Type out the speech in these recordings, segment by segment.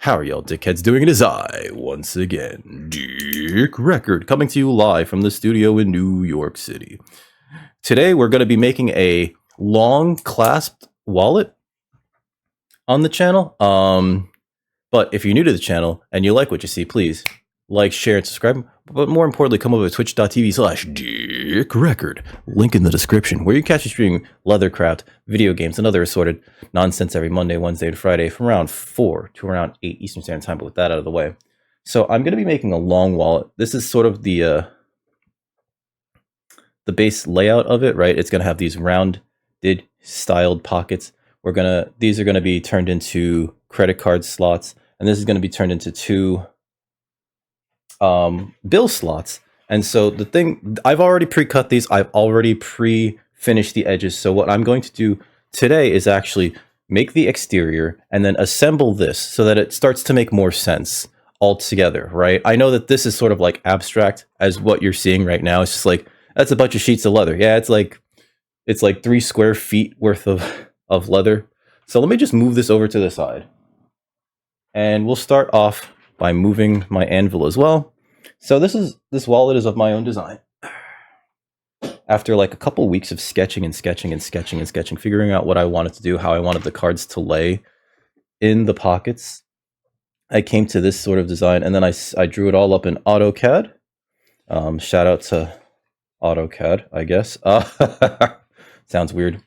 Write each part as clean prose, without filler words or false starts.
How are y'all dickheads doing? It is I, once again, Dick Record, coming to you live from the studio in New York City. Today we're going to be making a long clasped wallet on the channel. But if you're new to the channel and you like what you see, please like, share, and subscribe. But more importantly, come over to twitch.tv/DickRecord. Link in the description, where you catch me streaming Leathercraft, video games, and other assorted nonsense every Monday, Wednesday, and Friday from around 4 to around 8 Eastern Standard Time. But with that out of the way, so I'm going to be making a long wallet. This is sort of the base layout of it, right? It's going to have these rounded styled pockets. These are going to be turned into credit card slots, and this is going to be turned into two bill slots. And so the thing, I've already pre-cut these, I've already pre-finished the edges. So what I'm going to do today is actually make the exterior and then assemble this so that it starts to make more sense all together, right? I know that this is sort of like abstract as what you're seeing right now. It's just like, that's a bunch of sheets of leather. Yeah, it's like 3 square feet worth of leather. So let me just move this over to the side. And we'll start off by moving my anvil as well. So this wallet is of my own design. After like a couple weeks of sketching, figuring out what I wanted to do, how I wanted the cards to lay in the pockets, I came to this sort of design, and then I drew it all up in AutoCAD. Shout out to AutoCAD, I guess. Sounds weird.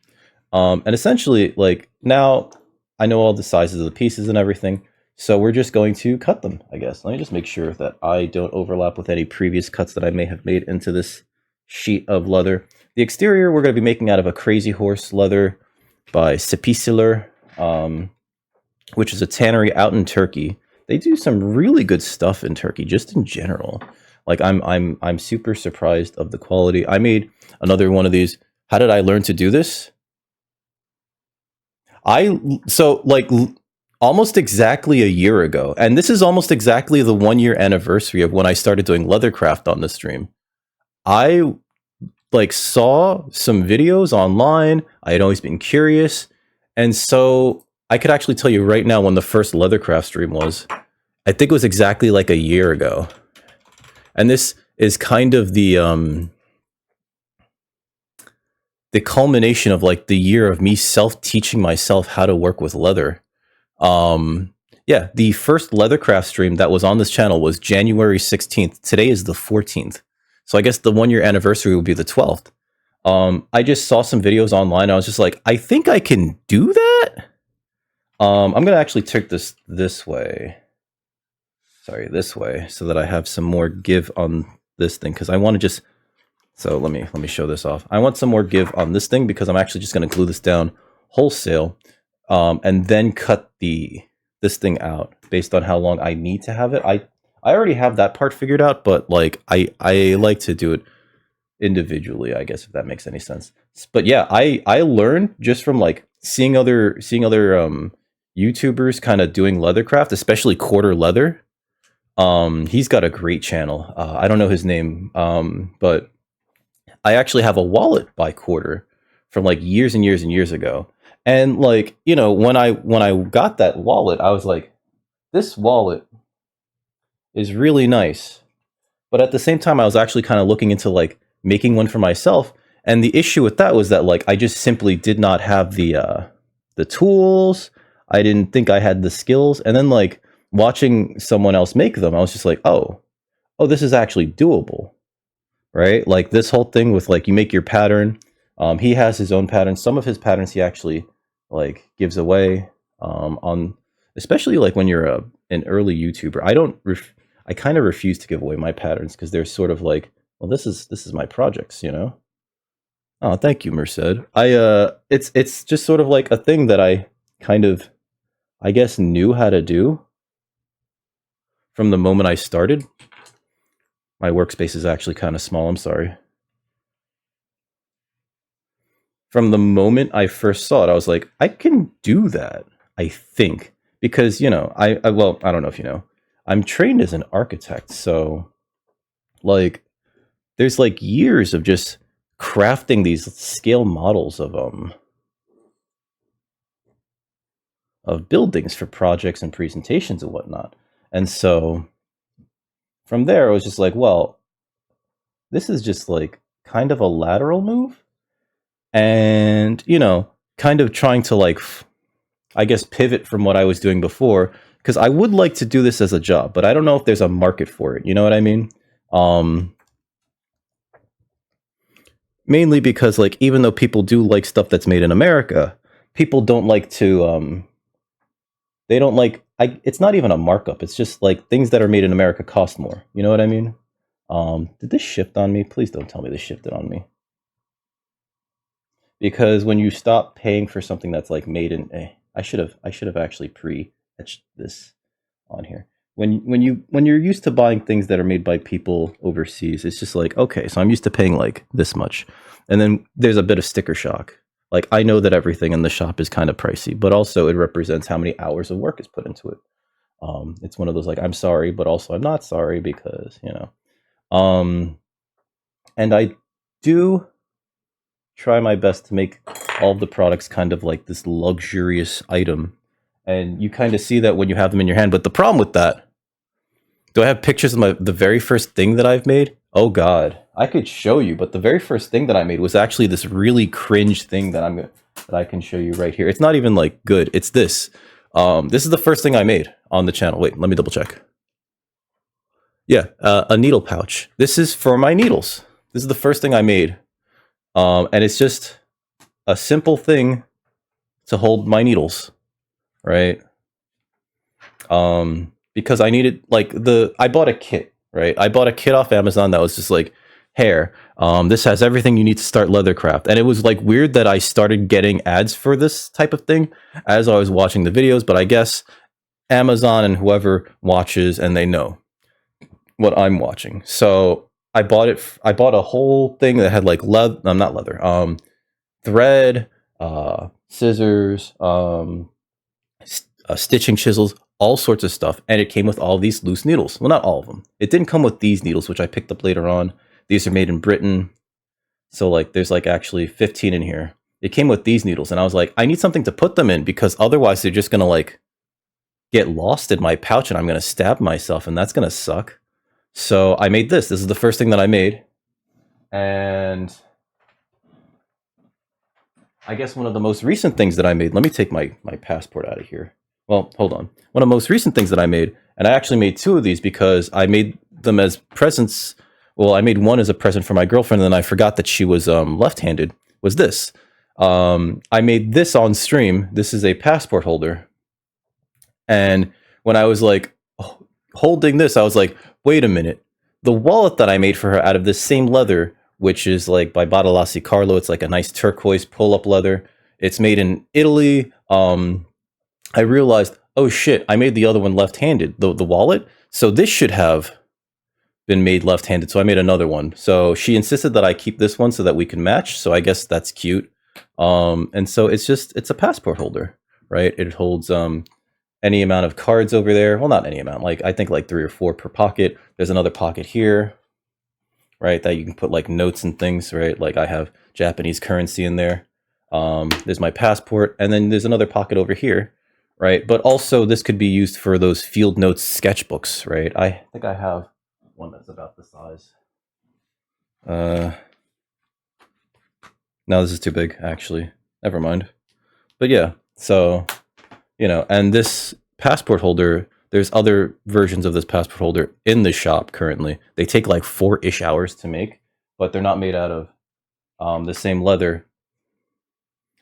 And essentially, like, now I know all the sizes of the pieces and everything. So we're just going to cut them, I guess. Let me just make sure that I don't overlap with any previous cuts that I may have made into this sheet of leather. The exterior we're going to be making out of a Crazy Horse leather by Sepicilar, which is a tannery out in Turkey. They do some really good stuff in Turkey, just in general. Like, I'm super surprised of the quality. I made another one of these. How did I learn to do this? Almost exactly a year ago, and this is almost exactly the 1-year anniversary of when I started doing Leathercraft on the stream. I saw some videos online. I had always been curious, and so I could actually tell you right now when the first Leathercraft stream was. I think it was exactly like a year ago, and this is kind of the culmination of like the year of me teaching myself how to work with leather. Yeah, the first Leathercraft stream that was on this channel was January 16th. Today is the 14th. So I guess the 1-year anniversary will be the 12th. I just saw some videos online. I was just like, I think I can do that. I'm going to actually take this way. Sorry, this way, so that I have some more give on this thing, because I want to just, so let me show this off. I want some more give on this thing because I'm actually just going to glue this down wholesale. And then cut this thing out based on how long I need to have it. I already have that part figured out, but like I like to do it individually, I guess, if that makes any sense. But yeah, I learned just from like seeing other YouTubers kind of doing Leathercraft, especially Quarter Leather. He's got a great channel. I don't know his name, but I actually have a wallet by Quarter from like years and years and years ago. And like, you know, when I got that wallet, I was like, this wallet is really nice. But at the same time, I was actually kind of looking into like making one for myself. And the issue with that was that like I just simply did not have the tools. I didn't think I had the skills. And then like watching someone else make them, I was just like, oh, this is actually doable. Right? Like this whole thing with like you make your pattern. He has his own patterns. Some of his patterns he actually like gives away on, especially like when you're an early YouTuber. I kind of refuse to give away my patterns because they're sort of like, well, this is my projects, you know. Oh, thank you, Merced. It's just sort of like a thing that I kind of, I guess, knew how to do from the moment I started. My workspace is actually kind of small. I'm sorry. From the moment I first saw it, I was like, I can do that, I think. Because, you know, well, I don't know if you know, I'm trained as an architect. So, like, there's like years of just crafting these scale models of of buildings for projects and presentations and whatnot. And so from there, I was just like, well, this is just like kind of a lateral move. And, you know, kind of trying to like, I guess, pivot from what I was doing before, because I would like to do this as a job, but I don't know if there's a market for it. You know what I mean? Mainly because, like, even though people do like stuff that's made in America, people don't like to, they don't like, it's not even a markup. It's just like things that are made in America cost more. You know what I mean? Did this shift on me? Please don't tell me this shifted on me. Because when you stop paying for something that's like made in, I should have actually pre-etched this on here. When you're used to buying things that are made by people overseas, it's just like, okay, so I'm used to paying like this much, and then there's a bit of sticker shock. Like, I know that everything in the shop is kind of pricey, but also it represents how many hours of work is put into it. It's one of those like, I'm sorry, but also I'm not sorry, because, you know. And I do try my best to make all of the products kind of like this luxurious item, and you kind of see that when you have them in your hand. But the problem with that, do I have pictures of the very first thing that I've made? Oh god, I could show you, but the very first thing that I made was actually this really cringe thing that I can show you right here. It's not even like good. It's this. This is the first thing I made on the channel. Wait, let me double check. Yeah, a needle pouch. This is for my needles. This is the first thing I made. And it's just a simple thing to hold my needles, right? Because I needed, like, I bought a kit, right? I bought a kit off Amazon that was just like, here, this has everything you need to start Leathercraft. And it was like weird that I started getting ads for this type of thing as I was watching the videos, but I guess Amazon and whoever watches, and they know what I'm watching. So I bought a whole thing that had like not leather, thread, scissors, stitching chisels, all sorts of stuff. And it came with all these loose needles. Well, not all of them. It didn't come with these needles, which I picked up later on. These are made in Britain. So like there's like actually 15 in here. It came with these needles, and I was like, I need something to put them in, because otherwise they're just gonna like get lost in my pouch and I'm gonna stab myself, and that's gonna suck. So I made this. This is the first thing that I made. And I guess one of the most recent things that I made, let me take my passport out of here. Well, hold on. One of the most recent things that I made, and I actually made two of these because I made them as presents. Well, I made one as a present for my girlfriend, and then I forgot that she was left-handed, was this. I made this on stream. This is a passport holder. And when I was like holding this, I was like, wait a minute. The wallet that I made for her out of this same leather, which is like by Badalasi Carlo, it's like a nice turquoise pull-up leather. It's made in Italy. I realized, oh shit, I made the other one left-handed, the wallet. So this should have been made left-handed. So I made another one. So she insisted that I keep this one so that we can match. So I guess that's cute. And so it's a passport holder, right? It holds any amount of cards over there. Well, not any amount. Like, I think like 3 or 4 per pocket. There's another pocket here, right, that you can put like notes and things, right? Like I have Japanese currency in there. There's my passport, and then there's another pocket over here, right? But also this could be used for those field notes sketchbooks, right? I think I have one that's about this size. No, this is too big, actually. Never mind. But yeah, so, you know, and this passport holder, there's other versions of this passport holder in the shop currently. They take like 4-ish hours to make, but they're not made out of the same leather.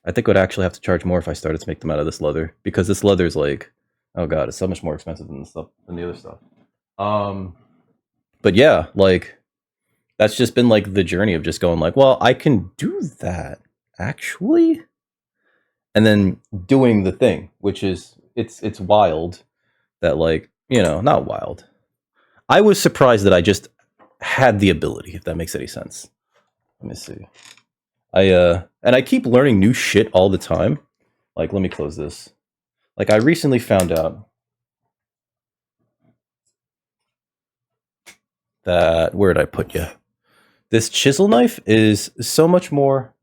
I think I would actually have to charge more if I started to make them out of this leather, because this leather is like, oh god, it's so much more expensive than the other stuff. But yeah, like, that's just been like the journey of just going like, well, I can do that actually, and then doing the thing, which is it's wild that, like, you know, not wild. I was surprised that I just had the ability, if that makes any sense. Let me see. And I keep learning new shit all the time. Like, let me close this. Like, I recently found out that, where did I put you? This chisel knife is so much more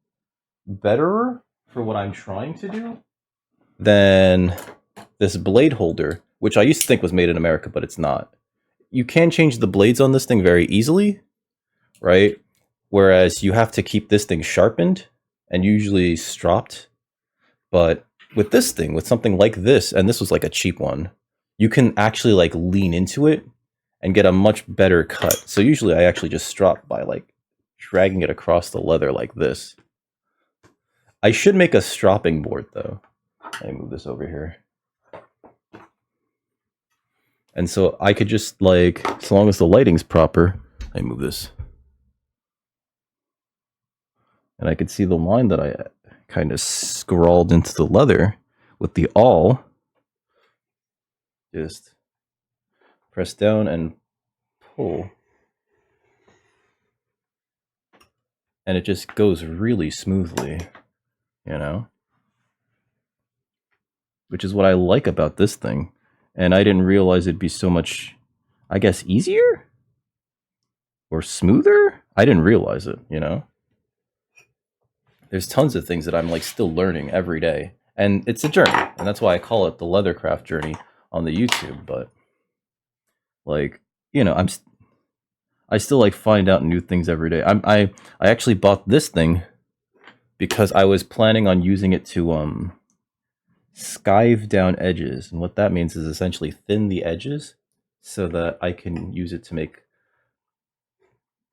better for what I'm trying to do than this blade holder, which I used to think was made in America, but it's not. You can change the blades on this thing very easily, right? Whereas you have to keep this thing sharpened and usually stropped. But with this thing, with something like this, and this was like a cheap one, you can actually like lean into it and get a much better cut. So usually I actually just strop by like dragging it across the leather like this. I should make a stropping board though. Let me move this over here. And so I could just like, so long as the lighting's proper, I move this. And I could see the line that I kind of scrawled into the leather with the awl. Just press down and pull. And it just goes really smoothly, you know? Which is what I like about this thing. And I didn't realize it'd be so much, I guess, easier? Or smoother? I didn't realize it, you know? There's tons of things that I'm like still learning every day. And it's a journey. And that's why I call it the Leathercraft journey on the YouTube. But like, you know, I still like find out new things every day. I actually bought this thing because I was planning on using it to skive down edges. And what that means is essentially thin the edges so that I can use it to make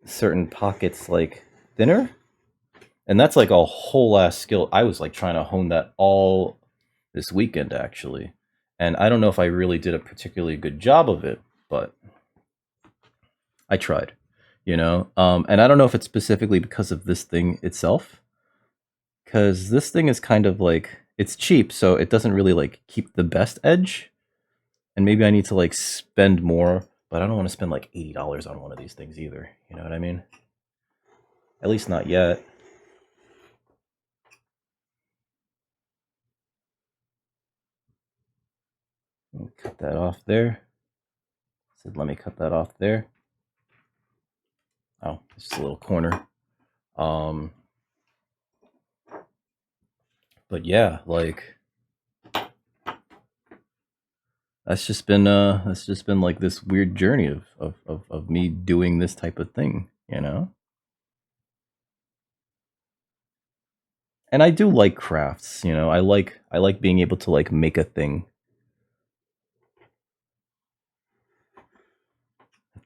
certain pockets like thinner. And that's like a whole ass skill. I was like trying to hone that all this weekend actually. And I don't know if I really did a particularly good job of it, but I tried, you know? And I don't know if it's specifically because of this thing itself, because this thing is kind of like, it's cheap, so it doesn't really like keep the best edge. And maybe I need to like spend more, but I don't want to spend like $80 on one of these things either. You know what I mean? At least not yet. Cut that off there. Said, let me cut that off there. Oh, it's just a little corner. But yeah, like that's just been like this weird journey of me doing this type of thing, you know? And I do like crafts, you know. I like being able to like make a thing.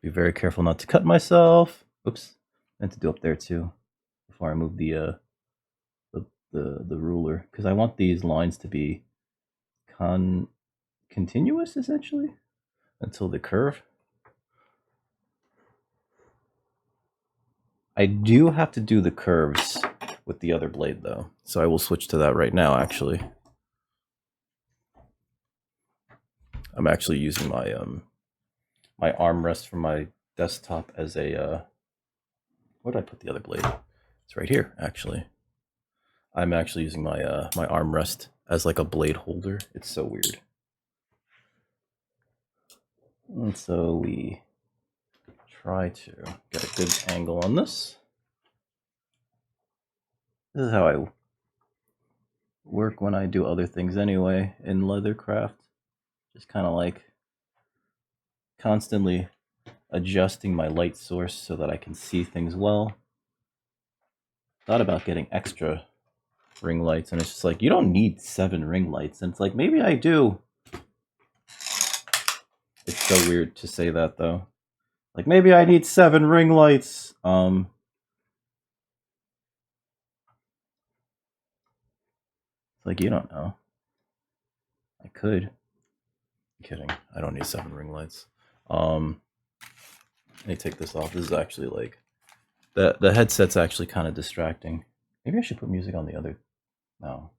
Be very careful not to cut myself. Oops, I meant to do up there too before I move the ruler, because I want these lines to be continuous essentially until the curve. I do have to do the curves with the other blade though, so I will switch to that right now. Actually, I'm actually using my my armrest from my desktop as a where did I put the other blade? It's right here actually. I'm actually using my my armrest as like a blade holder. It's so weird. And so we try to get a good angle on this. This is how I work when I do other things anyway in Leathercraft. Just kind of like constantly adjusting my light source so that I can see things well. Thought about getting extra ring lights, and it's just like, you don't need 7 ring lights. And it's like, maybe I do. It's so weird to say that though. Like, maybe I need 7 ring lights. Like, you don't know. I could. I'm kidding. I don't need 7 ring lights. Let me take this off. This is actually like the headset's actually kind of distracting. Maybe I should put music on the other. No,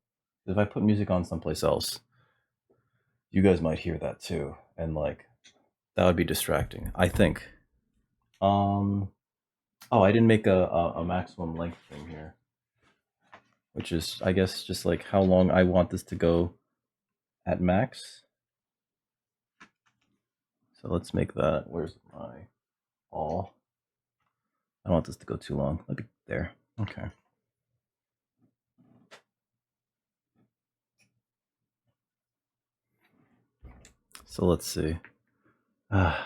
if I put music on someplace else, you guys might hear that too, and like that would be distracting, I think. Oh, I didn't make a maximum length thing here, which is, I guess, just like how long I want this to go at max. So let's make that. Where's my all? I don't want this to go too long. Let me there. Okay. So let's see. How's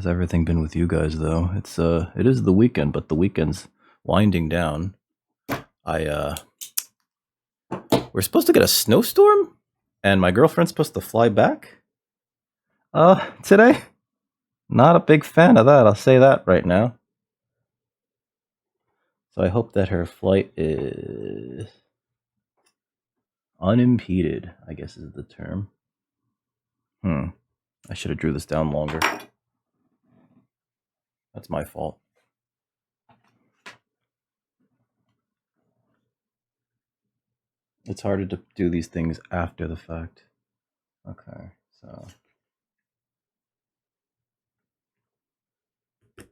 everything been with you guys though? It is the weekend, but the weekend's winding down. We're supposed to get a snowstorm, and my girlfriend's supposed to fly back. Today. Not a big fan of that. I'll say that right now. So I hope that her flight is unimpeded, I guess is the term. I should have drew this down longer. That's my fault. It's harder to do these things after the fact. Okay, so. Okay,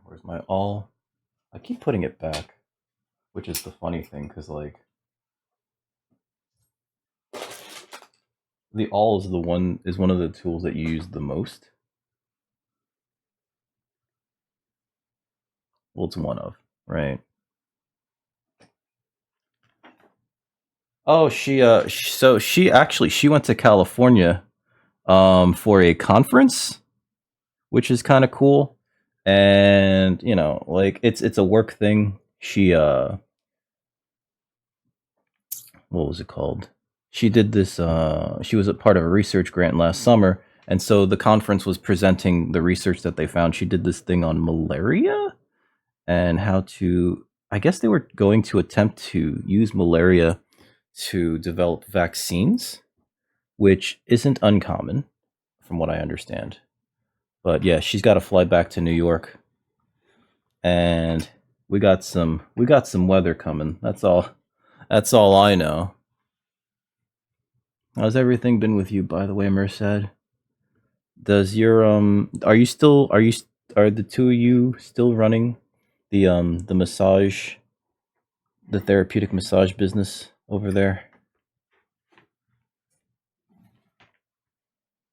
where's my all? I keep putting it back, which is the funny thing, because, like, the all is one of the tools that you use the most. Well, it's one of, right? Oh, she went to California for a conference, which is kind of cool. And, you know, like it's a work thing. She what was it called? She did this she was a part of a research grant last summer, and so the conference was presenting the research that they found. She did this thing on malaria and how to, I guess they were going to attempt to use malaria to develop vaccines, which isn't uncommon from what I understand. But yeah, she's got to fly back to New York, and we got some weather coming. That's all I know. How's everything been with you, by the way, Merced? Does your are the two of you still running the massage, the therapeutic massage business over there?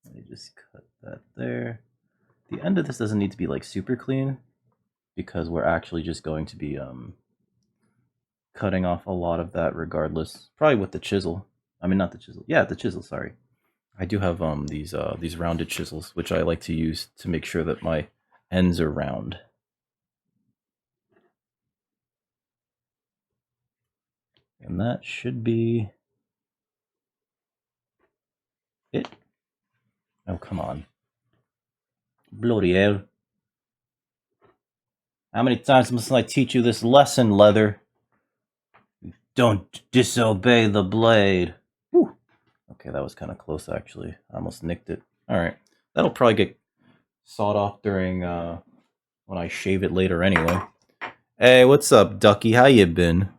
Let me just cut that there. The end of this doesn't need to be like super clean, because we're actually just going to be cutting off a lot of that regardless. Probably with the chisel. I mean, not the chisel. Yeah, the chisel, sorry. I do have these rounded chisels, which I like to use to make sure that my ends are round. And that should be it. Oh, come on. Bloody hell. How many times must I teach you this lesson, Leather? Don't disobey the blade. Whew. Okay, that was kind of close, actually. I almost nicked it. All right. That'll probably get sawed off during when I shave it later anyway. Hey, what's up, Ducky? How you been?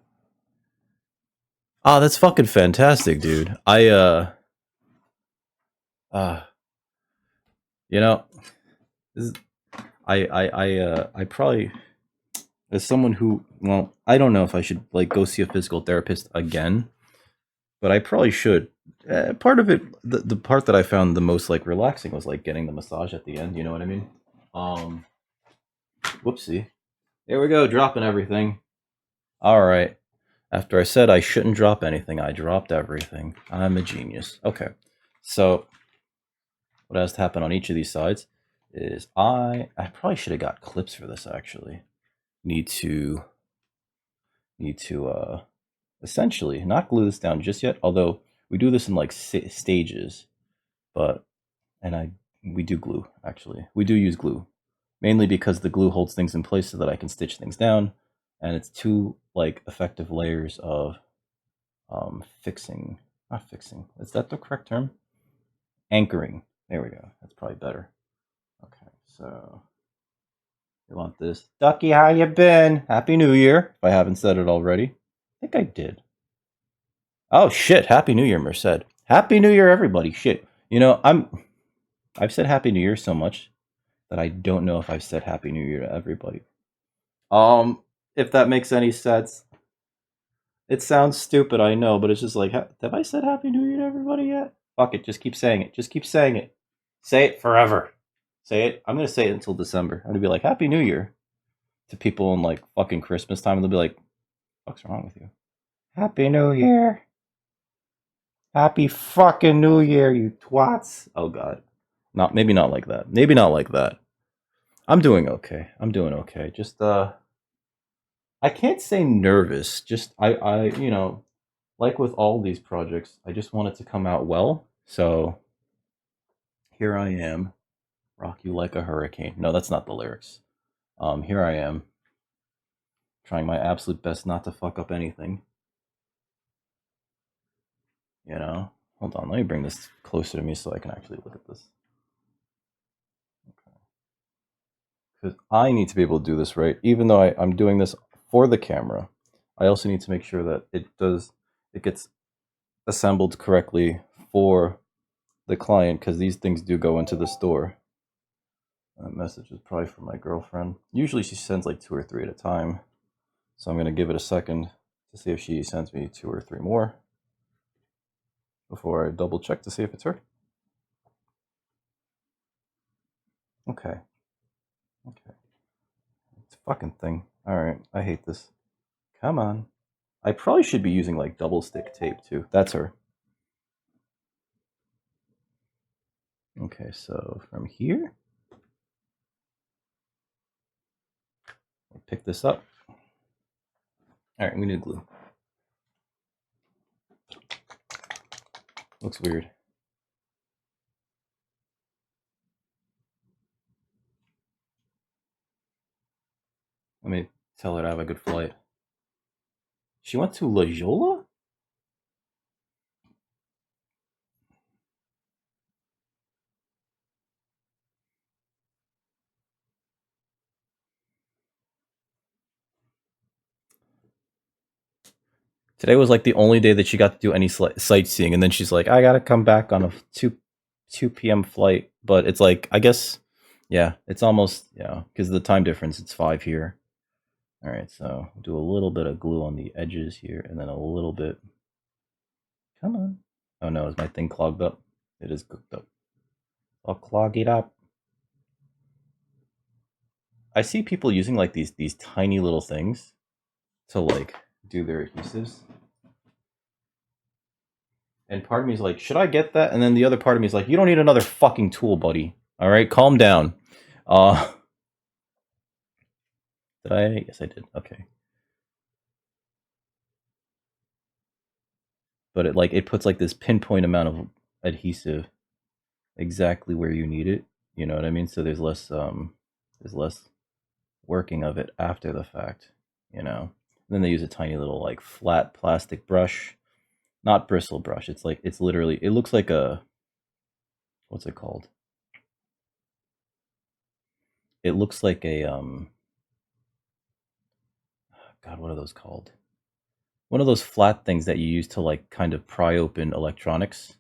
Ah, that's fucking fantastic, dude. You know, I probably, as someone who, well, I don't know if I should like go see a physical therapist again, but I probably should. Part of it, the part that I found the most like relaxing was like getting the massage at the end. You know what I mean? Whoopsie. Here we go, dropping everything. All right. After I said I shouldn't drop anything, I dropped everything. I'm a genius. Okay. So what has to happen on each of these sides is I probably should have got clips for this actually. Need to essentially not glue this down just yet, although we do this in like stages. But we do glue actually. We do use glue. Mainly because the glue holds things in place so that I can stitch things down, and it's two like effective layers of fixing. Not fixing. Is that the correct term? Anchoring. There we go. That's probably better. Okay, so you want this. Ducky, how you been? Happy New Year, if I haven't said it already. I think I did. Oh shit, Happy New Year, Merced. Happy New Year, everybody. Shit. You know, I've said Happy New Year so much that I don't know if I've said Happy New Year to everybody. If that makes any sense. It sounds stupid, I know, but it's just like, have I said Happy New Year to everybody yet? Fuck it, just keep saying it. Just keep saying it. Say it forever. Say it. I'm gonna say it until December. I'm gonna be like, Happy New Year to people in like fucking Christmas time, and they'll be like, what's wrong with you? Happy New Year. Happy fucking New Year, you twats. Oh god. Maybe not like that. Maybe not like that. I'm doing okay. I'm doing okay. Just I can't say nervous. Just like with all these projects, I just want it to come out well. So here I am, rock you like a hurricane. No, that's not the lyrics. Here I am, trying my absolute best not to fuck up anything. You know? Hold on, let me bring this closer to me so I can actually look at this. Because I need to be able to do this right. Even though I'm doing this for the camera, I also need to make sure that it gets assembled correctly for the client, because these things do go into the store. That message is probably from my girlfriend. Usually she sends like 2 or 3 at a time. So I'm going to give it a second to see if she sends me 2 or 3 more before I double check to see if it's her. Okay. Okay. It's a fucking thing. Alright, I hate this. Come on. I probably should be using like double stick tape too. That's her. Okay, so from here, I'll pick this up. Alright, we need glue. Looks weird. Let me tell her to have a good flight. She went to La Jolla? Today was like the only day that she got to do any sightseeing, and then she's like, "I gotta come back on a 2 p.m. flight." But it's like, I guess, yeah, it's almost, because of the time difference. It's 5 here. All right, so do a little bit of glue on the edges here, and then a little bit. Come on! Oh no, is my thing clogged up? It is cooked up. I'll clog it up. I see people using like these tiny little things to like do their adhesives. And part of me is like, should I get that? And then the other part of me is like, you don't need another fucking tool, buddy. All right, calm down. Did I? Yes, I did. Okay. But it puts like this pinpoint amount of adhesive exactly where you need it. You know what I mean? So there's less working of it after the fact. You know. And then they use a tiny little like flat plastic brush, not bristle brush. It's literally, it looks like a, what's it called? It looks like a God, what are those called? One of those flat things that you use to like kind of pry open electronics.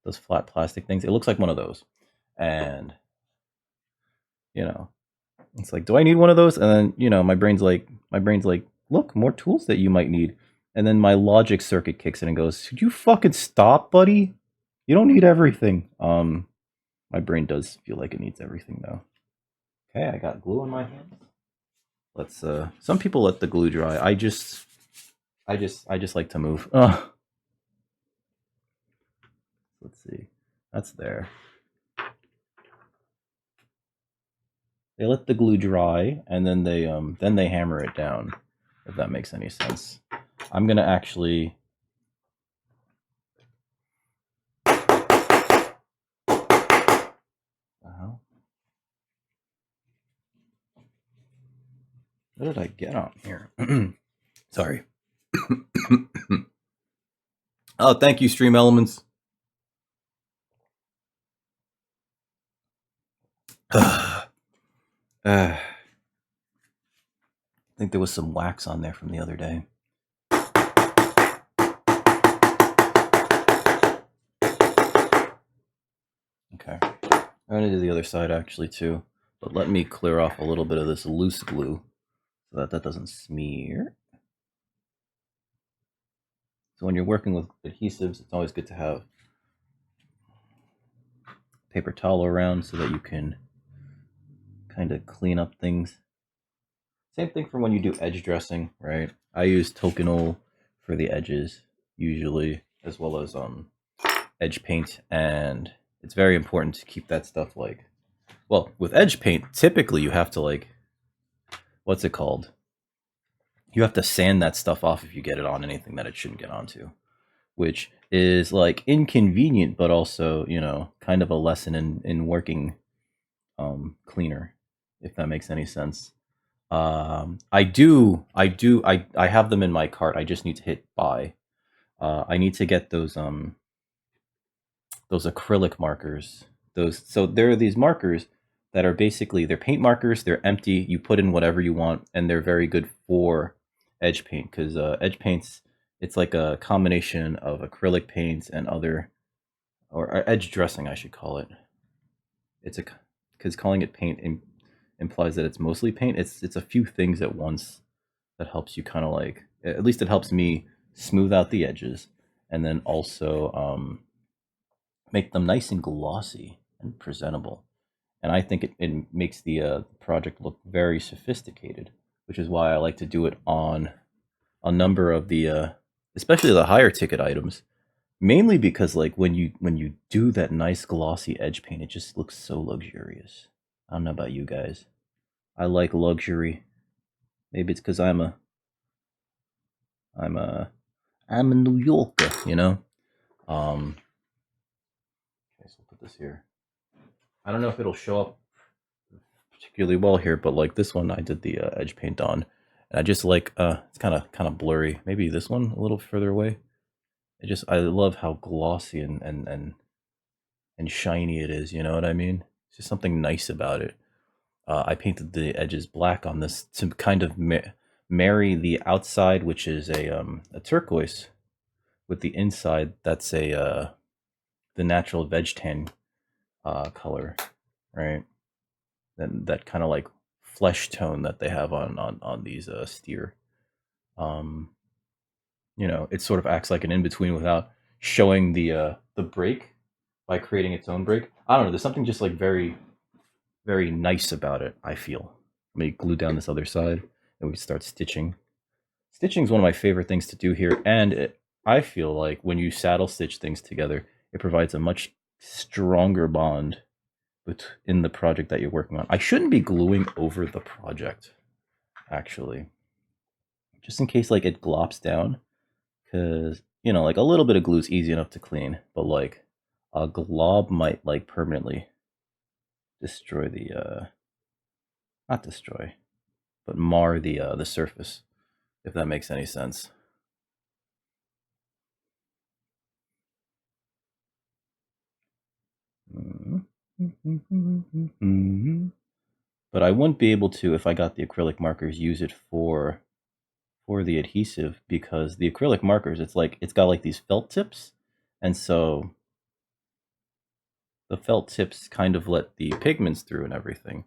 Those flat plastic things. It looks like one of those. And it's like, do I need one of those? And then, my brain's like, look, more tools that you might need. And then my logic circuit kicks in and goes, should you fucking stop, buddy? You don't need everything. My brain does feel like it needs everything though. Okay, I got glue in my hands. Let's some people let the glue dry. I just like to move. Let's see. That's there. They let the glue dry and then they hammer it down, if that makes any sense. I'm gonna actually what did I get on here? Sorry. Oh, thank you, Stream Elements. I think there was some wax on there from the other day. Okay. I'm going to do the other side actually too. But let me clear off a little bit of this loose glue so that doesn't smear. So when you're working with adhesives, it's always good to have paper towel around so that you can kind of clean up things. Same thing for when you do edge dressing, right? I use Tokenol for the edges usually, as well as edge paint, and it's very important to keep that stuff like, well, with edge paint, typically you have to like, what's it called? You have to sand that stuff off if you get it on anything that it shouldn't get onto, which is like inconvenient, but also, you know, kind of a lesson in working cleaner, if that makes any sense. I have them in my cart. I just need to hit buy. I need to get those acrylic markers. So there are these markers that are basically, they're paint markers. They're empty. You put in whatever you want, and they're very good for edge paint, because edge paints, it's like a combination of acrylic paints and other, or edge dressing, I should call it. It's a, because calling it paint implies that it's mostly paint. It's a few things at once that helps you kind of like, at least it helps me smooth out the edges, and then also make them nice and glossy and presentable. And I think it makes the project look very sophisticated, which is why I like to do it on a number of the, especially the higher ticket items. Mainly because like when you do that nice glossy edge paint, it just looks so luxurious. I don't know about you guys. I like luxury. Maybe it's because I'm a New Yorker, you know. Okay, so I'll put this here. I don't know if it'll show up particularly well here, but like this one, I did the edge paint on, and I just like it's kind of blurry. Maybe this one a little further away. I love how glossy and shiny it is. You know what I mean? It's just something nice about it. I painted the edges black on this to kind of marry the outside, which is a turquoise, with the inside that's a the natural veg tan color, right? That kind of like flesh tone that they have on these steer. You know, it sort of acts like an in between without showing the break by creating its own break. I don't know. There's something just like very very nice about it, I feel. Let me glue down this other side and we start stitching. Stitching is one of my favorite things to do here, and I feel like when you saddle stitch things together, it provides a much stronger bond in the project that you're working on. I shouldn't be gluing over the project, actually, just in case like it glops down, because you know, like a little bit of glue is easy enough to clean, but like a glob might like permanently destroy the not destroy, but mar the surface, if that makes any sense. But I wouldn't be able to, if I got the acrylic markers, use it for the adhesive, because the acrylic markers, it's like it's got like these felt tips, and so the felt tips kind of let the pigments through and everything,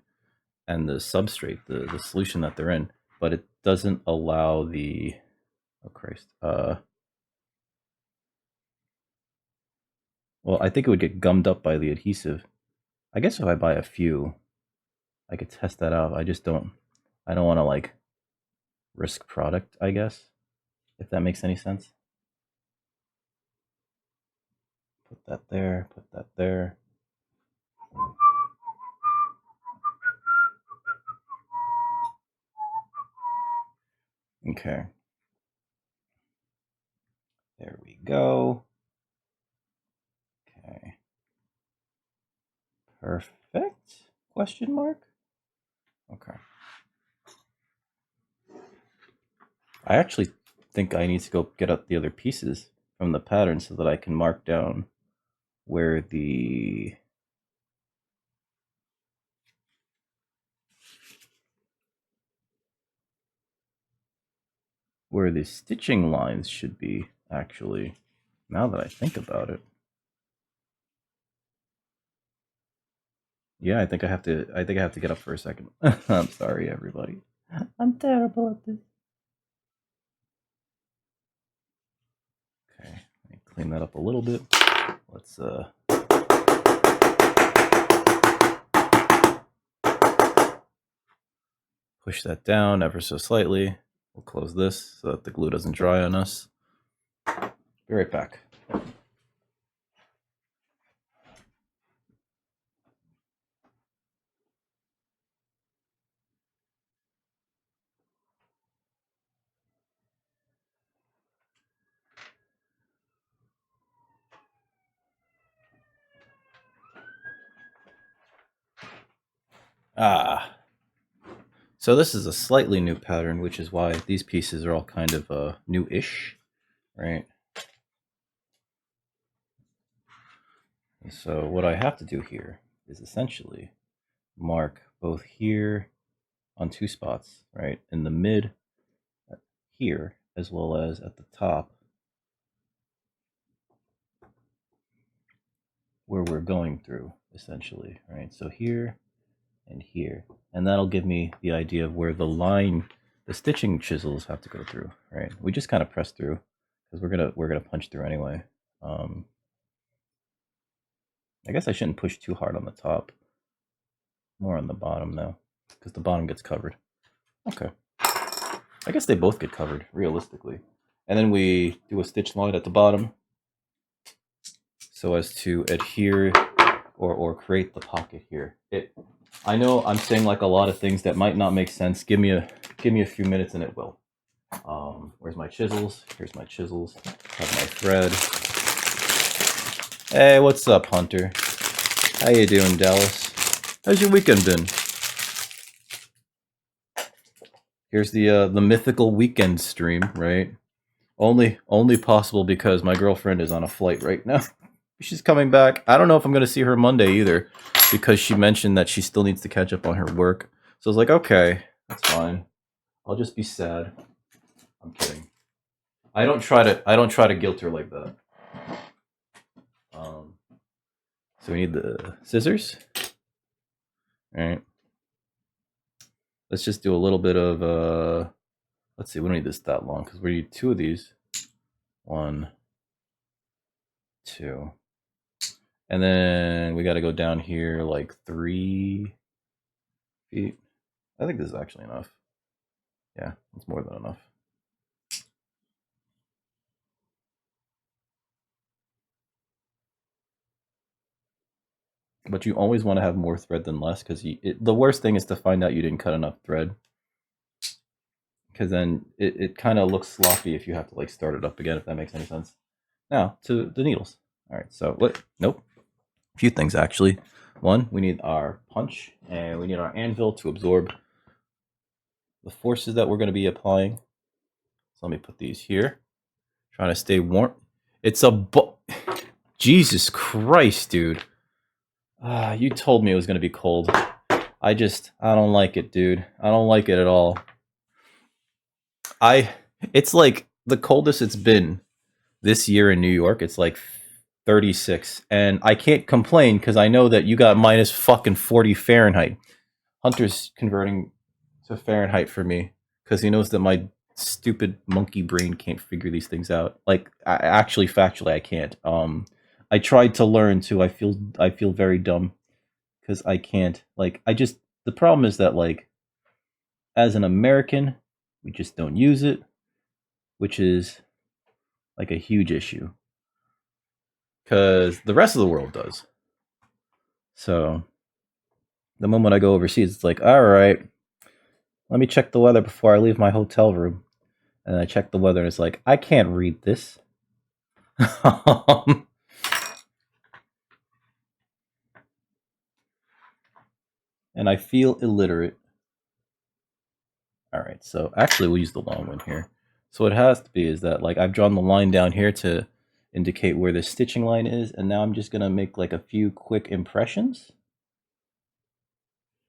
and the substrate, the solution that they're in, but it doesn't allow the, oh Christ, well, I think it would get gummed up by the adhesive. I guess if I buy a few, I could test that out. I don't want to like risk product, I guess, if that makes any sense. Put that there, put that there. Okay. There we go. Okay. Perfect? Question mark? Okay. I actually think I need to go get out the other pieces from the pattern so that I can mark down where the stitching lines should be, actually, now that I think about it. Yeah, I think I have to get up for a second. I'm sorry, everybody. I'm terrible at this. Okay, let me clean that up a little bit. Let's push that down ever so slightly. We'll close this so that the glue doesn't dry on us. Be right back. Ah. So this is a slightly new pattern, which is why these pieces are all kind of new-ish, right? And so what I have to do here is essentially mark both here on 2 spots, right? In the mid here, as well as at the top where we're going through, essentially, right? So here and here, and that'll give me the idea of where the line, the stitching chisels have to go through, right? We just kind of press through because we're gonna punch through anyway. I guess I shouldn't push too hard on the top, more on the bottom though, because the bottom gets covered. Okay, I guess they both get covered realistically, and then we do a stitch line at the bottom so as to adhere or create the pocket here. I know I'm saying like a lot of things that might not make sense. Give me a few minutes and it will. Where's my chisels? Here's my chisels. Have my thread. Hey, what's up, Hunter? How you doing, Dallas? How's your weekend been? Here's the mythical weekend stream, right? Only possible because my girlfriend is on a flight right now. She's coming back. I don't know if I'm going to see her Monday either, because she mentioned that she still needs to catch up on her work. So I was like, okay, that's fine. I'll just be sad. I'm kidding. I don't try to guilt her like that. So we need the scissors. All right. Let's just do a little bit of let's see, we don't need this that long because we need 2 of these. 1, 2. And then we got to go down here like 3 feet. I think this is actually enough. Yeah, it's more than enough. But you always want to have more thread than less, because the worst thing is to find out you didn't cut enough thread. Because then it kind of looks sloppy if you have to like start it up again, if that makes any sense. Now, to the needles. All right, so what? Nope. A few things, actually. 1, we need our punch, and we need our anvil to absorb the forces that we're going to be applying. So let me put these here. Trying to stay warm. It's a Jesus Christ, dude. You told me it was going to be cold. I don't like it, dude. I don't like it at all. It's like the coldest it's been this year in New York. It's like 36, and I can't complain because I know that you got minus fucking 40 Fahrenheit. Hunter's converting to Fahrenheit for me because he knows that my stupid monkey brain can't figure these things out. Like, actually, factually, I can't. I tried to learn to. I feel very dumb because I can't. Like, the problem is that, like, as an American, we just don't use it, which is like a huge issue because the rest of the world does. So the moment I go overseas, it's like, all right, let me check the weather before I leave my hotel room. And I check the weather and it's like, I can't read this. And I feel illiterate. All right, so actually we'll use the long one here. So what it has to be is that, like, I've drawn the line down here to indicate where the stitching line is, and now I'm just gonna make like a few quick impressions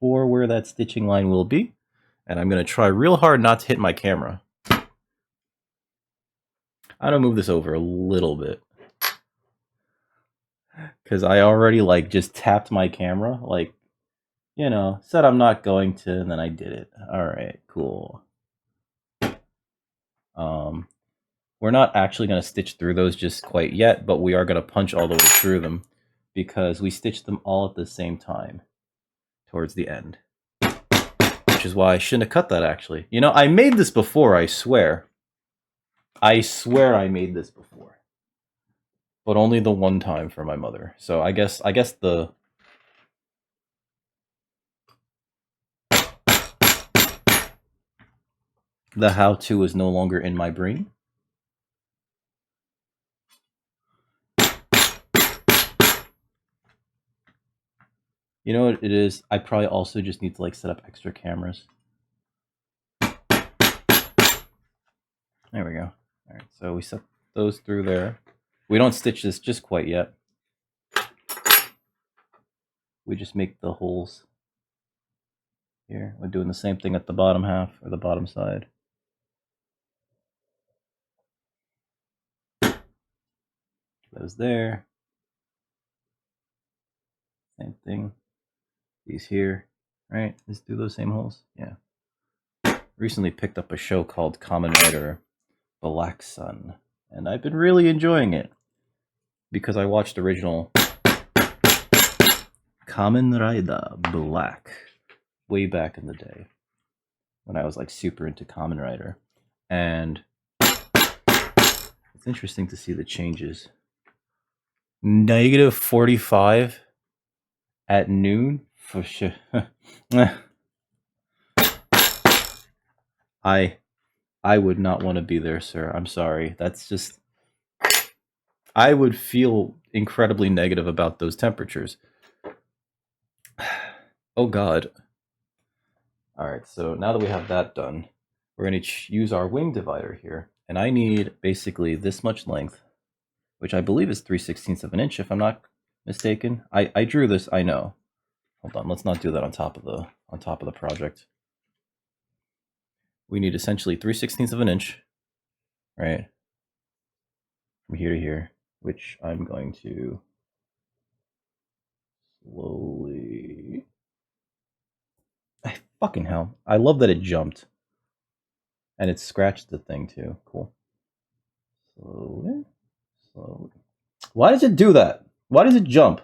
for where that stitching line will be. And I'm gonna try real hard not to hit my camera. I'm gonna move this over a little bit because I already like just tapped my camera, like, you know, said I'm not going to, and then I did it. All right, cool. We're not actually going to stitch through those just quite yet, but we are going to punch all the way through them because we stitched them all at the same time towards the end. Which is why I shouldn't have cut that, actually. You know, I made this before, I swear. I swear I made this before. But only the one time for my mother. So I guess the how-to is no longer in my brain. You know what it is? I probably also just need to like set up extra cameras. There we go. All right, so we set those through there. We don't stitch this just quite yet. We just make the holes here. We're doing the same thing at the bottom half or the bottom side. Those there. Same thing. These here. Right? Let's do those same holes. Yeah. Recently picked up a show called Kamen Rider Black Sun, and I've been really enjoying it because I watched the original Kamen Rider Black way back in the day when I was like super into Kamen Rider, and it's interesting to see the changes. -45 at noon for sure. I would not want to be there, sir. I'm sorry. That's just... I would feel incredibly negative about those temperatures. Oh, God. All right, so now that we have that done, we're going to use our wing divider here. And I need basically this much length, which I believe is 3/16 of an inch, if I'm not mistaken. I drew this, I know. Hold on, let's not do that on top of the project. We need essentially 3/16 of an inch, right? From here to here, which I'm going to slowly... Fucking hell. I love that it jumped. And it scratched the thing too. Cool. Slowly. Slowly. Why does it do that? Why does it jump?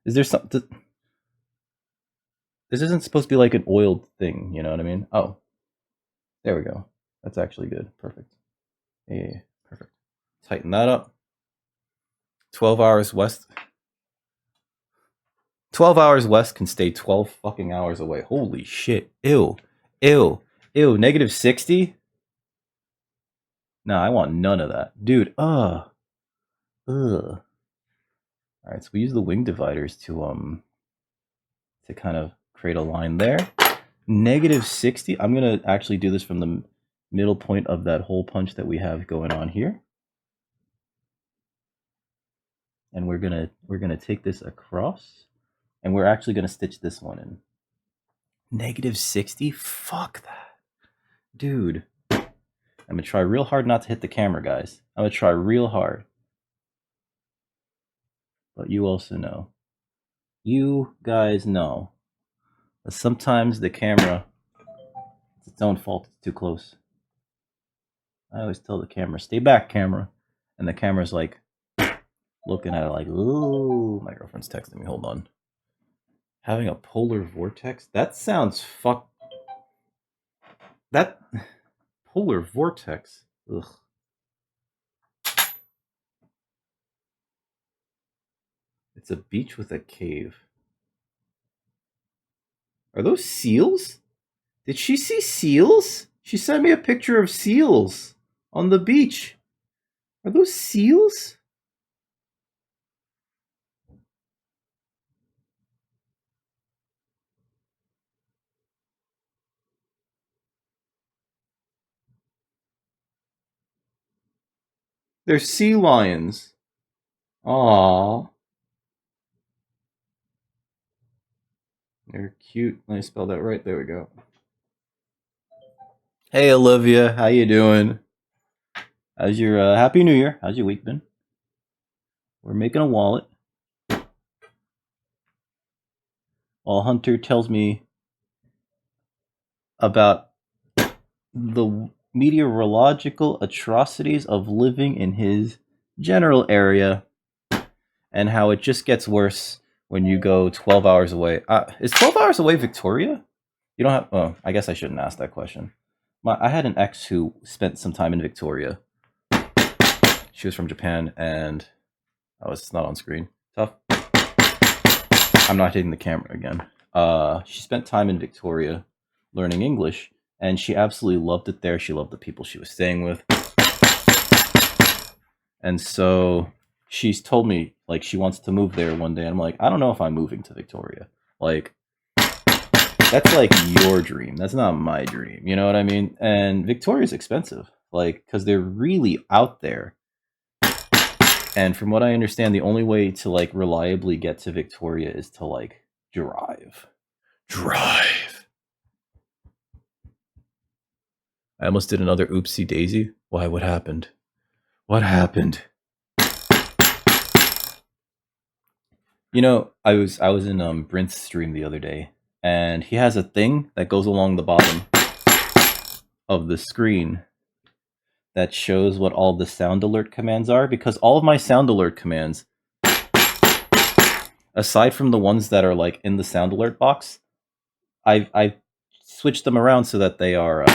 Is there something... This isn't supposed to be like an oiled thing, you know what I mean? Oh. There we go. That's actually good. Perfect. Yeah, perfect. Tighten that up. 12 hours west. 12 hours west can stay 12 fucking hours away. Holy shit. Ew. Ew. Ew. -60? No, I want none of that. Dude, ugh. Ugh. Alright, so we use the wing dividers to kind of create a line there. -60. I'm gonna actually do this from the middle point of that hole punch that we have going on here. And we're gonna take this across, and we're actually gonna stitch this one in. -60? Fuck that. Dude. I'm gonna try real hard not to hit the camera, guys. I'm gonna try real hard. But you also know. You guys know that sometimes the camera, it's its own fault, it's too close. I always tell the camera, stay back, camera. And the camera's like, looking at it like, ooh. My girlfriend's texting me, hold on. Having a polar vortex? That sounds that polar vortex. Ugh. It's a beach with a cave. Are those seals? Did she see seals? She sent me a picture of seals on the beach. Are those seals? They're sea lions. Aww. They're cute. Let me spell that right. There we go. Hey, Olivia. How you doing? How's your Happy New Year? How's your week been? We're making a wallet. While Hunter tells me about the meteorological atrocities of living in his general area and how it just gets worse when you go 12 hours away. Is 12 hours away Victoria? You don't have... Oh, I guess I shouldn't ask that question. I had an ex who spent some time in Victoria. She was from Japan, and... Oh, it's not on screen. Tough. I'm not hitting the camera again. She spent time in Victoria learning English, and she absolutely loved it there. She loved the people she was staying with. And so she's told me, like, she wants to move there one day. I'm like, I don't know if I'm moving to Victoria. Like, that's like your dream. That's not my dream. You know what I mean? And Victoria's expensive, like, because they're really out there. And from what I understand, the only way to like reliably get to Victoria is to like drive. Drive. I almost did another oopsie daisy. Why? What happened? What happened? You know, I was in Brent's stream the other day, and he has a thing that goes along the bottom of the screen that shows what all the sound alert commands are, because all of my sound alert commands, aside from the ones that are like in the sound alert box, I've switched them around so that they are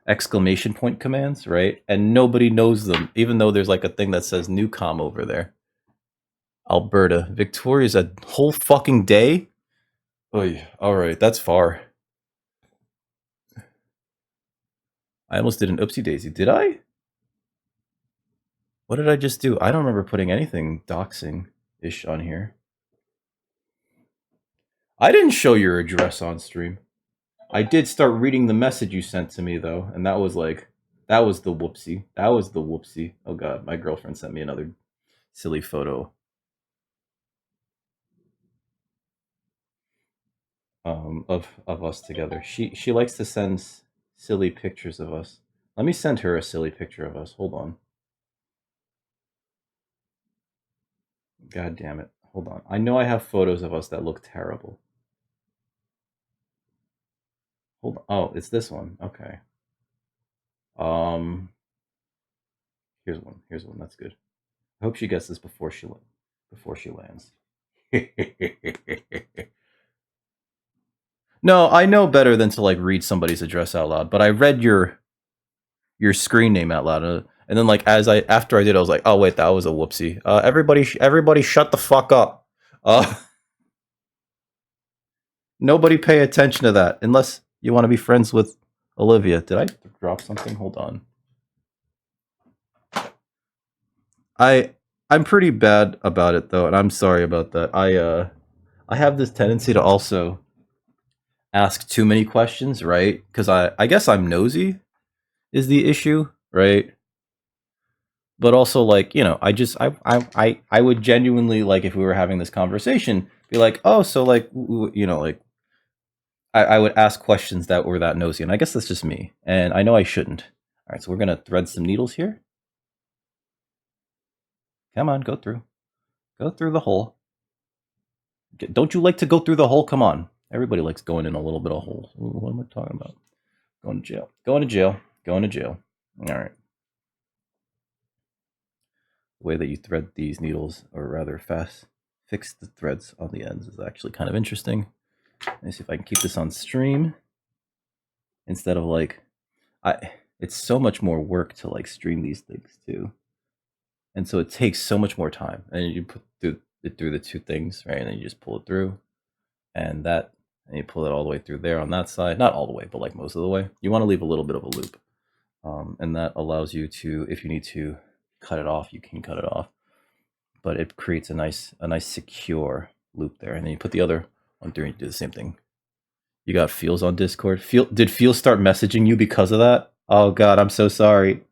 exclamation point commands, right? And nobody knows them, even though there's like a thing that says Newcom over there. Alberta. Victoria's a whole fucking day? Oy, alright, that's far. I almost did an oopsie daisy. Did I? What did I just do? I don't remember putting anything doxing-ish on here. I didn't show your address on stream. I did start reading the message you sent to me, though, and that was like, that was the whoopsie. That was the whoopsie. Oh god, my girlfriend sent me another silly photo. Of us together. She likes to send silly pictures of us. Let me send her a silly picture of us. Hold on. God damn it. Hold on. I know I have photos of us that look terrible. Hold on. Oh, it's this one. Okay. Here's one. Here's one. That's good. I hope she gets this before she lands. No, I know better than to like read somebody's address out loud, but I read your screen name out loud, and then like after I did, I was like, oh wait, that was a whoopsie. Everybody, shut the fuck up. Nobody pay attention to that unless you want to be friends with Olivia. Did I drop something? Hold on. I'm pretty bad about it though, and I'm sorry about that. I have this tendency to also ask too many questions, right? Because I guess I'm nosy is the issue, right? But also like, you know, I would genuinely, like, if we were having this conversation, be like, oh, so like, you know, like I would ask questions that were that nosy, and I guess that's just me, and I know I shouldn't. All right, so we're gonna thread some needles here. Come on, go through the hole. Don't you like to go through the hole? Come on, everybody likes going in a little bit of hole. What am I talking about? Going to jail. Going to jail. Going to jail. All right. The way that you thread these needles, or rather fix the threads on the ends, is actually kind of interesting. Let me see if I can keep this on stream instead of like, it's so much more work to like stream these things too, and so it takes so much more time. And you put it through the two things, right? And then you just pull it through, and you pull it all the way through there on that side. Not all the way, but like most of the way. You want to leave a little bit of a loop, and that allows you to, if you need to cut it off, you can cut it off. But it creates a nice secure loop there, and then you put the other one through and you do the same thing. You got Feels on Discord. Did Feels start messaging you because of that? Oh god, I'm so sorry.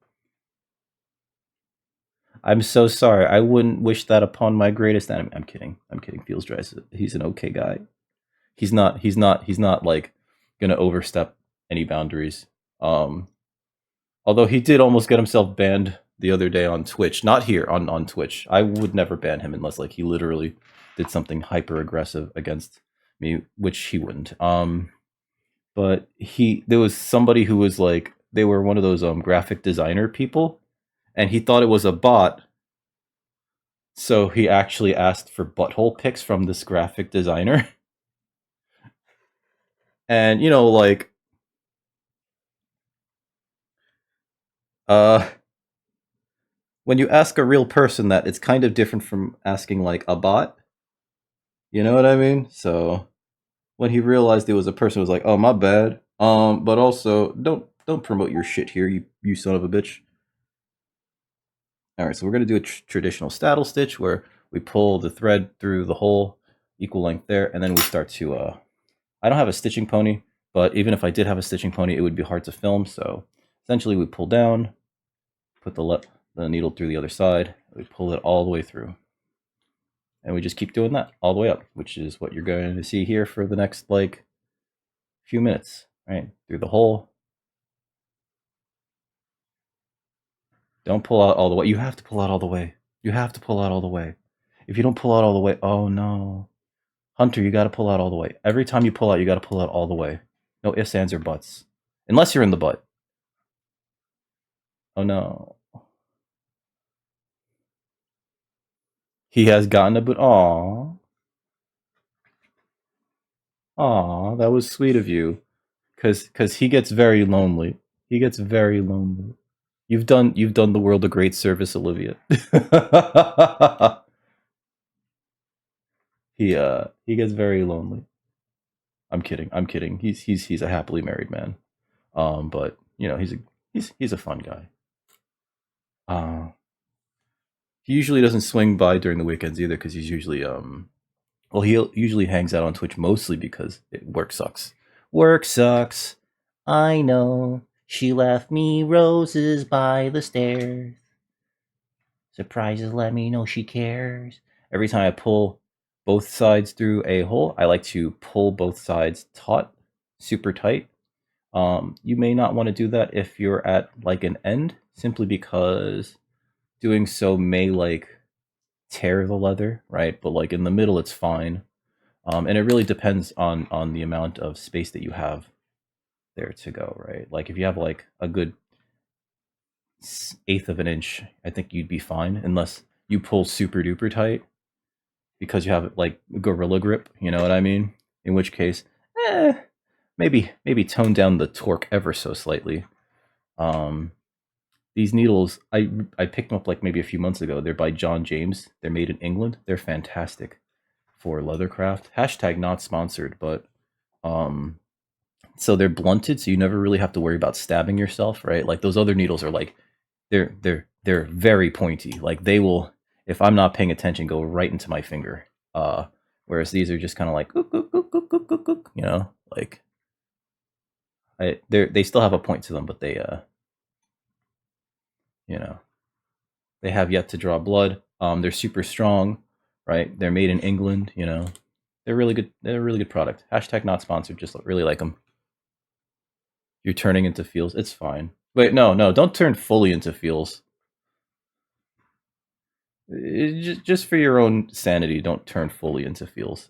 I'm so sorry. I wouldn't wish that upon my greatest enemy. I'm kidding. Feels dries. He's an okay guy. He's not like gonna overstep any boundaries. Although he did almost get himself banned the other day on Twitch. Not here, on Twitch. I would never ban him unless like he literally did something hyper aggressive against me, which he wouldn't. But there was somebody who was like, they were one of those graphic designer people, and he thought it was a bot. So he actually asked for butthole pics from this graphic designer. And you know, like, when you ask a real person that, it's kind of different from asking like a bot. You know what I mean? So when he realized it was a person, was like, "Oh, my bad." But also don't promote your shit here, you son of a bitch. All right, so we're gonna do a traditional saddle stitch where we pull the thread through the hole equal length there, and then we start to, I don't have a stitching pony, but even if I did have a stitching pony, it would be hard to film, so essentially we pull down, put the needle through the other side, we pull it all the way through. And we just keep doing that all the way up, which is what you're going to see here for the next, like, few minutes, right? Through the hole. Don't pull out all the way. You have to pull out all the way. You have to pull out all the way. If you don't pull out all the way, oh no. Hunter, you got to pull out all the way. Every time you pull out, you got to pull out all the way. No ifs, ands, or buts. Unless you're in the butt. Oh no. He has gotten a boot. Aww. Aww, that was sweet of you. Cause he gets very lonely. He gets very lonely. You've done the world a great service, Olivia. He gets very lonely. I'm kidding. I'm kidding. He's a happily married man. But you know, he's a fun guy. He usually doesn't swing by during the weekends either, because he's usually well, he usually hangs out on Twitch mostly because work sucks. Work sucks. I know. She left me roses by the stairs. Surprises let me know she cares. Every time I pull both sides through a hole, I like to pull both sides taut, super tight. You may not want to do that if you're at like an end, simply because doing so may like tear the leather, right? But like in the middle, it's fine. And it really depends on the amount of space that you have there to go, right? Like if you have like a good 1/8 of an inch, I think you'd be fine, unless you pull super duper tight because you have like gorilla grip, you know what I mean? In which case, maybe tone down the torque ever so slightly. These needles, I picked them up like maybe a few months ago. They're by John James. They're made in England. They're fantastic for Leathercraft. Hashtag not sponsored, but so they're blunted, so you never really have to worry about stabbing yourself, right? Like those other needles are like they're very pointy. Like they will, if I'm not paying attention, go right into my finger. Whereas these are just kind of like, you know, like they still have a point to them, but they you know, they have yet to draw blood. They're super strong, right? They're made in England, you know. They're really good. They're a really good product. Hashtag not sponsored. Just really like them. You're turning into feels. It's fine. Wait, no, don't turn fully into feels. Just for your own sanity, don't turn fully into feels.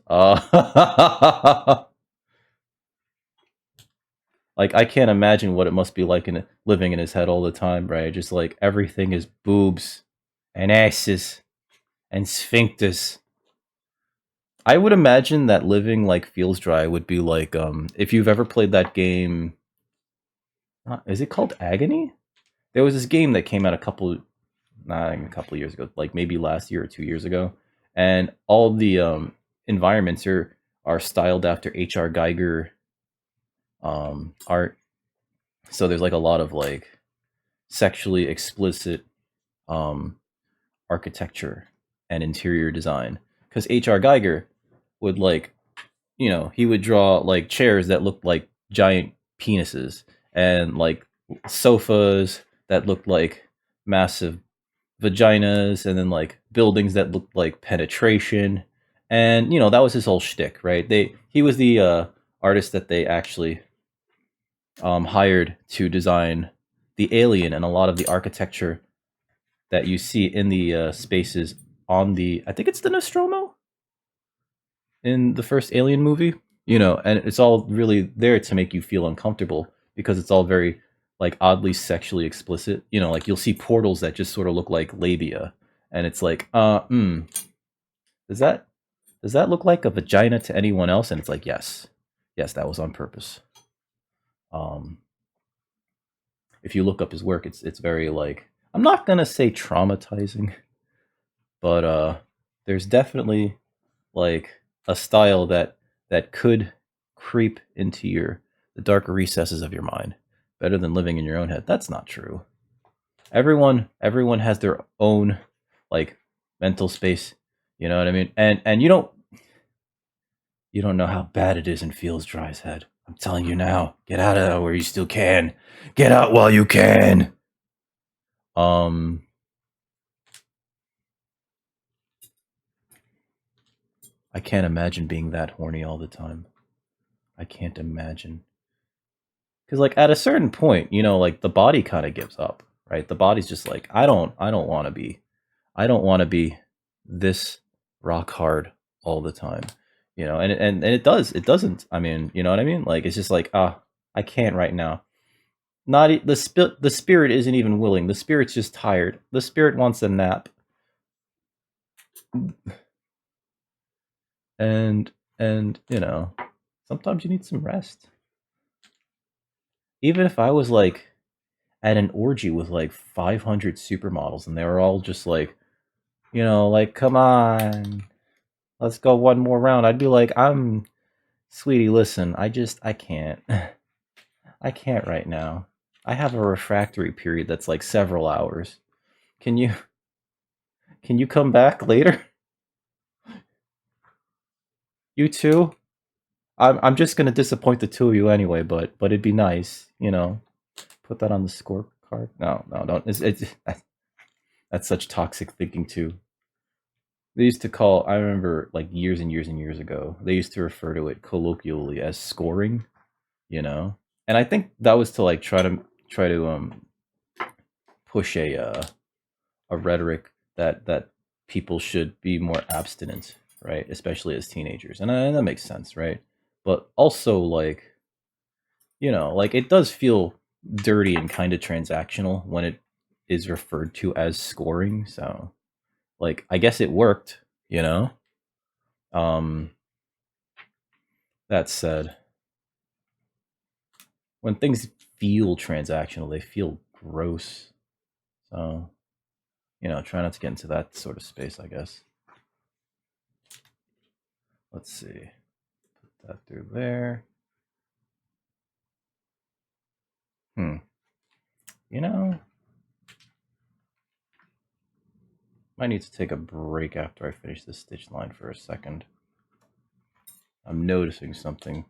Like I can't imagine what it must be like in living in his head all the time, right? Just like everything is boobs and asses and sphincters. I would imagine that living like Feels Dry would be like if you've ever played that game. Is it called Agony? There was this game that came out a couple years ago, like maybe last year or 2 years ago, and all the environments are styled after H.R. Geiger art. So there's like a lot of like sexually explicit architecture and interior design, because H.R. Geiger would like, you know, he would draw like chairs that looked like giant penises and like sofas that looked like massive vaginas, and then like buildings that looked like penetration. And you know, that was his whole shtick, right? He was the artist that they actually hired to design the alien and a lot of the architecture that you see in the spaces on the, I think it's the Nostromo in the first Alien movie, you know, and it's all really there to make you feel uncomfortable because it's all very like oddly sexually explicit. You know, like you'll see portals that just sort of look like labia, and it's like, does that look like a vagina to anyone else? And it's like, yes, that was on purpose. If you look up his work, it's very like, I'm not gonna say traumatizing, but there's definitely like a style that could creep into the darker recesses of your mind better than living in your own head. That's not true. Everyone has their own like mental space, you know what I mean? And you don't, You don't know how bad it is in Fields Dry's head. I'm telling you now. Get out of there where you still can. Get out while you can. I can't imagine being that horny all the time. I can't imagine. Because like at a certain point, you know, like the body kind of gives up, right? The body's just like, I don't want to be, I don't want to be this rock hard all the time, you know. And it doesn't. I mean, you know what I mean? Like it's just like, I can't right now. Not the spirit isn't even willing. The spirit's just tired. The spirit wants a nap. And you know, sometimes you need some rest. Even if I was like at an orgy with like 500 supermodels and they were all just like, you know, like, come on, let's go one more round. I'd be like, sweetie, listen, I can't. I can't right now. I have a refractory period that's like several hours. Can you come back later? You too? I'm just gonna disappoint the two of you anyway, but it'd be nice, you know. Put that on the scorecard. No, don't. It's that's such toxic thinking too. They used to call. I remember like years and years and years ago. They used to refer to it colloquially as scoring, you know. And I think that was to like try to push a rhetoric that people should be more abstinent, right? Especially as teenagers, and that makes sense, right? But also like, you know, like it does feel dirty and kind of transactional when it is referred to as scoring. So like I guess it worked, you know. Um that said, when things feel transactional, they feel gross. So, you know, try not to get into that sort of space, I guess. Let's see. Put that through there. You know, might need to take a break after I finish this stitch line for a second. I'm noticing something.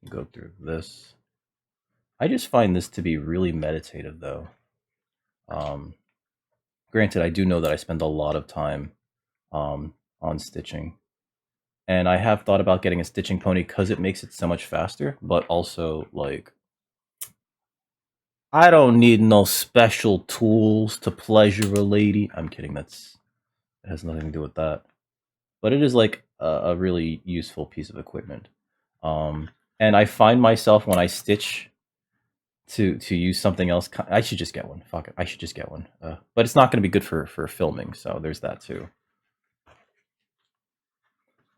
Go through this. I just find this to be really meditative, though. Granted, I do know that I spend a lot of time on stitching, and I have thought about getting a stitching pony because it makes it so much faster. But also, like, I don't need no special tools to pleasure a lady. I'm kidding. It has nothing to do with that. But it is like a really useful piece of equipment. And I find myself when I stitch to use something else. I should just get one. Fuck it. I should just get one. But it's not going to be good for filming. So there's that too.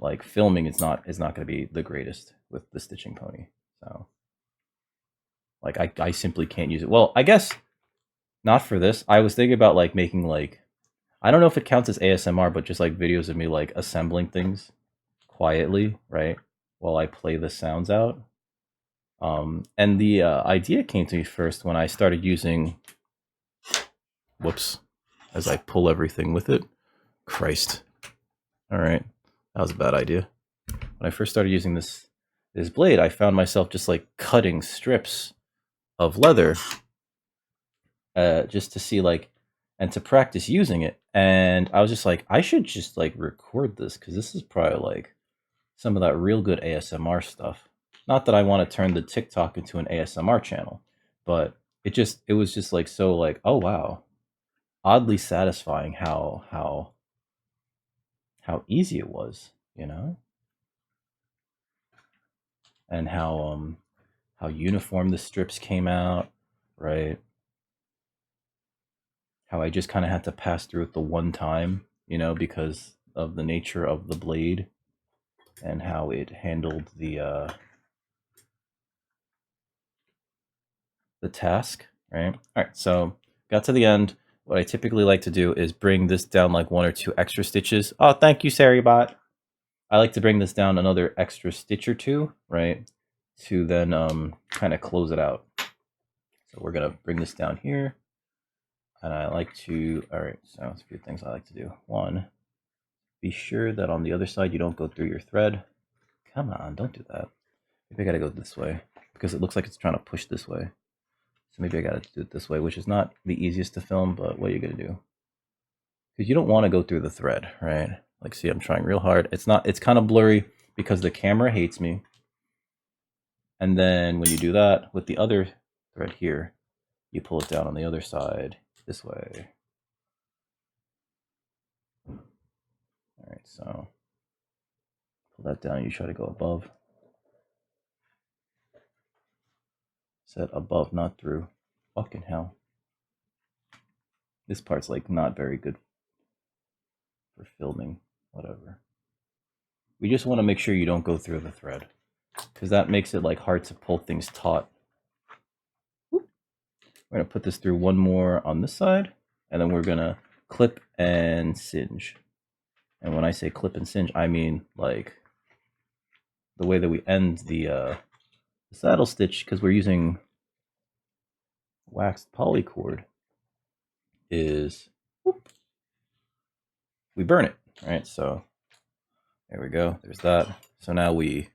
Like filming is not going to be the greatest with the stitching pony. So like I simply can't use it. Well, I guess not for this. I was thinking about like making like, I don't know if it counts as ASMR, but just like videos of me like assembling things quietly, right? While I play the sounds out. And the idea came to me first when I started using, whoops, as I pull everything with it. Christ. All right. That was a bad idea. When I first started using this blade, I found myself just like cutting strips of leather just to see like, and to practice using it. And I was just like, I should just like record this because this is probably like some of that real good ASMR stuff. Not that I want to turn the TikTok into an ASMR channel, but it was just like so like, oh wow, oddly satisfying how easy it was, you know, and how uniform the strips came out, right? How I just kind of had to pass through it the one time, you know, because of the nature of the blade and how it handled the task, right? All right, so got to the end. What I typically like to do is bring this down like one or two extra stitches. Oh, thank you, Saribot. I like to bring this down another extra stitch or two, right? To then kind of close it out. So we're gonna bring this down here. And I like to, all right, so it's a few things I like to do. One, Be sure that on the other side you don't go through your thread. Come on, don't do that. Maybe I gotta go this way because it looks like it's trying to push this way. So maybe I gotta do it this way, which is not the easiest to film, but what are you gonna do? Because you don't want to go through the thread, right? Like, see, I'm trying real hard. It's kind of blurry because the camera hates me. And then when you do that with the other thread here, you pull it down on the other side this way. All right, so pull that down. You try to go above. Set above, not through. Fucking hell. This part's like not very good for filming. Whatever. We just want to make sure you don't go through the thread, because that makes it like hard to pull things taut. We're gonna put this through one more on this side, and then we're gonna clip and singe. And when I say clip and singe, I mean like the way that we end the saddle stitch, because we're using waxed polycord, is whoop, we burn it, right? So there we go. There's that. So now we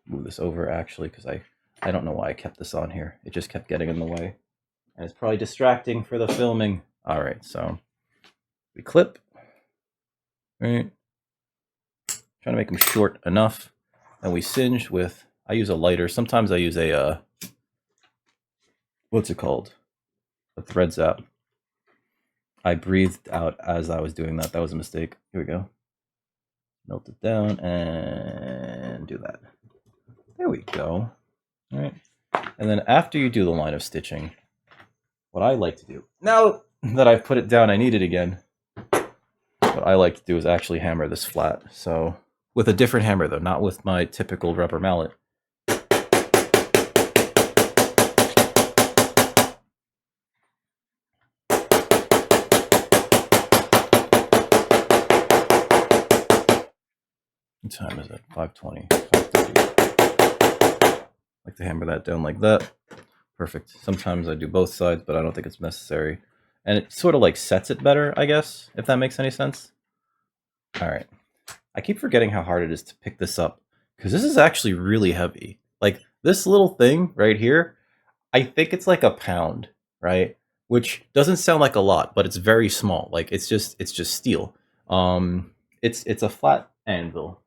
move this over, actually, because I don't know why I kept this on here. It just kept getting in the way, and it's probably distracting for the filming. All right, so we clip, right? Trying to make them short enough, and we singe with, I use a lighter. Sometimes I use a what's it called? A thread zap. I breathed out as I was doing that. That was a mistake. Here we go. Melt it down and do that. There we go. All right. And then after you do the line of stitching, what I like to do, now that I've put it down, I need it again. What I like to do is actually hammer this flat. So with a different hammer though, not with my typical rubber mallet. What time is it? 5:20. 5:30. Like to hammer that down like that. Perfect. Sometimes I do both sides, but I don't think it's necessary. And it sort of like sets it better, I guess, if that makes any sense. All right. I keep forgetting how hard it is to pick this up, because this is actually really heavy. Like this little thing right here, I think it's like a pound, right? Which doesn't sound like a lot, but it's very small. Like it's just steel. It's a flat anvil.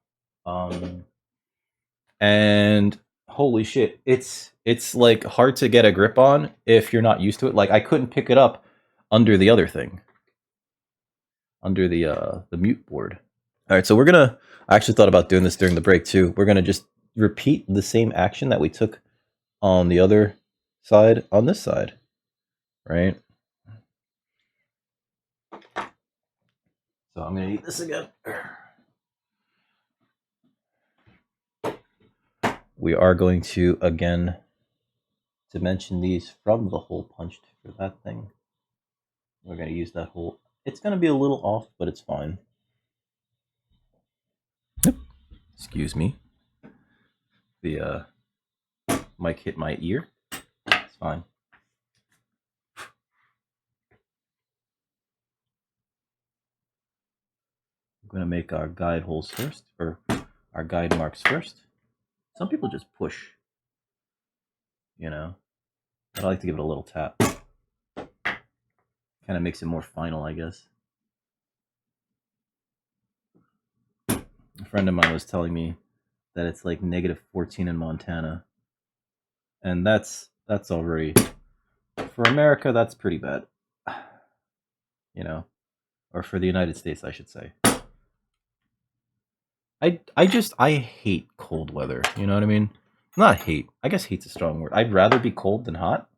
And holy shit, it's like hard to get a grip on if you're not used to it. Like I couldn't pick it up under the other thing, under the mute board. All right, so we're gonna, I actually thought about doing this during the break too. We're gonna just repeat the same action that we took on the other side on this side, right? So I'm gonna eat this again. We are going to, again, dimension these from the hole punched for that thing. We're going to use that hole. It's going to be a little off, but it's fine. Excuse me. The mic hit my ear. It's fine. I'm going to make our guide holes first, or our guide marks first. Some people just push, you know. I like to give it a little tap. Kind of makes it more final, I guess. A friend of mine was telling me that it's like -14 in Montana. And that's already, for America, that's pretty bad. You know, or for the United States, I should say. I hate cold weather, you know what I mean? Not hate. I guess hate's a strong word. I'd rather be cold than hot.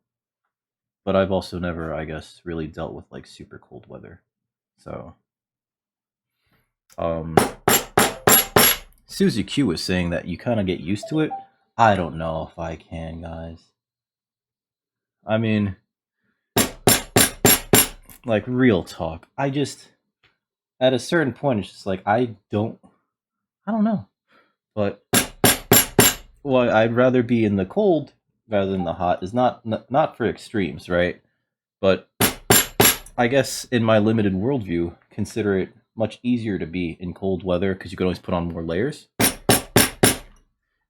But I've also never, I guess, really dealt with like super cold weather. So Susie Q was saying that you kind of get used to it. I don't know if I can, guys. I mean, like real talk. I just, at a certain point, it's just like I don't know. But well, I'd rather be in the cold rather than the hot. Is not for extremes, right? But I guess in my limited worldview, consider it much easier to be in cold weather because you can always put on more layers.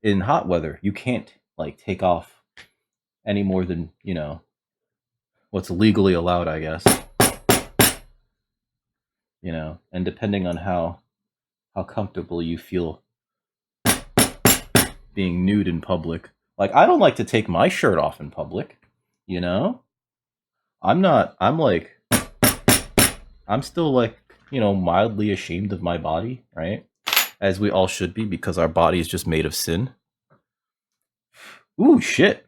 In hot weather, you can't like take off any more than, you know, what's legally allowed, I guess. You know, and depending on how comfortable you feel being nude in public. Like, I don't like to take my shirt off in public, you know? I'm still like, you know, mildly ashamed of my body, right? As we all should be, because our body is just made of sin. Ooh, shit.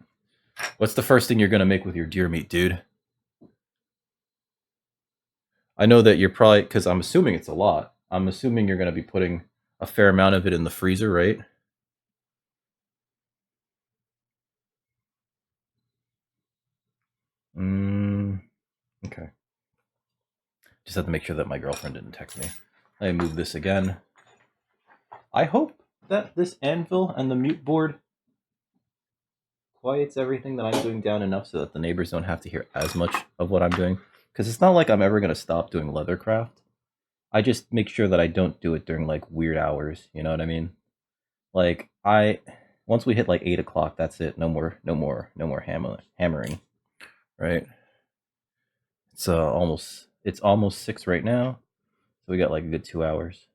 What's the first thing you're gonna make with your deer meat, dude? I know that you're probably, because I'm assuming it's a lot. I'm assuming you're gonna be putting a fair amount of it in the freezer, right? Okay. Just have to make sure that my girlfriend didn't text me. Let me move this again. I hope that this anvil and the mute board quiets everything that I'm doing down enough so that the neighbors don't have to hear as much of what I'm doing. Because it's not like I'm ever going to stop doing Leathercraft. I just make sure that I don't do it during like weird hours. You know what I mean? Like, once we hit like 8 o'clock, that's it. No more hammering. Right? It's almost 6 right now. So we got like a good 2 hours.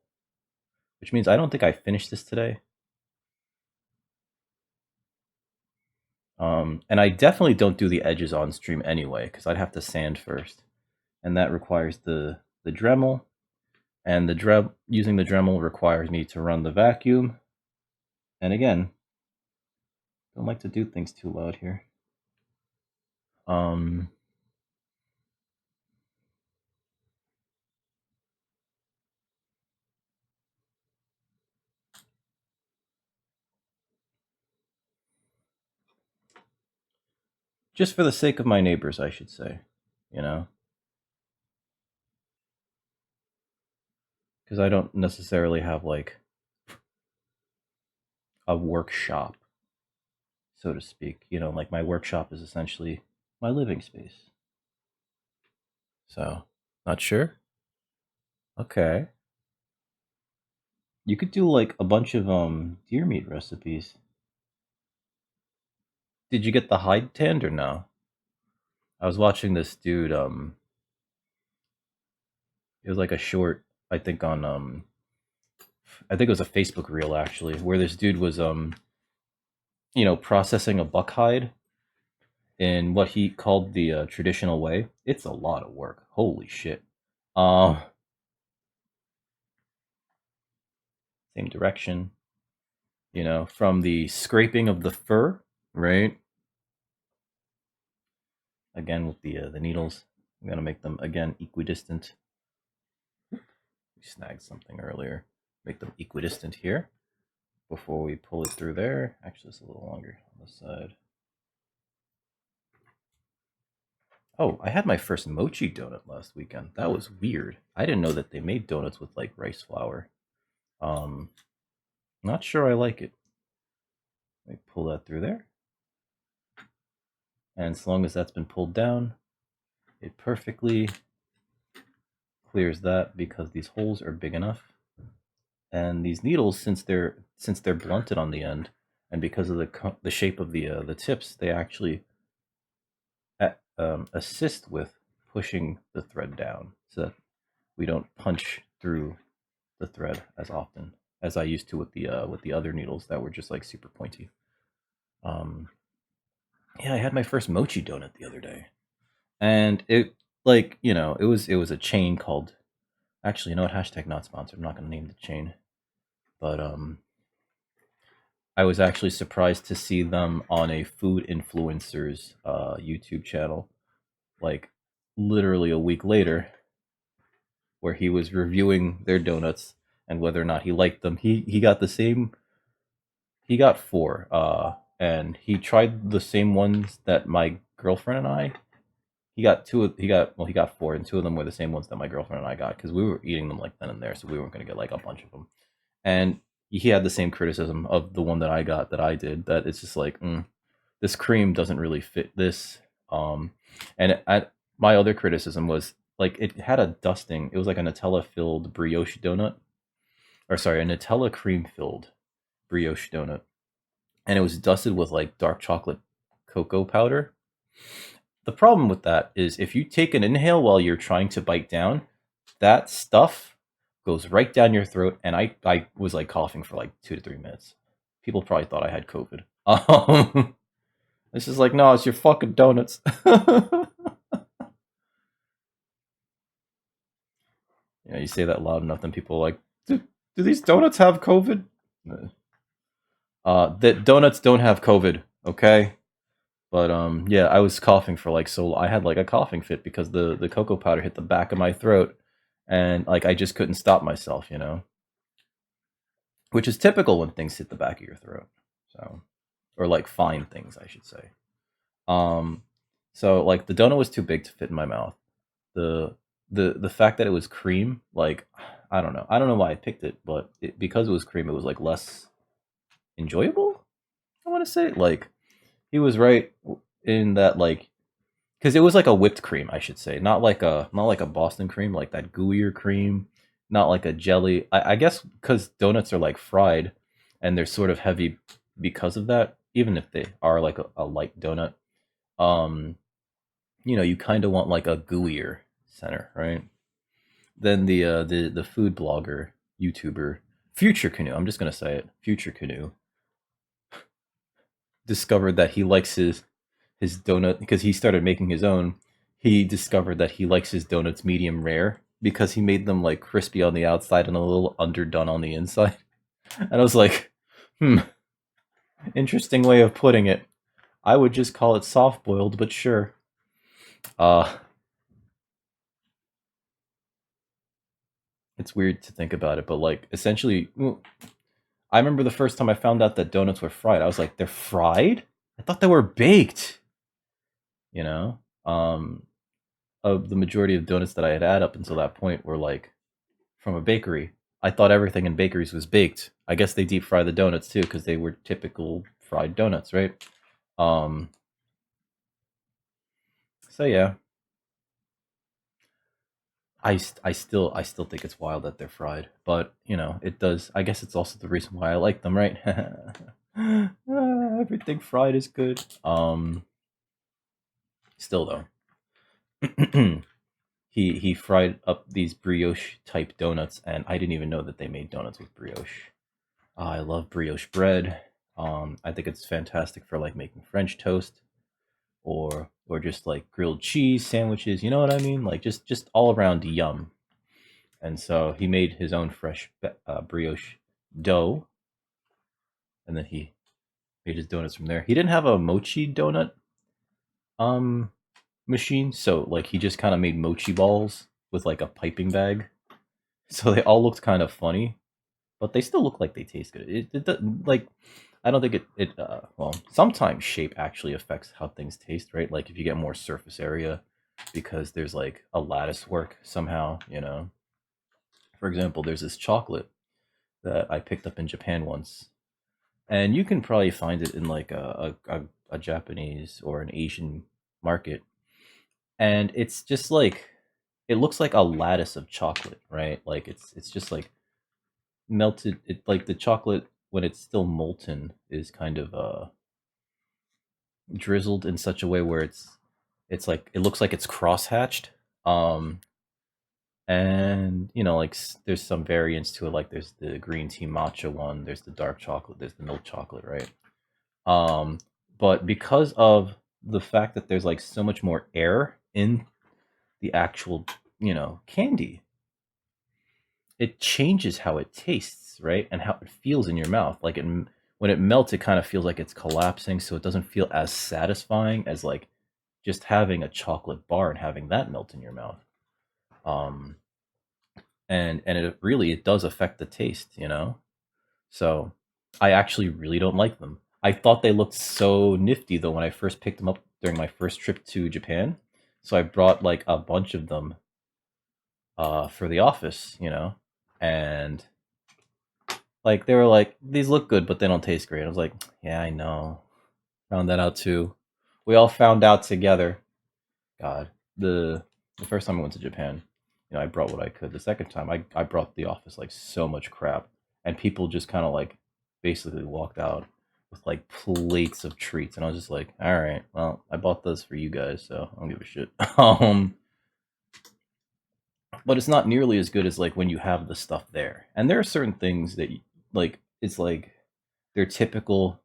Which means I don't think I finished this today. And I definitely don't do the edges on stream anyway, because I'd have to sand first. And that requires the Dremel. And using the Dremel requires me to run the vacuum. And again, don't like to do things too loud here. Just for the sake of my neighbors, I should say, you know? Because I don't necessarily have like a workshop, so to speak. You know, like my workshop is essentially my living space. So, not sure? Okay. You could do like a bunch of deer meat recipes. Did you get the hide tanned or no? I was watching this dude, it was like a short, I think on I think it was a Facebook reel actually, where this dude was you know, processing a buck hide in what he called the traditional way. It's a lot of work. Holy shit. Same direction. You know, from the scraping of the fur, right? Again with the needles. I'm gonna make them again equidistant. We snagged something earlier. Make them equidistant here before we pull it through there. Actually, it's a little longer on this side. Oh, I had my first mochi donut last weekend. That was weird. I didn't know that they made donuts with like rice flour. Not sure I like it. Let me pull that through there. And as long as that's been pulled down, it perfectly clears that because these holes are big enough. And these needles, since they're blunted on the end, and because of the shape of the tips, they actually assist with pushing the thread down, so that we don't punch through the thread as often as I used to with the other needles that were just like super pointy. Yeah, I had my first mochi donut the other day, and it, like, you know, it was a chain called, actually, you know what, hashtag not sponsored. I'm not going to name the chain, but I was actually surprised to see them on a food influencer's YouTube channel, like literally a week later, where he was reviewing their donuts and whether or not he liked them. He got the same. He got 4, and he tried the same ones that my girlfriend and I. He got 2. He got 4, and 2 of them were the same ones that my girlfriend and I got because we were eating them like then and there, so we weren't going to get like a bunch of them. And he had the same criticism of the one that I got, that I did, that it's just like, this cream doesn't really fit this. And my other criticism was like it had a dusting. It was like a Nutella filled brioche donut, or sorry, a Nutella cream filled brioche donut, and it was dusted with like dark chocolate cocoa powder. The problem with that is if you take an inhale while you're trying to bite down, that stuff goes right down your throat, and I was like coughing for like 2 to 3 minutes. People probably thought I had COVID. This is like, no, it's your fucking donuts. Yeah, you say that loud enough, then people are like, do these donuts have COVID? That donuts don't have COVID, okay? But yeah, I was coughing for like so. I had like a coughing fit because the cocoa powder hit the back of my throat, and like I just couldn't stop myself, you know, which is typical when things hit the back of your throat. So, or like fine things, I should say. Um, so like the donut was too big to fit in my mouth. The the fact that it was cream, like I don't know. I don't know why I picked it, but because it was cream, it was like less enjoyable. I want to say like he was right in that like because it was like a whipped cream, I should say, not like a Boston cream, like that gooier cream, not like a jelly. I guess because donuts are like fried, and they're sort of heavy because of that. Even if they are like a light donut, um, you kind of want like a gooier center, right? Then the food blogger YouTuber Future Canoe, I'm just gonna say it, Future Canoe, discovered that he likes his donut because he started making his own. He discovered that he likes his donuts medium rare because he made them like crispy on the outside and a little underdone on the inside. And I was like, interesting way of putting it. I would just call it soft boiled, but sure. Uh it's weird to think about it, but like essentially I remember the first time I found out that donuts were fried. I was like, they're fried? I thought they were baked, you know? Of the majority of donuts that I had up until that point were like from a bakery. I thought everything in bakeries was baked. I guess they deep fry the donuts too because they were typical fried donuts, right? Um, so yeah, I still think it's wild that they're fried, but it does. I guess it's also the reason why I like them, right? Everything fried is good. Still though, he fried up these brioche type donuts, and I didn't even know that they made donuts with brioche. I love brioche bread. I think it's fantastic for like making French toast or just like grilled cheese sandwiches. You know what I mean? Like just all around yum. And so he made his own fresh brioche dough, and then he made his donuts from there. He didn't have a mochi donut um machine, so like he just kind of made mochi balls with like a piping bag. So they all looked kind of funny, but they still look like they taste good. Like I don't think well, sometimes shape actually affects how things taste, right? Like if you get more surface area because there's like a lattice work somehow. For example, there's this chocolate that I picked up in Japan once, and you can probably find it in like a Japanese or an Asian market, and it's just like it looks like a lattice of chocolate, right? Like it's just like melted. It like the chocolate when it's still molten is kind of drizzled in such a way where it's like it looks like it's cross-hatched. um and like there's some variants to it, like there's the green tea matcha one, there's the dark chocolate, there's the milk chocolate, right? um but because of the fact that there's like so much more air in the actual candy, it changes how it tastes, right? And how it feels in your mouth. Like when it melts, it kind of feels like it's collapsing, so it doesn't feel as satisfying as like just having a chocolate bar and having that melt in your mouth. Um, and it does affect the taste. So I actually really don't like them. I thought they looked so nifty though when I first picked them up during my first trip to Japan. So I brought like a bunch of them for the office, and like they were like, these look good, but they don't taste great. I was like, yeah, I know. Found that out too. We all found out together. God, the The first time I went to Japan, I brought what I could. The second time, I brought the office like so much crap, and people just kind of like basically walked out with like plates of treats, and I was just like, all right, well, I bought this for you guys, so I don't give a shit. But it's not nearly as good as like when you have the stuff there, and there are certain things that like it's like they're typical,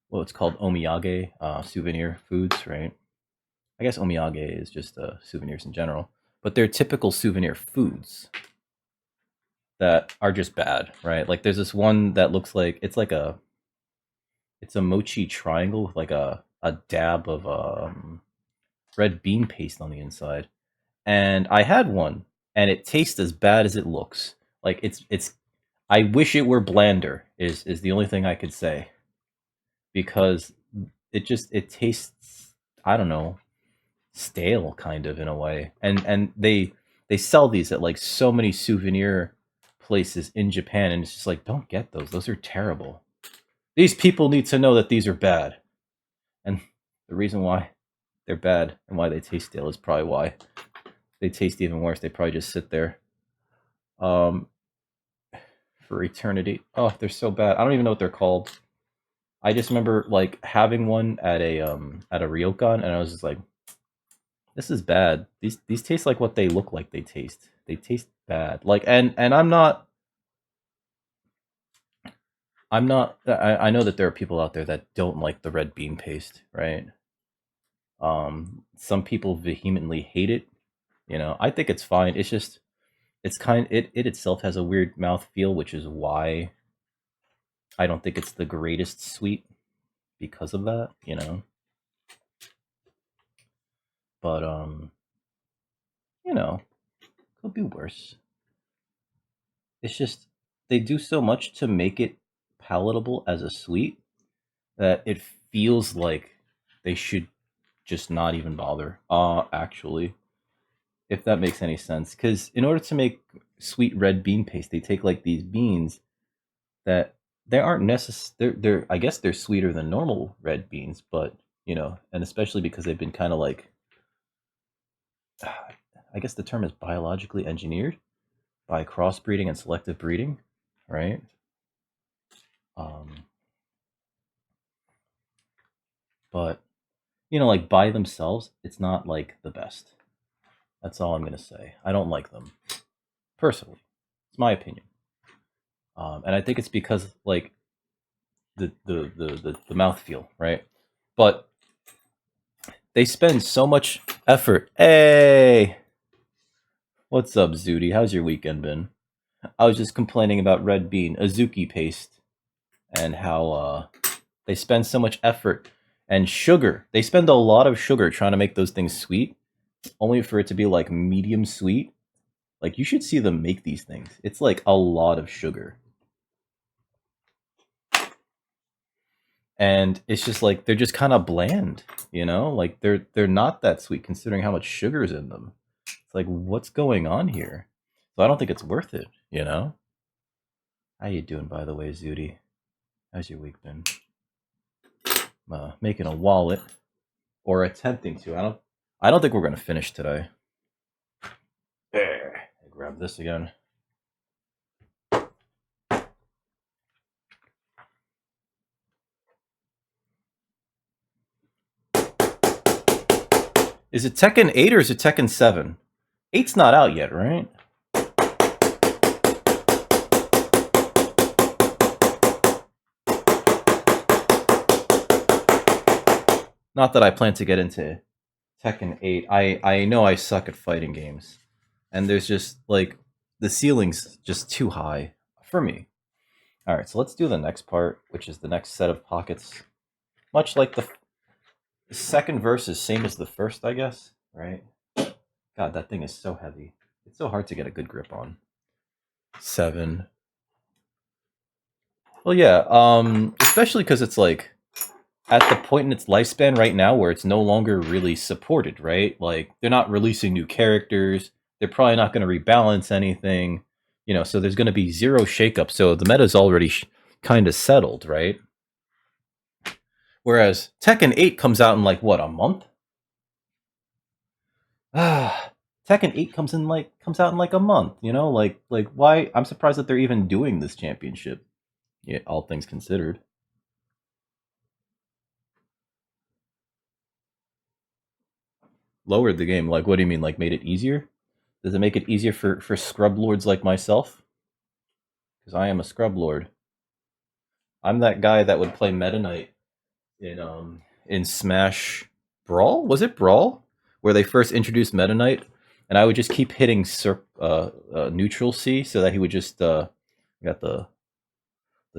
what's called omiyage, souvenir foods, right? I guess omiyage is just souvenirs in general, but they're typical souvenir foods that are just bad, right? Like there's this one that looks like it's a mochi triangle with like a dab of red bean paste on the inside, and I had one, and it tastes as bad as it looks. Like it's. I wish it were blander. Is the only thing I could say, because it tastes, I don't know, stale kind of in a way. And they sell these at like so many souvenir places in Japan, and it's just like, don't get those. Those are terrible. These people need to know that these are bad. And the reason why they're bad and why they taste stale is probably why they taste even worse. They probably just sit there um for eternity. Oh, they're so bad. I don't even know what they're called. I just remember like having one at a ryokan, and I was just like, this is bad. These taste like what they look like they taste. They taste bad. Like, and I'm not. I know that there are people out there that don't like the red bean paste, right? Some people vehemently hate it. I think it's fine. It's just it itself has a weird mouth feel, which is why I don't think it's the greatest sweet because of that. But could be worse. It's just they do so much to make it palatable as a sweet that it feels like they should just not even bother. Actually, if that makes any sense, because in order to make sweet red bean paste, they take like these beans that they aren't necessary. They're I guess they're sweeter than normal red beans, but and especially because they've been kind of like, I guess the term is biologically engineered by crossbreeding and selective breeding, right? Um, but like by themselves, it's not like the best. That's all I'm gonna say. I don't like them personally. It's my opinion, and I think it's because like the mouthfeel, right? But they spend so much effort. Hey, what's up, Zooty? How's your weekend been? I was just complaining about red bean azuki paste and how they spend so much effort and sugar. They spend a lot of sugar trying to make those things sweet, only for it to be like medium sweet. Like you should see them make these things. It's like a lot of sugar. And it's just like they're just kind of bland, Like they're not that sweet considering how much sugar is in them. It's like, what's going on here? So I don't think it's worth it. How you doing, by the way, Zooty? How's your week been? Making a wallet, or attempting to. I don't think we're gonna finish today. There. I grab this again. Is it Tekken 8 or is it Tekken 7? 8's not out yet, right? Not that I plan to get into Tekken 8. I know I suck at fighting games. And there's just like the ceiling's just too high for me. Alright, so let's do the next part, which is the next set of pockets. Much like the second verse is same as the first, I guess, right? God, that thing is so heavy. It's so hard to get a good grip on. 7. Well, yeah, especially because it's like at the point in its lifespan right now where it's no longer really supported, right? Like they're not releasing new characters. They're probably not going to rebalance anything, so there's going to be zero shakeup. So the meta's already kind of settled, right? Whereas Tekken 8 comes out in like what, a month? Ah, Tekken 8 comes out in like a month, you know? Like why I'm surprised that they're even doing this championship. Yeah, all things considered. Lowered the game. Like what do you mean? Like made it easier? Does it make it easier for scrub lords like myself? Because I am a scrub lord. I'm that guy that would play Meta Knight in Smash Brawl. Was it Brawl where they first introduced Meta Knight, and I would just keep hitting neutral C so that he would just got the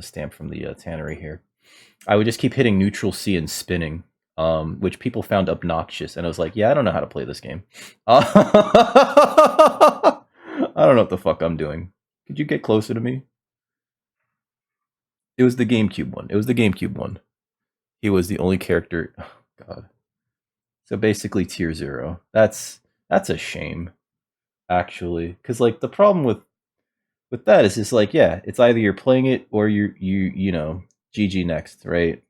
stamp from the tannery here. I would just keep hitting neutral C and spinning, which people found obnoxious, and I was like, yeah, I don't know how to play this game. I don't know what the fuck I'm doing. Could you get closer to me? It was the GameCube one. It was the GameCube one. He was the only character. Oh, God. So basically, tier 0. That's a shame, actually, because like the problem with that is just like, yeah, it's either you're playing it or you know, GG next, right?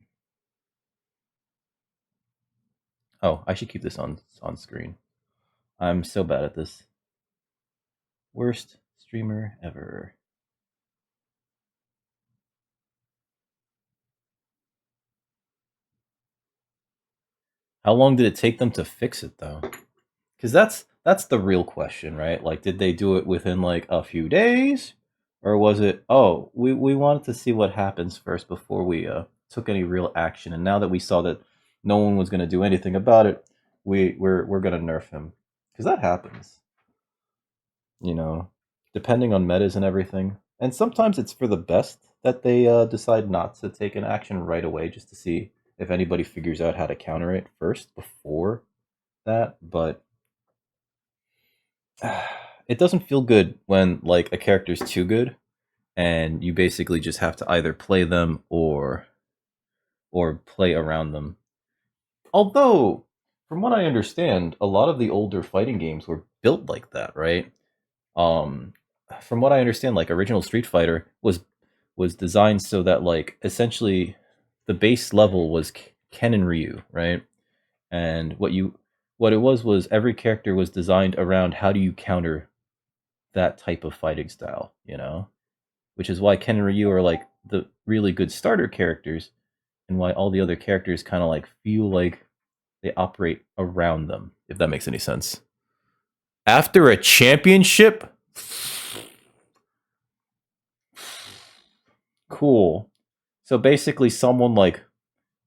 Oh, I should keep this on screen. I'm so bad at this. Worst streamer ever. How long did it take them to fix it though? Because that's the real question, right? Like, did they do it within like a few days, or was it? Oh, we wanted to see what happens first before we took any real action. And now that we saw that no one was going to do anything about it, we're going to nerf him because that happens. You know, depending on metas and everything. And sometimes it's for the best that they decide not to take an action right away just to see if anybody figures out how to counter it first before that. But it doesn't feel good when like a character's too good and you basically just have to either play them or play around them. Although, from what I understand, a lot of the older fighting games were built like that, right? Um, from what I understand, like original Street Fighter was designed so that like essentially the base level was Ken and Ryu, right? And what it was every character was designed around how do you counter that type of fighting style, you know? Which is why Ken and Ryu are like the really good starter characters, and why all the other characters kind of like feel like they operate around them, if that makes any sense. After a championship? Cool. So basically, someone like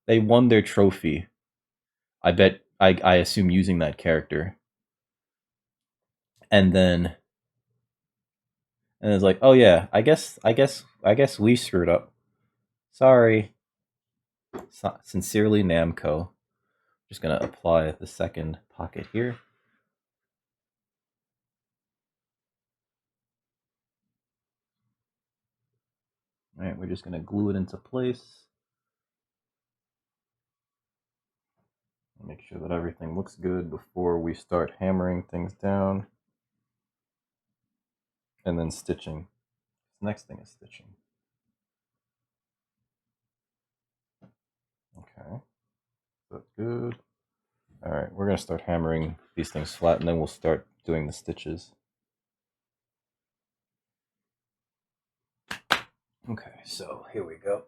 they won their trophy. I bet I assume using that character, and then it's like, oh yeah, I guess we screwed up. Sorry. Sincerely, Namco. Just gonna apply the second pocket here. All right, we're just gonna glue it into place. Make sure that everything looks good before we start hammering things down. And then stitching. The next thing is stitching. Okay, that's good. All right, we're gonna start hammering these things flat, and then we'll start doing the stitches. Okay, so here we go.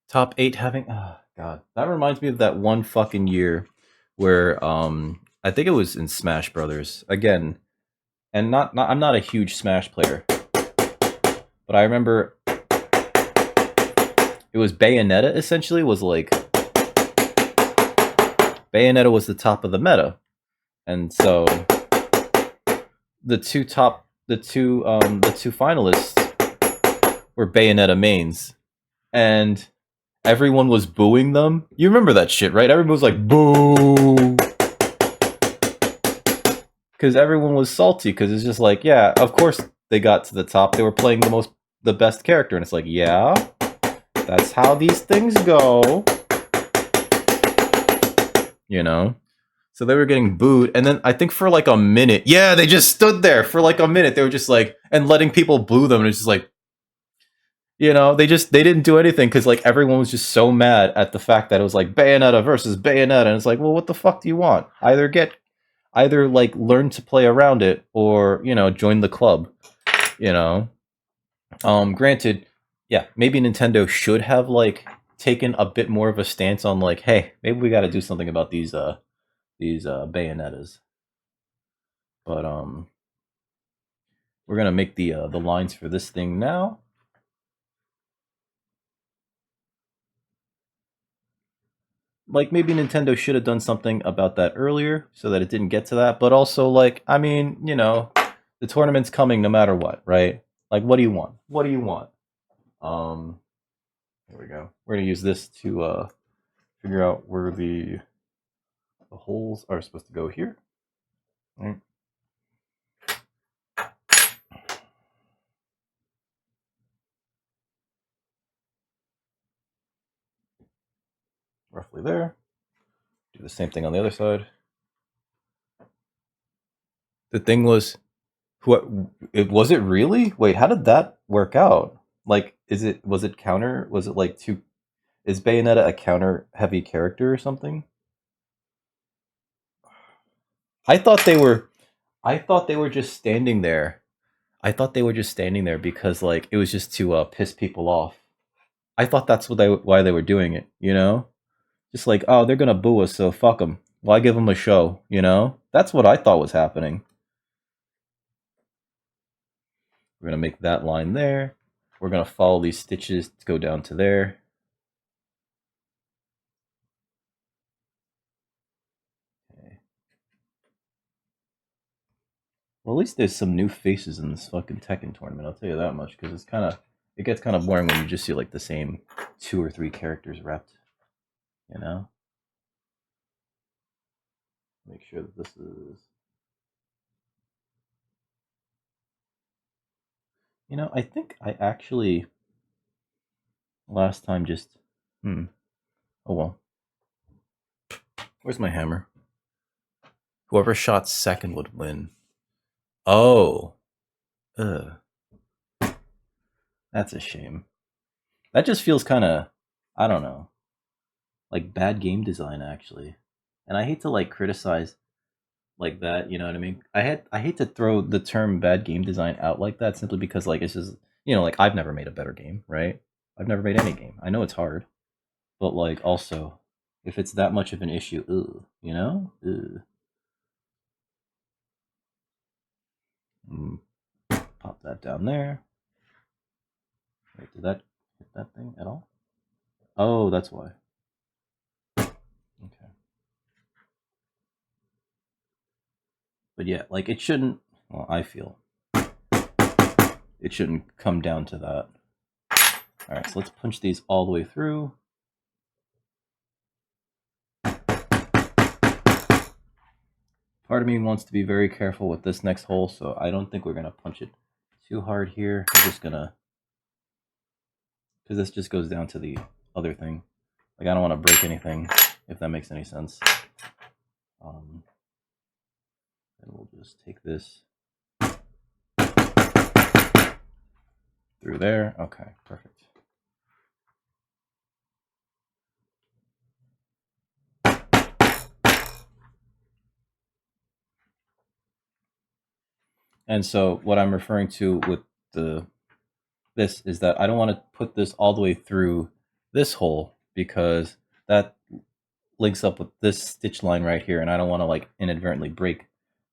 Top 8 having, oh god, that reminds me of that one fucking year where I think it was in Smash Brothers again, and not I'm not a huge Smash player, but I remember it was Bayonetta. Essentially, was like Bayonetta was the top of the meta, and so the two finalists were Bayonetta mains, and everyone was booing them. You remember that shit, right? Everyone was like, boo! Because everyone was salty, because it's just like, yeah, of course they got to the top. They were playing the best character, and it's like, yeah, that's how these things go. You know? So they were getting booed, and then I think for like a minute, yeah, they just stood there for like a minute. They were just like, and letting people boo them, and it's just like, You know, they didn't do anything because like everyone was just so mad at the fact that it was like Bayonetta versus Bayonetta, and it's like, well, what the fuck do you want? Either like learn to play around it, or join the club. You know, granted, yeah, maybe Nintendo should have like taken a bit more of a stance on like, hey, maybe we got to do something about these Bayonettas. But we're gonna make the lines for this thing now. Like maybe Nintendo should have done something about that earlier so that it didn't get to that. But also, like, I mean, the tournament's coming no matter what, right? Like, what do you want? What do you want? Um, here we go. We're gonna use this to figure out where the holes are supposed to go here. Right. Roughly there. Do the same thing on the other side. The thing was, was it really? Wait, how did that work out? Like, was it counter? Was it like two? Is Bayonetta a counter heavy character or something? I thought they were. I thought they were just standing there. I thought they were just standing there because like it was just to piss people off. I thought that's why they were doing it. Just like, oh, they're gonna boo us, so fuck them. Why give them a show? That's what I thought was happening. We're gonna make that line there. We're gonna follow these stitches to go down to there. Okay. Well, at least there's some new faces in this fucking Tekken tournament. I'll tell you that much, because it gets kind of boring when you just see like the same 2 or 3 characters repped. Make sure that this is. I think I actually last time just. Oh well. Where's my hammer? Whoever shot second would win. Oh. Ugh. That's a shame. That just feels kind of, I don't know, like bad game design actually. And I hate to like criticize like that, you know what I mean? I hate to throw the term bad game design out like that simply because like it's just, like I've never made a better game, right? I've never made any game. I know it's hard, but like also if it's that much of an issue, ugh. Pop that down there. Wait, did that hit that thing at all? Oh, that's why. Okay. But yeah, like it shouldn't, well, I feel it shouldn't come down to that. All right, so let's punch these all the way through. Part of me wants to be very careful with this next hole, so I don't think we're going to punch it too hard here. We're just going to, because this just goes down to the other thing. Like, I don't want to break anything, if that makes any sense. And we'll just take this through there. Okay, perfect. And so what I'm referring to with this is that I don't want to put this all the way through this hole because that links up with this stitch line right here, and I don't want to like inadvertently break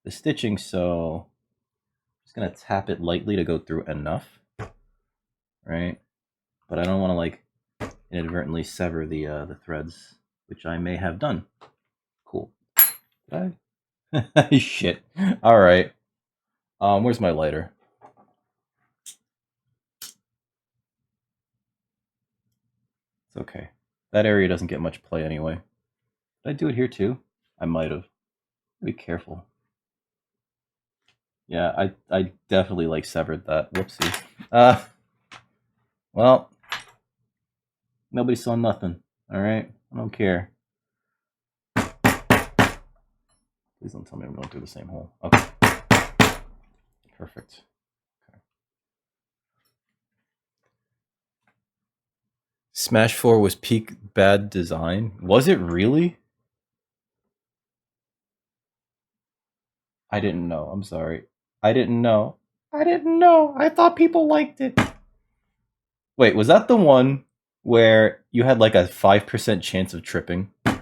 the stitching, so I'm just gonna tap it lightly to go through enough, right? But I don't want to like inadvertently sever the threads, which I may have done. Cool. Did I? Shit. All right. Where's my lighter? It's okay. That area doesn't get much play anyway. Did I do it here too? I might have. Be careful. Yeah, I definitely like severed that. Whoopsie. Well, nobody saw nothing. All right, I don't care. Please don't tell me I'm going through the same hole. Okay, perfect. Okay. Smash 4 was peak bad design. Was it really? I didn't know. I'm sorry. I didn't know. I didn't know. I thought people liked it. Wait, was that the one where you had like a 5% chance of tripping? What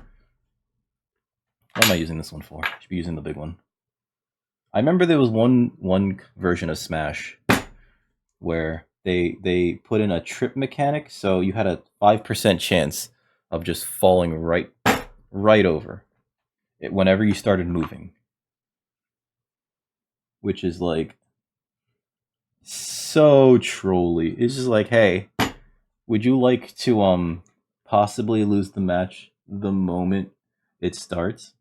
am I using this one for? I should be using the big one. I remember there was one version of Smash where they put in a trip mechanic, so you had a 5% chance of just falling right over it whenever you started moving, which is like so trolly. It's just like, hey, would you like to possibly lose the match the moment it starts?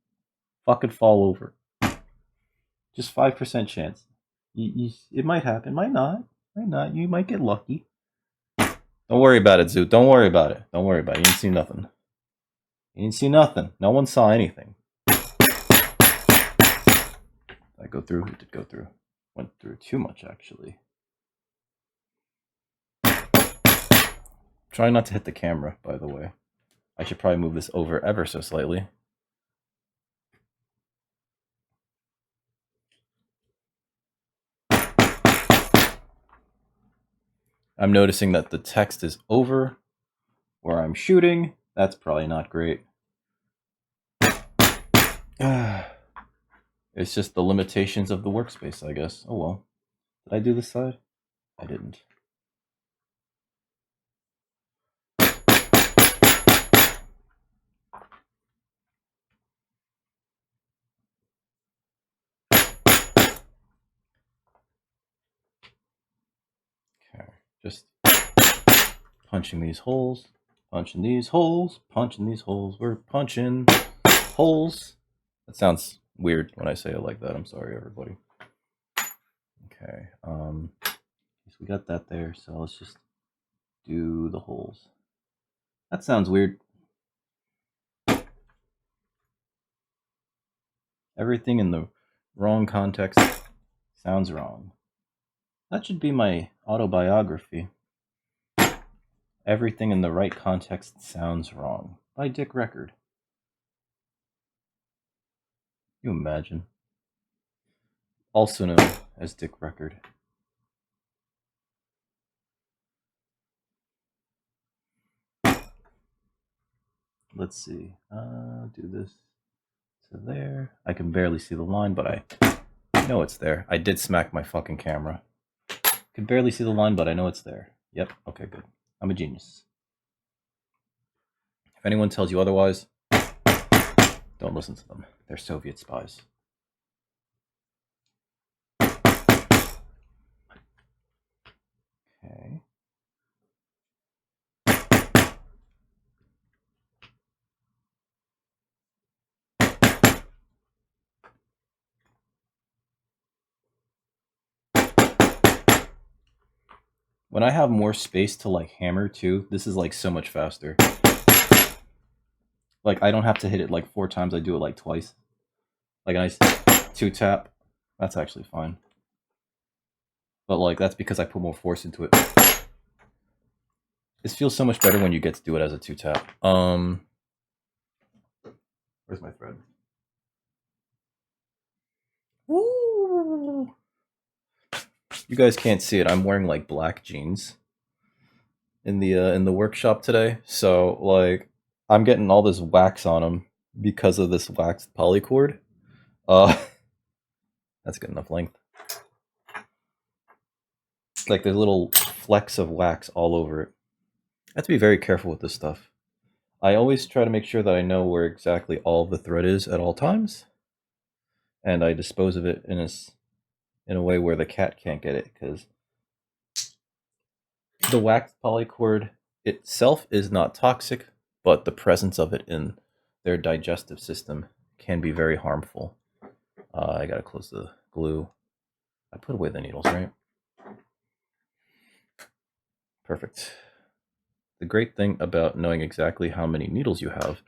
Fucking fall over. Just 5% chance. It might happen, might not. You might get lucky. Don't worry about it, Zoot. Don't worry about it. Don't worry about it. You didn't see nothing. You didn't see nothing. No one saw anything. Did I go through? Who did go through? Went through too much, actually. Try not to hit the camera, by the way. I should probably move this over ever so slightly. I'm noticing that the text is over where I'm shooting. That's probably not great. It's just the limitations of the workspace, I guess. Oh well. Did I do this side? I didn't. Okay, just punching these holes, punching these holes, punching these holes. We're punching holes. That sounds weird when I say it like that. I'm sorry, everybody. Okay, so we got that there, so let's just do the holes. That sounds weird. Everything in the wrong context sounds wrong. That should be my autobiography. Everything in the right context sounds wrong. By Dick Record. You imagine. Also known as Dick Record. Let's see. Do this to there. I can barely see the line, but I know it's there. I did smack my fucking camera. Can barely see the line, but I know it's there. Yep. Okay, good. I'm a genius. If anyone tells you otherwise, don't listen to them. They're Soviet spies. Okay. When I have more space to like hammer too, this is like so much faster. Like I don't have to hit it like 4 times, I do it like twice. Like a nice 2 tap. That's actually fine. But like that's because I put more force into it. This feels so much better when you get to do it as a 2 tap. Where's my thread? Woo! You guys can't see it. I'm wearing like black jeans in the workshop today. So like I'm getting all this wax on them because of this waxed polycord. That's good enough length. Like there's little flecks of wax all over it. I have to be very careful with this stuff. I always try to make sure that I know where exactly all of the thread is at all times, and I dispose of it in a way where the cat can't get it, because the waxed polycord itself is not toxic, but the presence of it in their digestive system can be very harmful. I gotta close the glue. I put away the needles, right? Perfect. The great thing about knowing exactly how many needles you have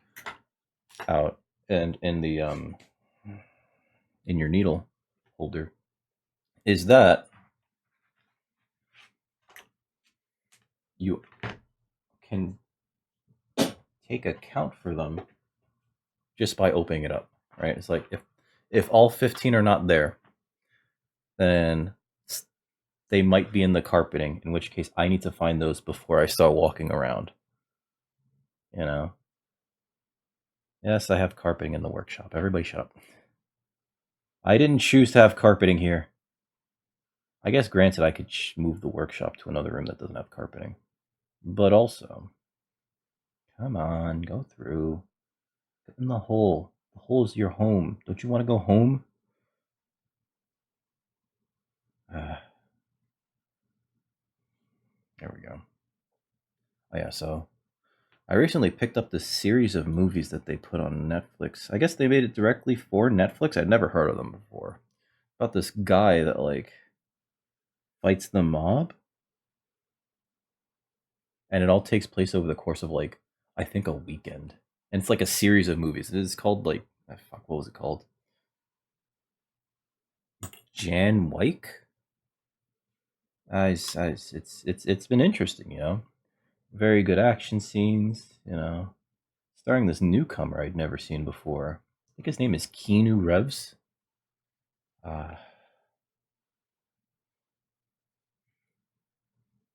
out and in the in your needle holder is that you can take account for them just by opening it up, right? It's like if all 15 are not there, then they might be in the carpeting, in which case I need to find those before I start walking around. You know? Yes, I have carpeting in the workshop. Everybody shut up. I didn't choose to have carpeting here. I guess granted I could move the workshop to another room that doesn't have carpeting. But also, come on, go through. Get in the hole. The hole is your home. Don't you want to go home? There we go. Oh yeah, so I recently picked up this series of movies that they put on Netflix. I guess they made it directly for Netflix. I'd never heard of them before. About this guy that like fights the mob, and it all takes place over the course of like I think a weekend. And it's like a series of movies. It is called like fuck, what was it called? Jan Wyke. It's been interesting, you know. Very good action scenes, you know. Starring this newcomer I'd never seen before. I think his name is Keanu Reeves. I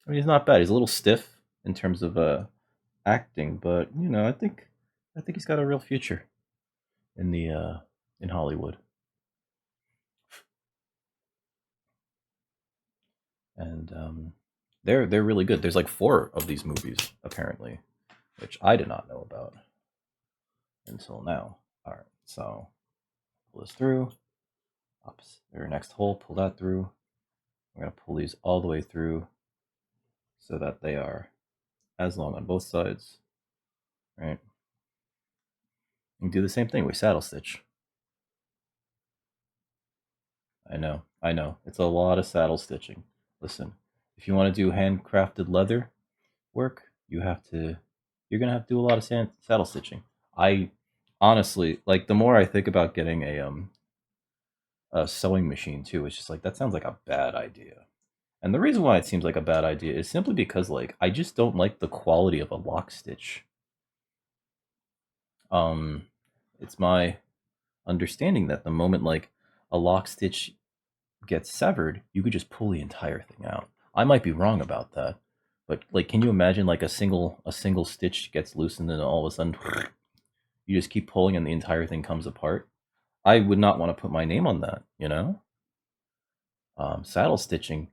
mean, he's not bad. He's a little stiff in terms of acting, but you know, I think he's got a real future in the in Hollywood. And they're really good. There's like 4 of these movies apparently, which I did not know about until now. All right, so pull this through. Oops, their next hole. Pull that through. We're gonna pull these all the way through so that they are as long on both sides. Right. And do the same thing with saddle stitch. I know. It's a lot of saddle stitching. Listen, if you want to do handcrafted leather work, you're gonna have to do a lot of saddle stitching. I honestly like the more I think about getting a sewing machine too, it's just like that sounds like a bad idea. And the reason why it seems like a bad idea is simply because like I just don't like the quality of a lock stitch. It's my understanding that the moment like a lock stitch gets severed, you could just pull the entire thing out. I might be wrong about that, but like, can you imagine like a single stitch gets loosened and all of a sudden you just keep pulling and the entire thing comes apart? I would not want to put my name on that, you know. Saddle stitching,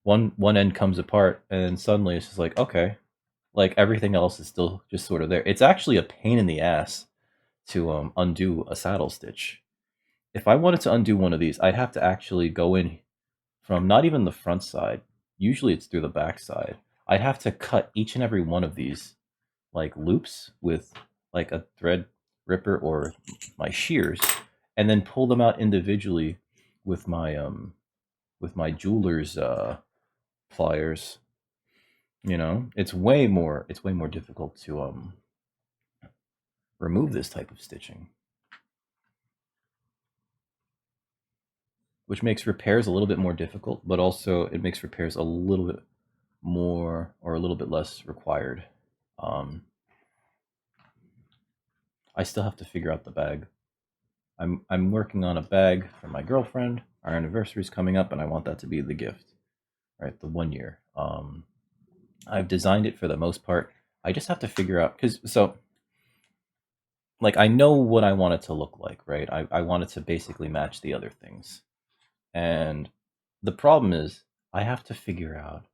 one end comes apart and suddenly it's just like okay, like everything else is still just sort of there. It's actually a pain in the ass to undo a saddle stitch. If I wanted to undo one of these, I'd have to actually go in from not even the front side. Usually it's through the back side. I'd have to cut each and every one of these like loops with like a thread ripper or my shears, and then pull them out individually with my jeweler's pliers. You know, it's way more difficult to remove this type of stitching, which makes repairs a little bit more difficult, but also it makes repairs a little bit more or a little bit less required. Um, I still have to figure out the bag. I'm working on a bag for my girlfriend. Our anniversary is coming up, and I want that to be the gift, right? The 1 year. I've designed it for the most part. I just have to figure out because so like I know what I want it to look like, right? I want it to basically match the other things. And the problem is I have to figure out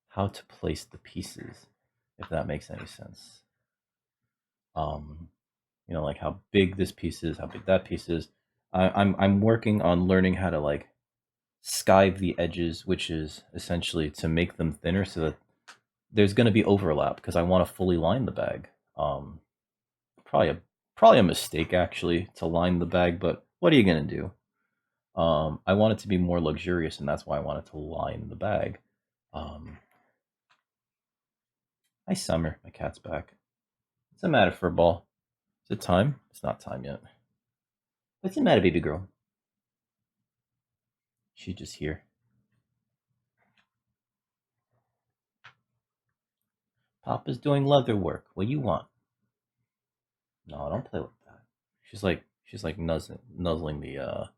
how to place the pieces, if that makes any sense. Um, you know, like how big this piece is, how big that piece is. I'm working on learning how to like skive the edges, which is essentially to make them thinner so that there's going to be overlap because I want to fully line the bag. Um, probably a probably a mistake actually to line the bag, but what are you going to do? I want it to be more luxurious, and that's why I wanted to line the bag. Um, Hi, Summer. My cat's back. What's the matter, Furball? Is it time? It's not time yet. What's the matter, baby girl? She's just here. Papa's doing leather work. What do you want? No, don't play with that. She's like nuzzling the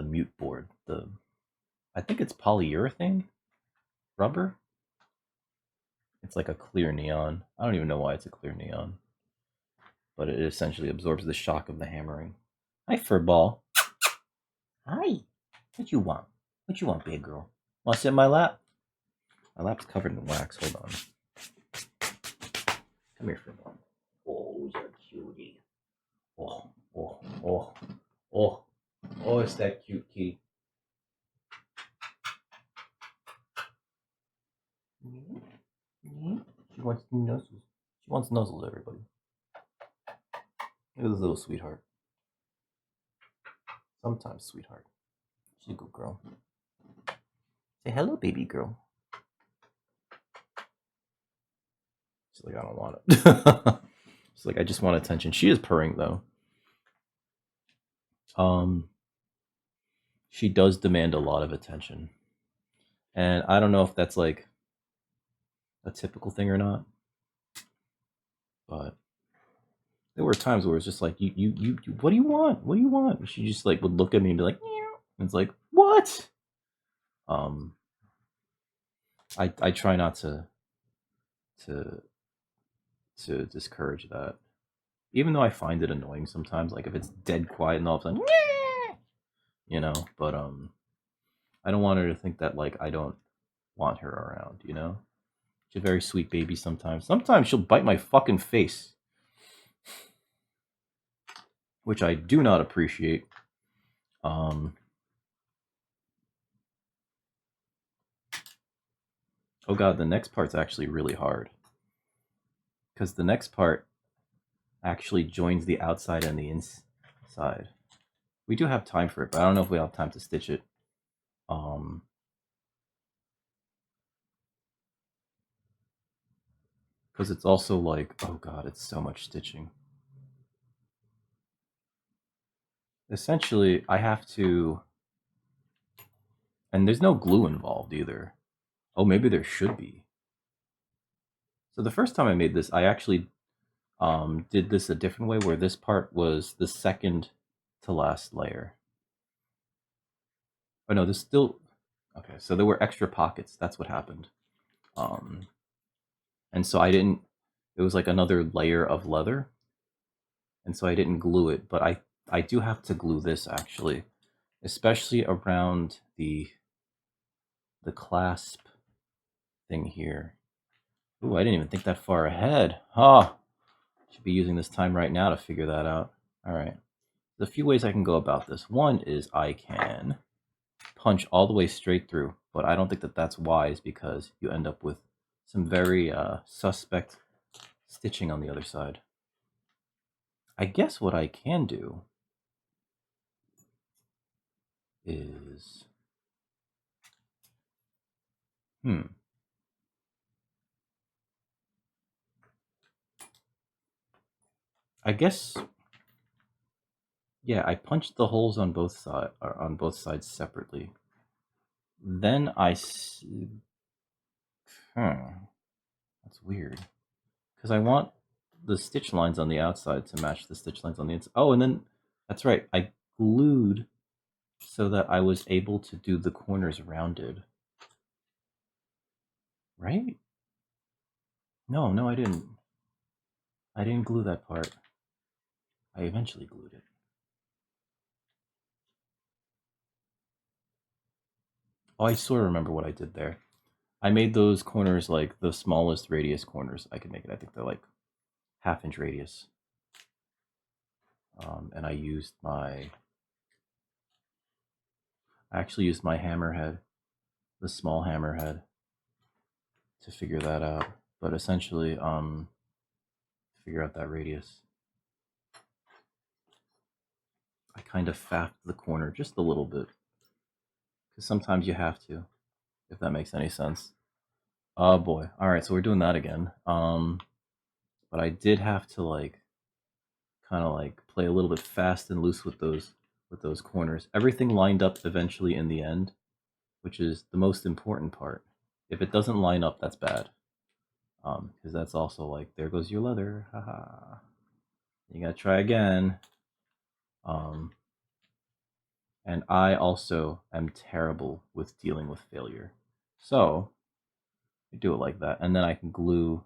mute board. I think it's polyurethane rubber. It's like a clear neon. I don't even know why it's a clear neon, but it essentially absorbs the shock of the hammering. Hi, furball. Hi. What you want? What you want, big girl? Want to sit in my lap? My lap's covered in wax. Hold on. Come here, furball. Oh, who's a cutie? Oh, oh, oh, oh, oh, it's that cute kitty. She wants nuzzles. She wants nuzzles, everybody. Look at this little sweetheart. Sometimes sweetheart. She's a good girl. Say hello, baby girl. She's like, I don't want it. She's like, I just want attention. She is purring though. She does demand a lot of attention. And I don't know if that's like a typical thing or not. But there were times where it's just like, you what do you want? What do you want? And she just like would look at me and be like, meow. And it's like, what? I try not to discourage that. Even though I find it annoying sometimes, like if it's dead quiet and all of a sudden, you know, but I don't want her to think that like I don't want her around, you know? She's a very sweet baby sometimes. Sometimes she'll bite my fucking face, which I do not appreciate. Oh god, the next part's actually really hard. Because the next part actually joins the outside and the inside. We do have time for it, but I don't know if we have time to stitch it. Because it's also like, oh god, it's so much stitching. Essentially, I have to, and there's no glue involved either. Oh, maybe there should be. So the first time I made this, I actually did this a different way, where this part was the second to last layer. Oh no, this still, okay, so there were extra pockets. That's what happened. And so I didn't, it was like another layer of leather. And so I didn't glue it, but I do have to glue this actually, especially around the clasp thing here. Ooh, I didn't even think that far ahead. Oh, should be using this time right now to figure that out. All right. There's a few ways I can go about this. One is I can punch all the way straight through, but I don't think that that's wise because you end up with some very suspect stitching on the other side. I guess what I can do is, I guess, yeah, I punched the holes on both sides separately. Then that's weird, because I want the stitch lines on the outside to match the stitch lines on the inside. Oh, and then that's right, I glued so that I was able to do the corners rounded. Right? No, I didn't. I didn't glue that part. I eventually glued it. Oh, I sort of remember what I did there. I made those corners like the smallest radius corners I could make it. I think they're like 1/2 inch radius. And I actually used my hammerhead, the small hammerhead, to figure that out. But essentially, figure out that radius, I kind of faffed the corner just a little bit, because sometimes you have to, if that makes any sense. Oh boy. All right, so we're doing that again. But I did have to like kind of like play a little bit fast and loose with those corners. Everything lined up eventually in the end, which is the most important part. If it doesn't line up, that's bad. Because that's also like, there goes your leather, haha. You gotta try again. And I also am terrible with dealing with failure. So, I do it like that, and then I can glue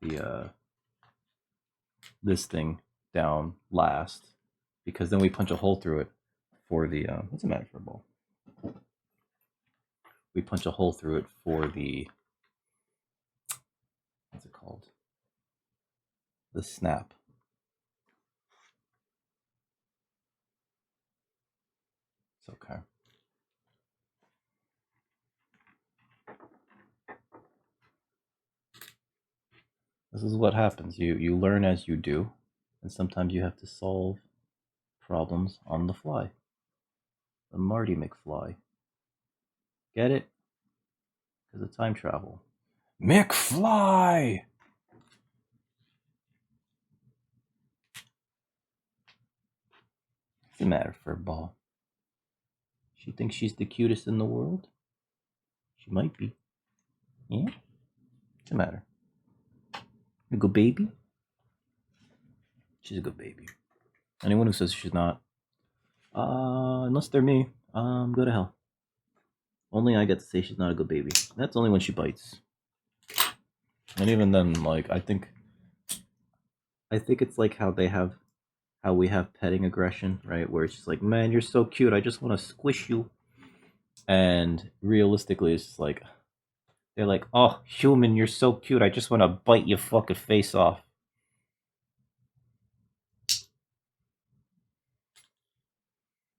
the this thing down last, because then we punch a hole through it for the what's the matter for a ball? We punch a hole through it for the, what's it called? The snap. It's okay. This is what happens. You learn as you do, and sometimes you have to solve problems on the fly. The Marty McFly. Get it? Because of time travel. McFly! What's the matter, Furball? She thinks she's the cutest in the world? She might be. Yeah? What's the matter? A good baby? She's a good baby. Anyone who says she's not, unless they're me, go to hell. Only I get to say she's not a good baby. That's only when she bites. And even then, like, I think it's like how we have petting aggression, right? Where it's just like, man, you're so cute, I just want to squish you. And realistically, it's just like, they're like, oh, human, you're so cute, I just want to bite your fucking face off.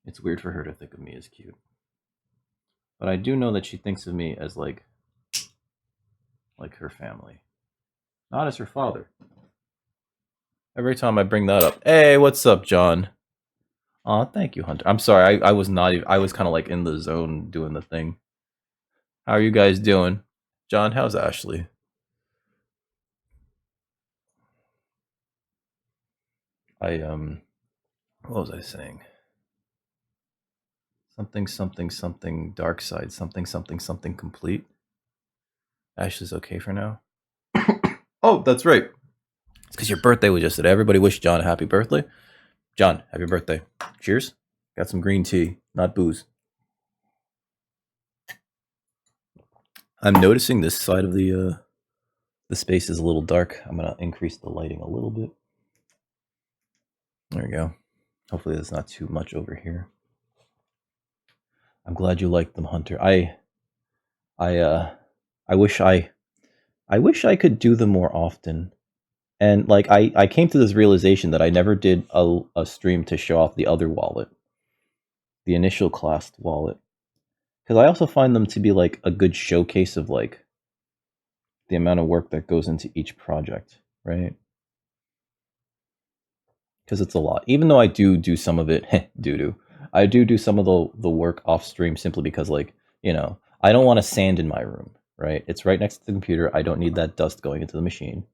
It's weird for her to think of me as cute. But I do know that she thinks of me as like her family. Not as her father. Every time I bring that up, hey, what's up, John? Aw, thank you, Hunter. I'm sorry, I was not even, I was kind of like in the zone doing the thing. How are you guys doing? John, how's Ashley? What was I saying? Something dark side, something complete. Ashley's okay for now. Oh, that's right. It's because your birthday was yesterday. Everybody wish John a happy birthday. John, happy birthday. Cheers. Got some green tea, not booze. I'm noticing this side of the space is a little dark. I'm gonna increase the lighting a little bit. There we go. Hopefully there's not too much over here. I'm glad you liked them, Hunter. I wish I could do them more often. And like I came to this realization that I never did a stream to show off the other wallet, the initial class wallet, because I also find them to be like a good showcase of like the amount of work that goes into each project, right? Because it's a lot. Even though I do some of it, I do some of the work off stream simply because, like, I don't want to sand in my room, right? It's right next to the computer. I don't need that dust going into the machine.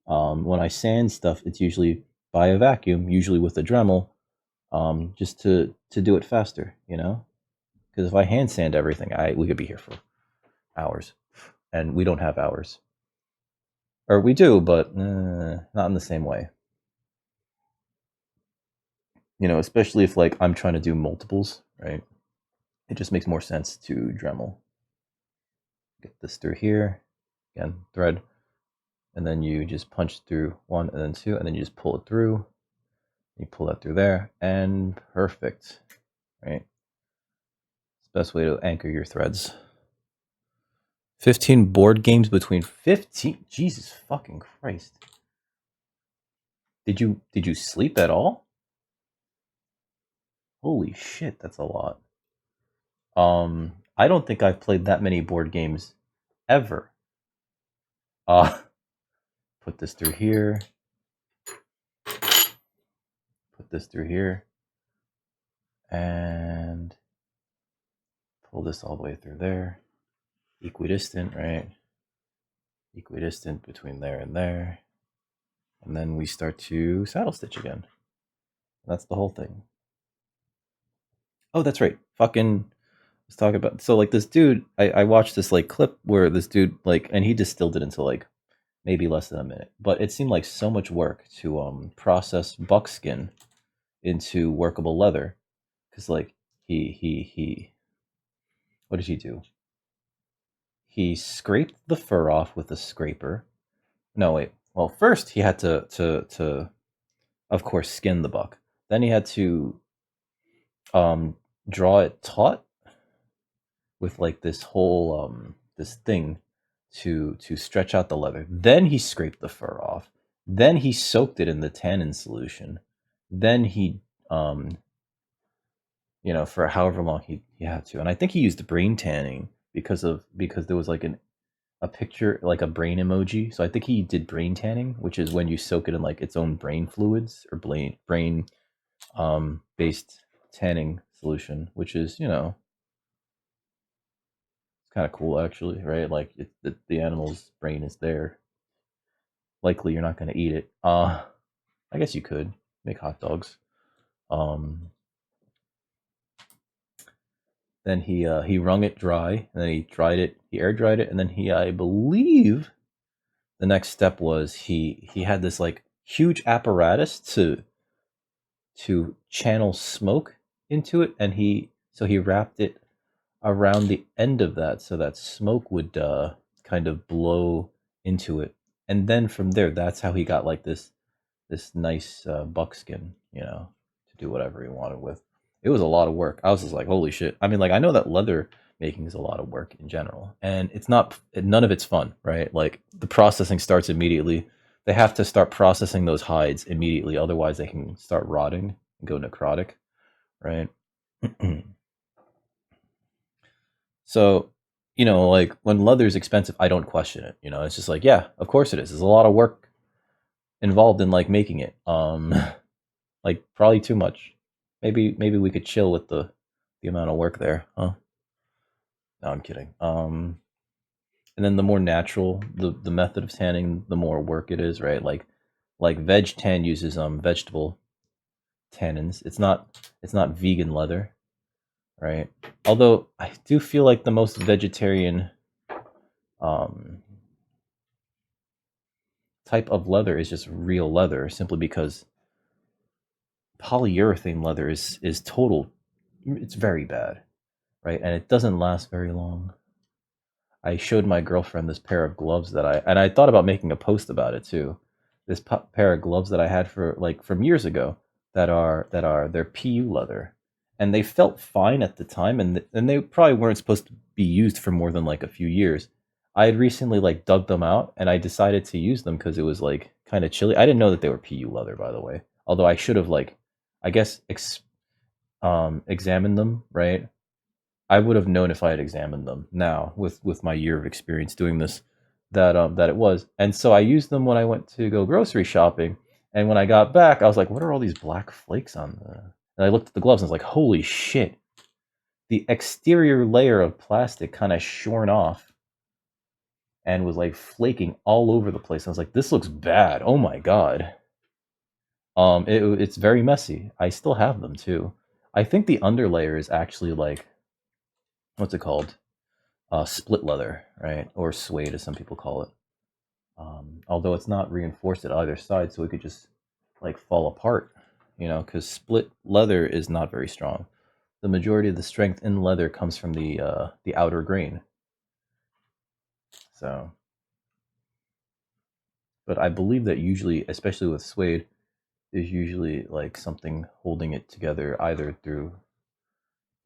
When I sand stuff, it's usually by a vacuum, usually with a Dremel, just to do it faster, Because if I hand sand everything, we could be here for hours, and we don't have hours, or we do, but not in the same way. Especially if like I'm trying to do multiples, right? It just makes more sense to Dremel. Get this through here, again, thread, and then you just punch through one and then two, and then you just pull it through. You pull that through there, and perfect, right? It's the best way to anchor your threads. 15 board games between 15. Jesus fucking Christ! Did you sleep at all? Holy shit, that's a lot. I don't think I've played that many board games ever. Put this through here. Put this through here. And pull this all the way through there. Equidistant, right? Equidistant between there and there. And then we start to saddle stitch again. That's the whole thing. Oh, that's right. Fucking Let's talk about, so like this dude, I watched this like clip where this dude like, and he distilled it into like maybe less than a minute, but it seemed like so much work to process buckskin into workable leather, because like he what did he do? He scraped the fur off with a scraper. No, wait. Well, first he had to of course skin the buck. Then he had to um draw it taut with like this whole this thing to stretch out the leather. Then he scraped the fur off. Then he soaked it in the tannin solution. Then he for however long he had to. And I think he used brain tanning because there was like a picture, like a brain emoji. So I think he did brain tanning, which is when you soak it in like its own brain fluids or brain based tanning solution, which is, it's kind of cool actually, right? Like the animal's brain is there. Likely you're not going to eat it. I guess you could make hot dogs. Then he wrung it dry, and then he dried it. He air dried it, and then I believe, the next step was he had this like huge apparatus to channel smoke into it, and he wrapped it around the end of that so that smoke would kind of blow into it, and then from there, that's how he got like this nice buckskin, to do whatever he wanted with. It was a lot of work. I was just like, holy shit. I mean, like, I know that leather making is a lot of work in general, and none of it's fun, right? Like, the processing starts immediately. They have to start processing those hides immediately, otherwise they can start rotting and go necrotic, right? So, like, when leather's expensive, I don't question it. It's just like, yeah, of course it is. There's a lot of work involved in like making it. Like, probably too much. Maybe we could chill with the amount of work there, huh? No, I'm kidding. And then the more natural the method of tanning, the more work it is, right? Like veg tan uses vegetable tannins. It's not vegan leather, right? Although I do feel like the most vegetarian type of leather is just real leather, simply because polyurethane leather is total. It's very bad, right? And it doesn't last very long. I showed my girlfriend this pair of gloves that I thought about making a post about it too. This pair of gloves that I had from years ago they're PU leather, and they felt fine at the time, and they probably weren't supposed to be used for more than like a few years. I had recently like dug them out, and I decided to use them because it was like kind of chilly. I didn't know that they were PU leather, by the way. Although I should have, like, I guess, examined them, right? I would have known if I had examined them now with my year of experience doing this, that it was. And so I used them when I went to go grocery shopping. And when I got back, I was like, what are all these black flakes on the... And I looked at the gloves and I was like, holy shit. The exterior layer of plastic kind of shorn off and was like flaking all over the place. I was like, this looks bad. Oh my god. It's very messy. I still have them too. I think the underlayer is actually like, what's it called? Split leather, right? Or suede, as some people call it. Although it's not reinforced at either side, so it could just like fall apart, because split leather is not very strong. The majority of the strength in leather comes from the outer grain. So, but I believe that usually, especially with suede, there's usually like something holding it together, either through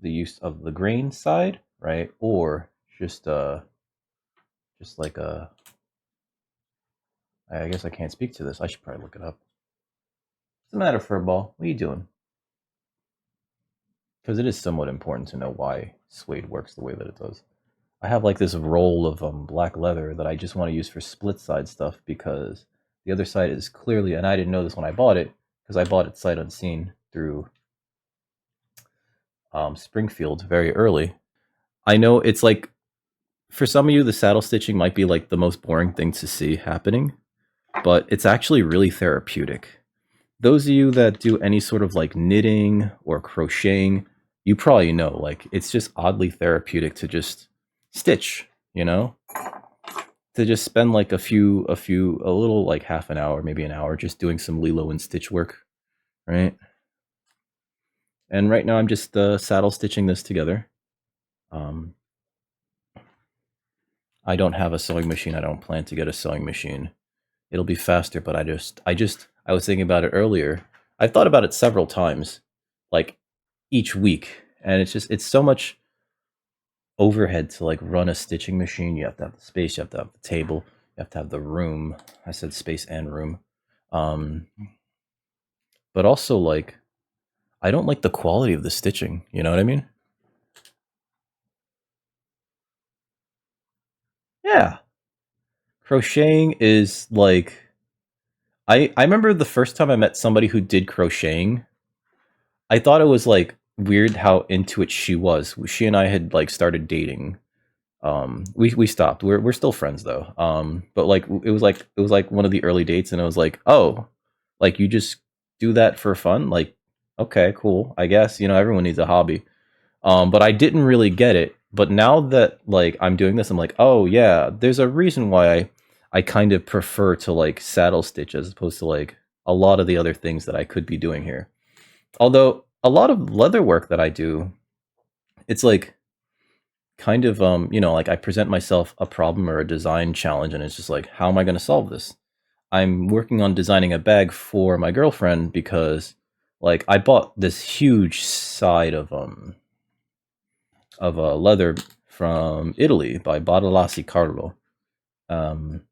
the use of the grain side, right, or just like a... I guess I can't speak to this. I should probably look it up. What's the matter, Furball? What are you doing? Because it is somewhat important to know why suede works the way that it does. I have like this roll of black leather that I just want to use for split side stuff, because the other side is clearly, and I didn't know this when I bought it, because I bought it sight unseen through Springfield very early. I know it's like, for some of you, the saddle stitching might be like the most boring thing to see happening, but it's actually really therapeutic. Those of you that do any sort of like knitting or crocheting, you probably know, like, it's just oddly therapeutic to just stitch, you know? To just spend like a little like half an hour, maybe an hour, just doing some Lilo and Stitch work, right? And right now I'm just saddle stitching this together. I don't have a sewing machine. I don't plan to get a sewing machine. It'll be faster, but I was thinking about it earlier. I've thought about it several times, like each week, and it's so much overhead to like run a stitching machine. You have to have the space, you have to have the table, you have to have the room. I said space and room. But also like I don't like the quality of the stitching, you know what I mean? Yeah. Crocheting is like I remember the first time I met somebody who did crocheting, I thought it was like weird how into it she was. She and I had like started dating. We stopped. We're still friends though. But like it was like one of the early dates, and I was like, oh, like you just do that for fun? Like, okay, cool. I guess, you know, everyone needs a hobby. But I didn't really get it. But now that like I'm doing this, I'm like, oh yeah, there's a reason why I kind of prefer to like saddle stitch as opposed to like a lot of the other things that I could be doing here. Although a lot of leather work that I do, it's like kind of you know, like I present myself a problem or a design challenge, and it's just like, how am I going to solve this? I'm working on designing a bag for my girlfriend because like I bought this huge side of a leather from Italy by Bartolazzi Carlo. Um,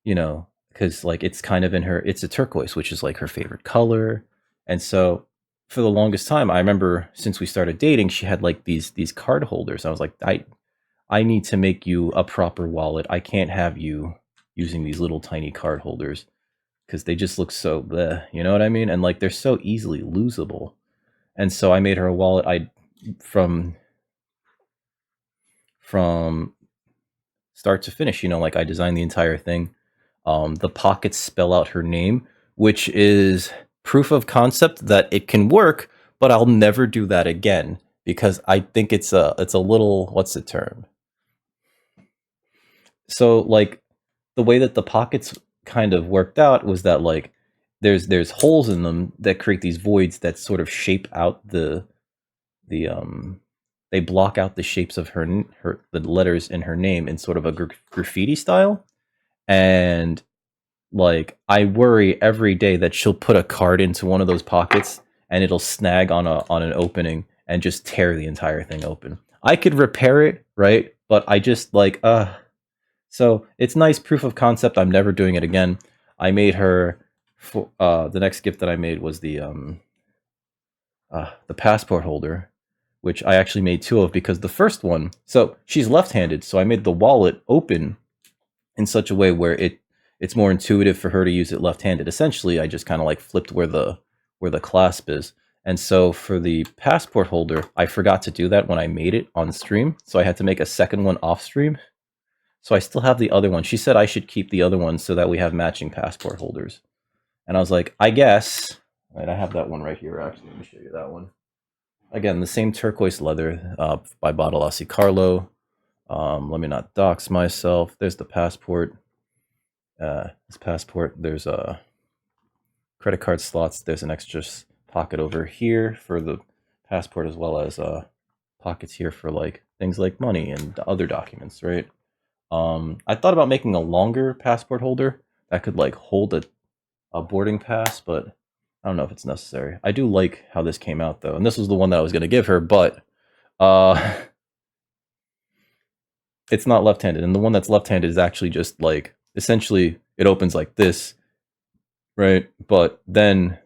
you know, because like it's kind of in her, it's a turquoise, which is like her favorite color, and so for the longest time, I remember since we started dating, she had like these card holders. I was like, I need to make you a proper wallet. I can't have you using these little tiny card holders because they just look so bleh, you know what I mean? And like they're so easily losable. And so I made her a wallet. I from from start to finish, you know, like I designed the entire thing. The pockets spell out her name, which is proof of concept that it can work, but I'll never do that again because I think it's a little, what's the term? So like the way that the pockets kind of worked out was that like there's holes in them that create these voids that sort of shape out the they block out the shapes of her the letters in her name in sort of a graffiti style. And like I worry every day that she'll put a card into one of those pockets and it'll snag on an opening and just tear the entire thing open. I could repair it, right? But I just like so it's nice proof of concept. I'm never doing it again. I made her for the next gift that I made was the passport holder, which I actually made two of because the first one, so she's left-handed, so I made the wallet open in such a way where it's more intuitive for her to use it left-handed. Essentially, I just kind of like flipped where the clasp is. And so for the passport holder, I forgot to do that when I made it on stream, so I had to make a second one off stream. So I still have the other one. She said I should keep the other one so that we have matching passport holders. And I was like, I guess. Right, I have that one right here, actually. Let me show you that one. Again, the same turquoise leather by Bartolazzi Carlo. Let me not dox myself. There's the passport. This passport, there's credit card slots. There's an extra pocket over here for the passport, as well as pockets here for like things like money and other documents, right? I thought about making a longer passport holder that could like hold a boarding pass, but I don't know if it's necessary. I do like how this came out though, and this was the one that I was going to give her, but it's not left-handed, and the one that's left-handed is actually just like essentially it opens like this, right? But then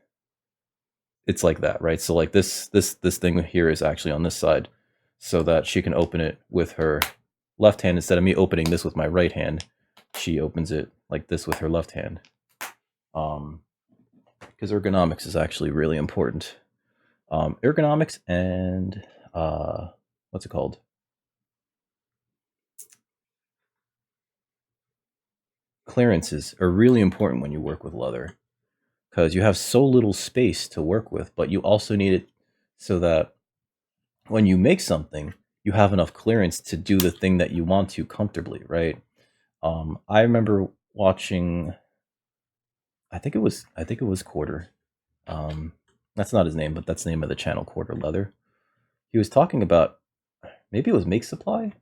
it's like that, right? So like this thing here is actually on this side, so that she can open it with her left hand instead of me opening this with my right hand. She opens it like this with her left hand. Because ergonomics is actually really important. Ergonomics and what's it called? Clearances are really important when you work with leather, because you have so little space to work with, but you also need it so that when you make something, you have enough clearance to do the thing that you want to comfortably, right? I remember watching, I think it was Quarter. That's not his name, but that's the name of the channel, Quarter Leather. He was talking about, maybe it was Make Supply.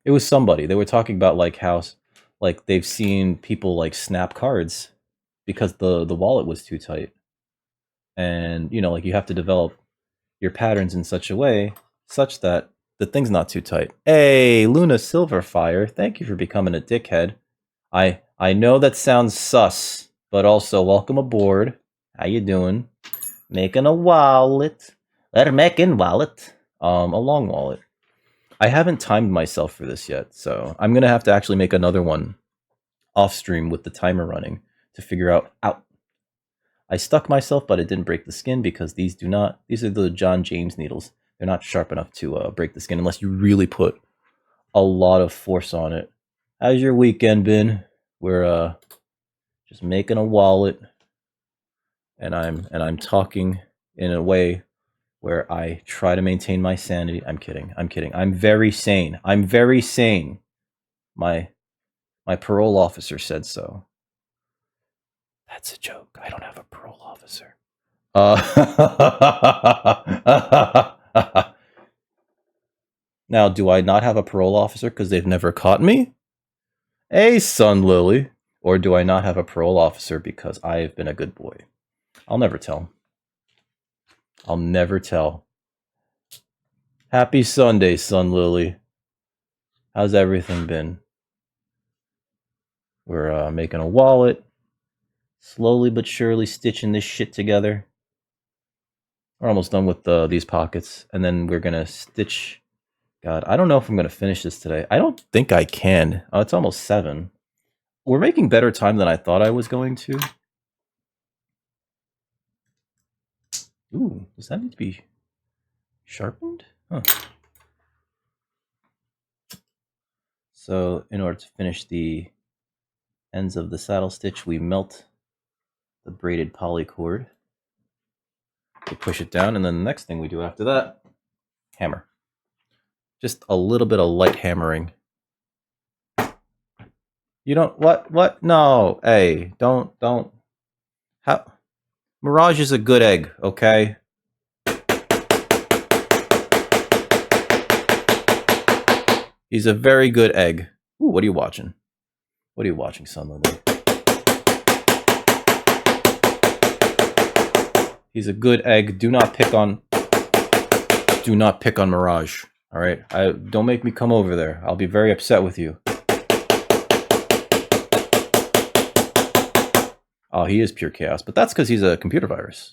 It was somebody. They were talking about like how like they've seen people like snap cards because the wallet was too tight. And you know, like you have to develop your patterns in such a way such that the thing's not too tight. Hey, Luna Silverfire, thank you for becoming a dickhead. I know that sounds sus, but also welcome aboard. How you doing? Making a wallet. They're making wallet. A long wallet. I haven't timed myself for this yet, so I'm gonna have to actually make another one off stream with the timer running to figure out. Out. I stuck myself, but it didn't break the skin because these are the John James needles. They're not sharp enough to break the skin unless you really put a lot of force on it. How's your weekend been? We're just making a wallet, and I'm talking in a way where I try to maintain my sanity. I'm kidding. I'm very sane. My parole officer said so. That's a joke. I don't have a parole officer. Now, do I not have a parole officer because they've never caught me? Hey, Sun Lily. Or do I not have a parole officer because I've been a good boy? I'll never tell. I'll never tell. Happy Sunday, Sun Lily. How's everything been? We're making a wallet. Slowly but surely stitching this shit together. We're almost done with these pockets. And then we're going to stitch... God, I don't know if I'm going to finish this today. I don't think I can. Oh, it's almost 7. We're making better time than I thought I was going to. Ooh, does that need to be sharpened? Huh. So in order to finish the ends of the saddle stitch, we melt the braided poly cord. We push it down, and then the next thing we do after that, hammer. Just a little bit of light hammering. You don't, what? No, hey, don't. How? Mirage is a good egg, okay? He's a very good egg. Ooh, what are you watching? What are you watching, Sun Lily? He's a good egg. Do not pick on Mirage. All right? Don't make me come over there. I'll be very upset with you. Oh, he is pure chaos, but that's because he's a computer virus.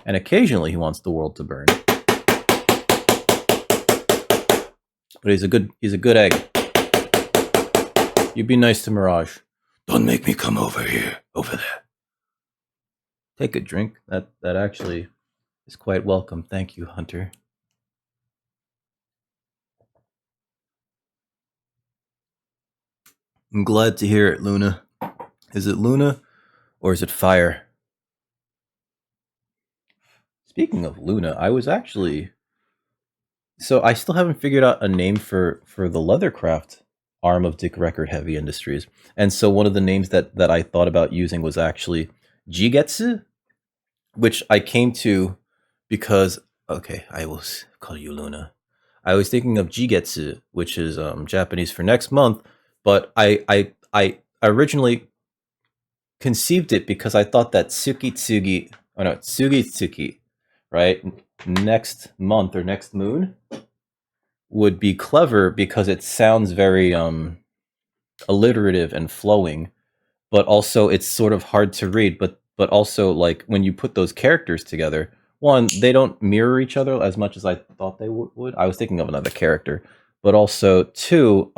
And occasionally he wants the world to burn. But he's a good egg. You be nice to Mirage. Don't make me come over here, over there. Take a drink. That actually is quite welcome. Thank you, Hunter. I'm glad to hear it, Luna. Is it Luna or is it Fire? Speaking of Luna, I was actually... So I still haven't figured out a name for the Leathercraft arm of Dick Record Heavy Industries. And so one of the names that I thought about using was actually Jigetsu, which I came to because... Okay, I will call you Luna. I was thinking of Jigetsu, which is Japanese for next month, but I originally conceived it because I thought that Tsukitsugi, Tsugitsuki, right? Next month or next moon would be clever because it sounds very alliterative and flowing, but also it's sort of hard to read, but also like when you put those characters together, one, they don't mirror each other as much as I thought they would. I was thinking of another character, but also two,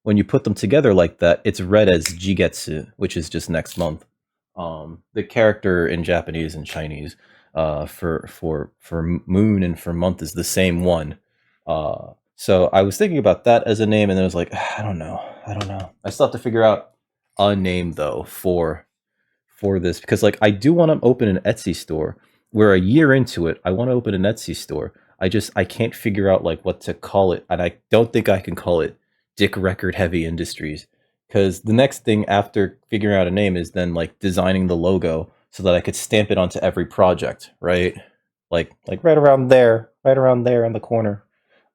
when you put them together like that, it's read as Jigetsu, which is just next month. The character in Japanese and Chinese for moon and for month is the same one. So I was thinking about that as a name, and then I was like, I don't know. I still have to figure out a name though for this, because like I do want to open an Etsy store, we're a year into it. I want to open an Etsy store. I can't figure out like what to call it, and I don't think I can call it Dick Record Heavy Industries, because the next thing after figuring out a name is then like designing the logo so that I could stamp it onto every project, right? Like right around there in the corner.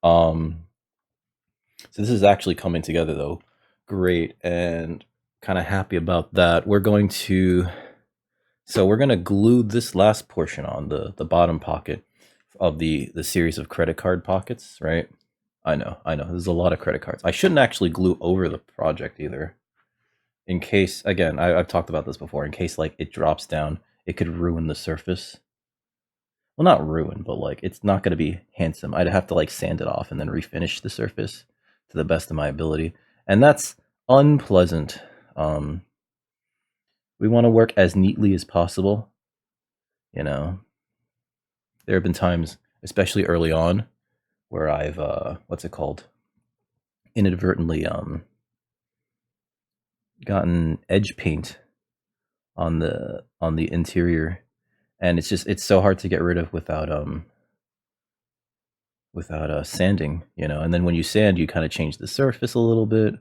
So this is actually coming together though, great, and kind of happy about that. We're going to glue this last portion on the bottom pocket of the series of credit card pockets, right? I know. There's a lot of credit cards. I shouldn't actually glue over the project either, in case, again, I've talked about this before, in case like it drops down, it could ruin the surface. Well, not ruin, but like it's not going to be handsome. I'd have to like sand it off and then refinish the surface to the best of my ability, and that's unpleasant. We want to work as neatly as possible. You know, there have been times, especially early on, where I've what's it called, inadvertently gotten edge paint on the interior, and it's so hard to get rid of without sanding, you know. And then when you sand, you kind of change the surface a little bit,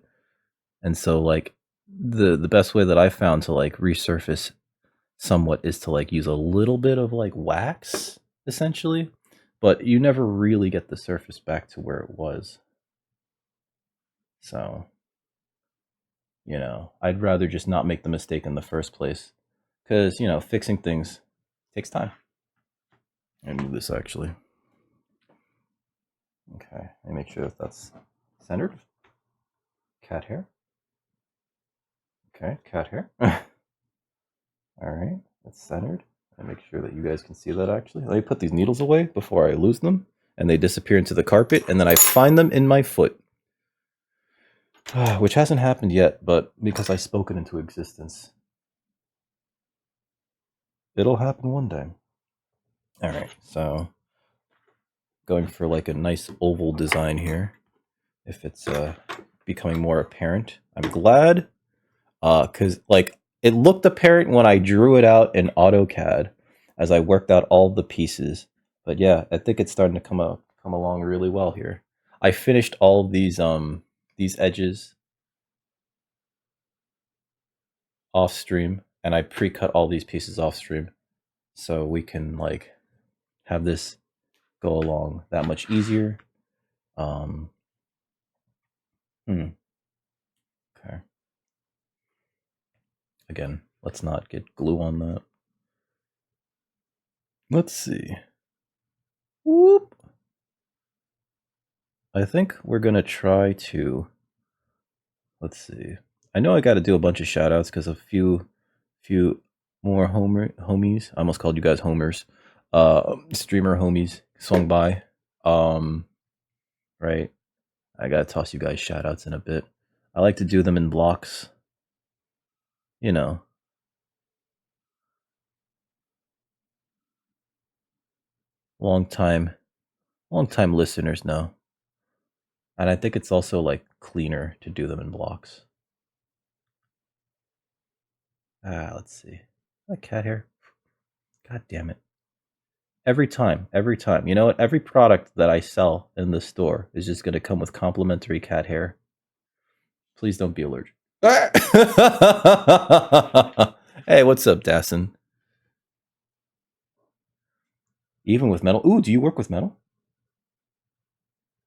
and so like the best way that I found to like resurface somewhat is to like use a little bit of like wax, essentially, but you never really get the surface back to where it was. So, you know, I'd rather just not make the mistake in the first place, because, you know, fixing things takes time. I move this actually. Okay, let me make sure that that's centered. Cat hair. Okay, cat hair. All right, that's centered. I make sure that you guys can see that actually. Let me put these needles away before I lose them, and they disappear into the carpet, and then I find them in my foot. Which hasn't happened yet, but because I spoke it into existence, it'll happen one day. All right, so going for like a nice oval design here. If it's becoming more apparent, I'm glad, because like it looked apparent when I drew it out in AutoCAD as I worked out all the pieces. But yeah, I think it's starting to come along really well here. I finished all of these edges off stream, and I pre-cut all these pieces off stream, so we can like have this go along that much easier. Okay. Again, let's not get glue on that. Let's see. Whoop. I think we're gonna try to. Let's see. I know I got to do a bunch of shout outs because a few more homies. I almost called you guys homers. Streamer homies swung by. Right. I gotta toss you guys shout outs in a bit. I like to do them in blocks. You know. Long time listeners know. And I think it's also like cleaner to do them in blocks. Let's see. That cat hair. God damn it. Every time. You know what? Every product that I sell in the store is just going to come with complimentary cat hair. Please don't be allergic. Hey, what's up, Dassin? Even with metal? Ooh, do you work with metal?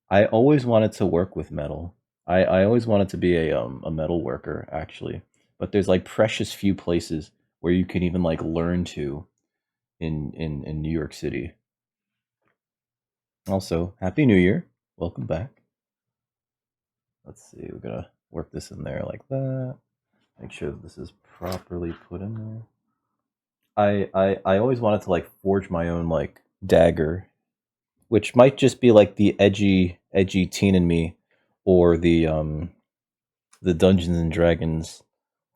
I always wanted to work with metal. I always wanted to be a metal worker, actually. But there's like precious few places where you can even like learn to in New York City. Also, Happy New Year. Welcome back. Let's see, we're gonna work this in there like that. Make sure that this is properly put in there. I always wanted to like forge my own like dagger, which might just be like the edgy teen in me, or the Dungeons and Dragons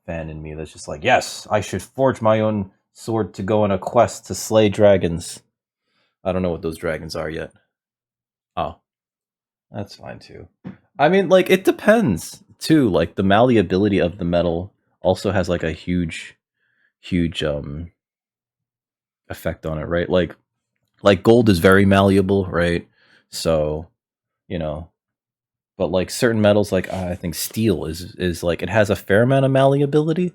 fan in me that's just like, yes, I should forge my own sword to go on a quest to slay dragons. I don't know what those dragons are yet. Oh, that's fine too. I mean, like, it depends too. Like, the malleability of the metal also has like a huge effect on it, right? Like gold is very malleable, right? So, you know, but like certain metals, like I think steel is like it has a fair amount of malleability,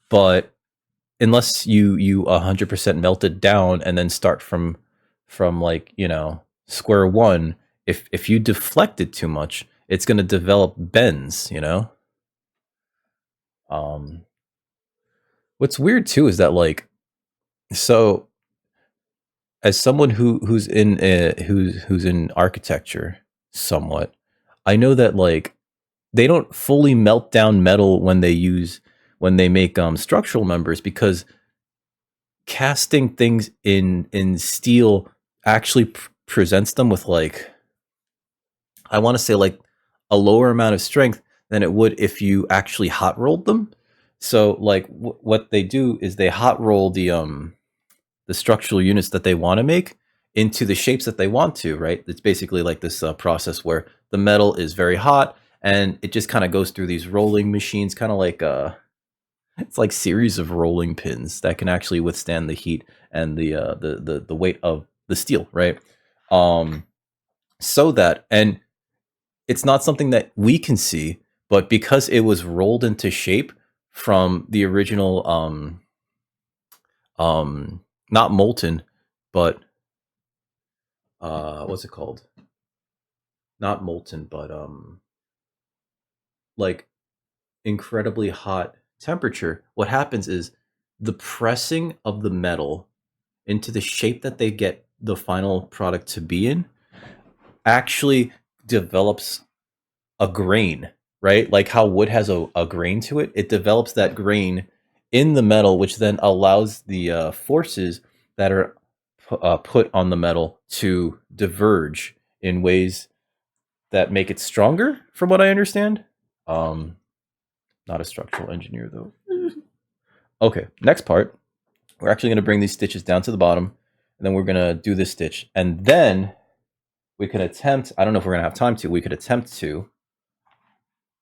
but unless you 100% melt it down and then start from like square one, if you deflect it too much, it's going to develop bends. Um, what's weird too is that like so as someone who's in architecture somewhat, I know that like they don't fully melt down metal when they make structural members, because casting things in steel actually presents them with like, I want to say like a lower amount of strength than it would if you actually hot rolled them. So like what they do is they hot roll the structural units that they want to make into the shapes that they want to, right? It's basically like this process where the metal is very hot and it just kind of goes through these rolling machines, kind of like it's like series of rolling pins that can actually withstand the heat and the weight of the steel, right? Um, so that, and it's not something that we can see, but because it was rolled into shape from the original, not molten, but what's it called? Not molten, but like incredibly hot temperature. What happens is the pressing of the metal into the shape that they get the final product to be in actually develops a grain, right? Like how wood has a grain to it. It develops that grain in the metal, which then allows the forces that are put on the metal to diverge in ways that make it stronger, from what I understand. Um, Not a structural engineer, though. Okay, next part. We're actually going to bring these stitches down to the bottom, and then we're going to do this stitch. And then we could attempt, I don't know if we're going to have time to, we could attempt to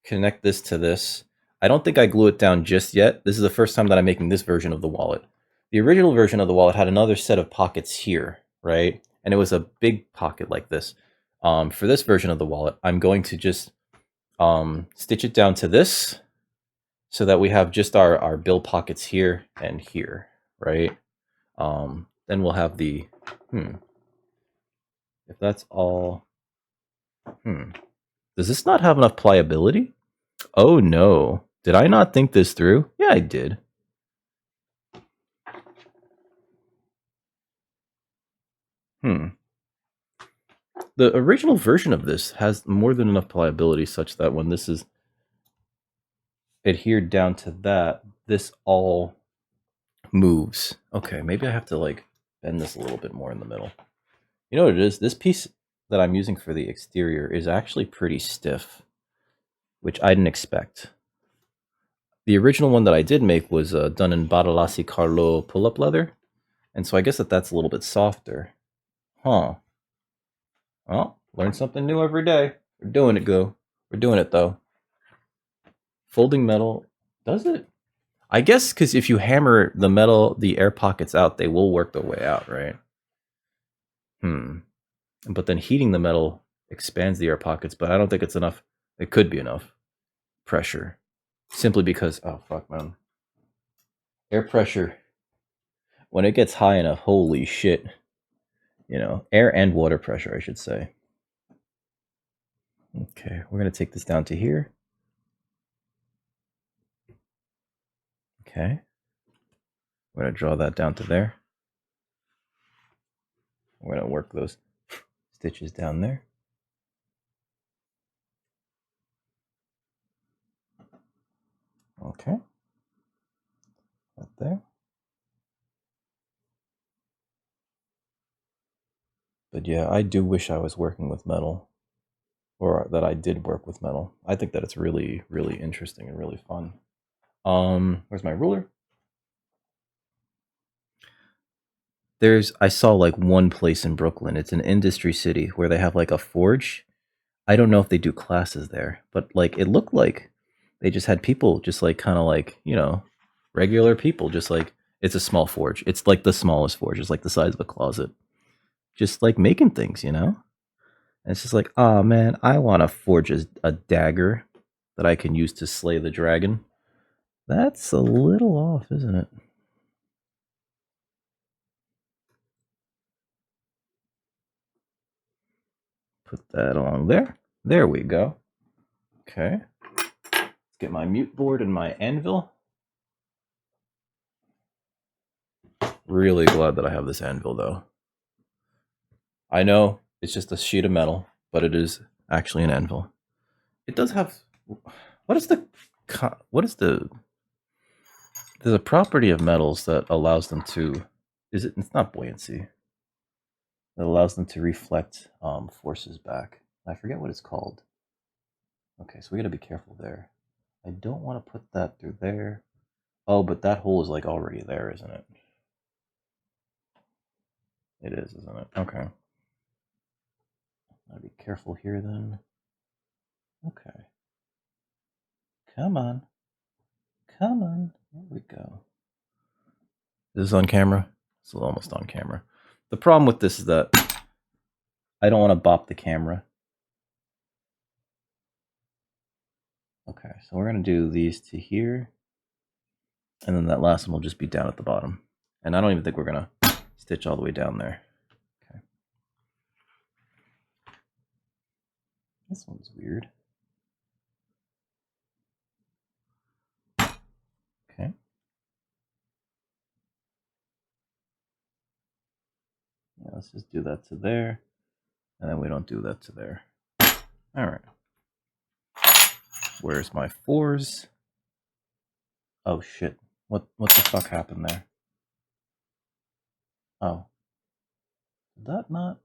connect this to this. I don't think I glue it down just yet. This is the first time that I'm making this version of the wallet. The original version of the wallet had another set of pockets here, right? And it was a big pocket like this. For this version of the wallet, I'm going to just stitch it down to this so that we have just our bill pockets here and here, right? Then we'll have the, if that's all, does this not have enough pliability? Oh no. Did I not think this through? Yeah, I did. The original version of this has more than enough pliability such that when this is adhered down to that, this all moves. Okay, maybe I have to like bend this a little bit more in the middle. You know what it is? This piece that I'm using for the exterior is actually pretty stiff, which I didn't expect. The original one that I did make was done in Badalasi Carlo pull-up leather, and so I guess that's a little bit softer. Huh. Well, learn something new every day. We're doing it, Go. We're doing it, though. Folding metal, does it? I guess because if you hammer the metal, the air pockets out, they will work their way out, right? But then heating the metal expands the air pockets, but I don't think it's enough. It could be enough pressure. Simply because, oh, fuck, man. Air pressure, when it gets high enough, holy shit. Air and water pressure, I should say. Okay, we're going to take this down to here. Okay. We're going to draw that down to there. We're going to work those stitches down there. Okay. Right there. But yeah, I do wish I was working with metal, or that I did work with metal. I think that it's really, really interesting and really fun. Where's my ruler? I saw like one place in Brooklyn. It's an industry city where they have like a forge. I don't know if they do classes there, but like it looked like they just had people just like kind of like, regular people just like It's a small forge. It's like the smallest forge. It's like the size of a closet. Just like making things, you know? And it's just like, oh man, I want to forge a dagger that I can use to slay the dragon. That's a little off, isn't it? Put that on there. There we go. Okay. Let's get my mute board and my anvil. Really glad that I have this anvil, though. I know it's just a sheet of metal, but it is actually an anvil. It does have... There's a property of metals that allows them to... It's not buoyancy. That allows them to reflect forces back. I forget what it's called. Okay, so we gotta be careful there. I don't want to put that through there. Oh, but that hole is like already there, isn't it? It is, isn't it? Okay. Gotta be careful here then. Okay. Come on. Come on. There we go. Is this on camera? It's almost on camera. The problem with this is that I don't want to bop the camera. Okay, so we're going to do these to here. And then that last one will just be down at the bottom. And I don't even think we're going to stitch all the way down there. Okay. This one's weird. Okay. Yeah, let's just do that to there. And then we don't do that to there. All right. Where's my 4s? Oh shit. What the fuck happened there? Oh. Did that not?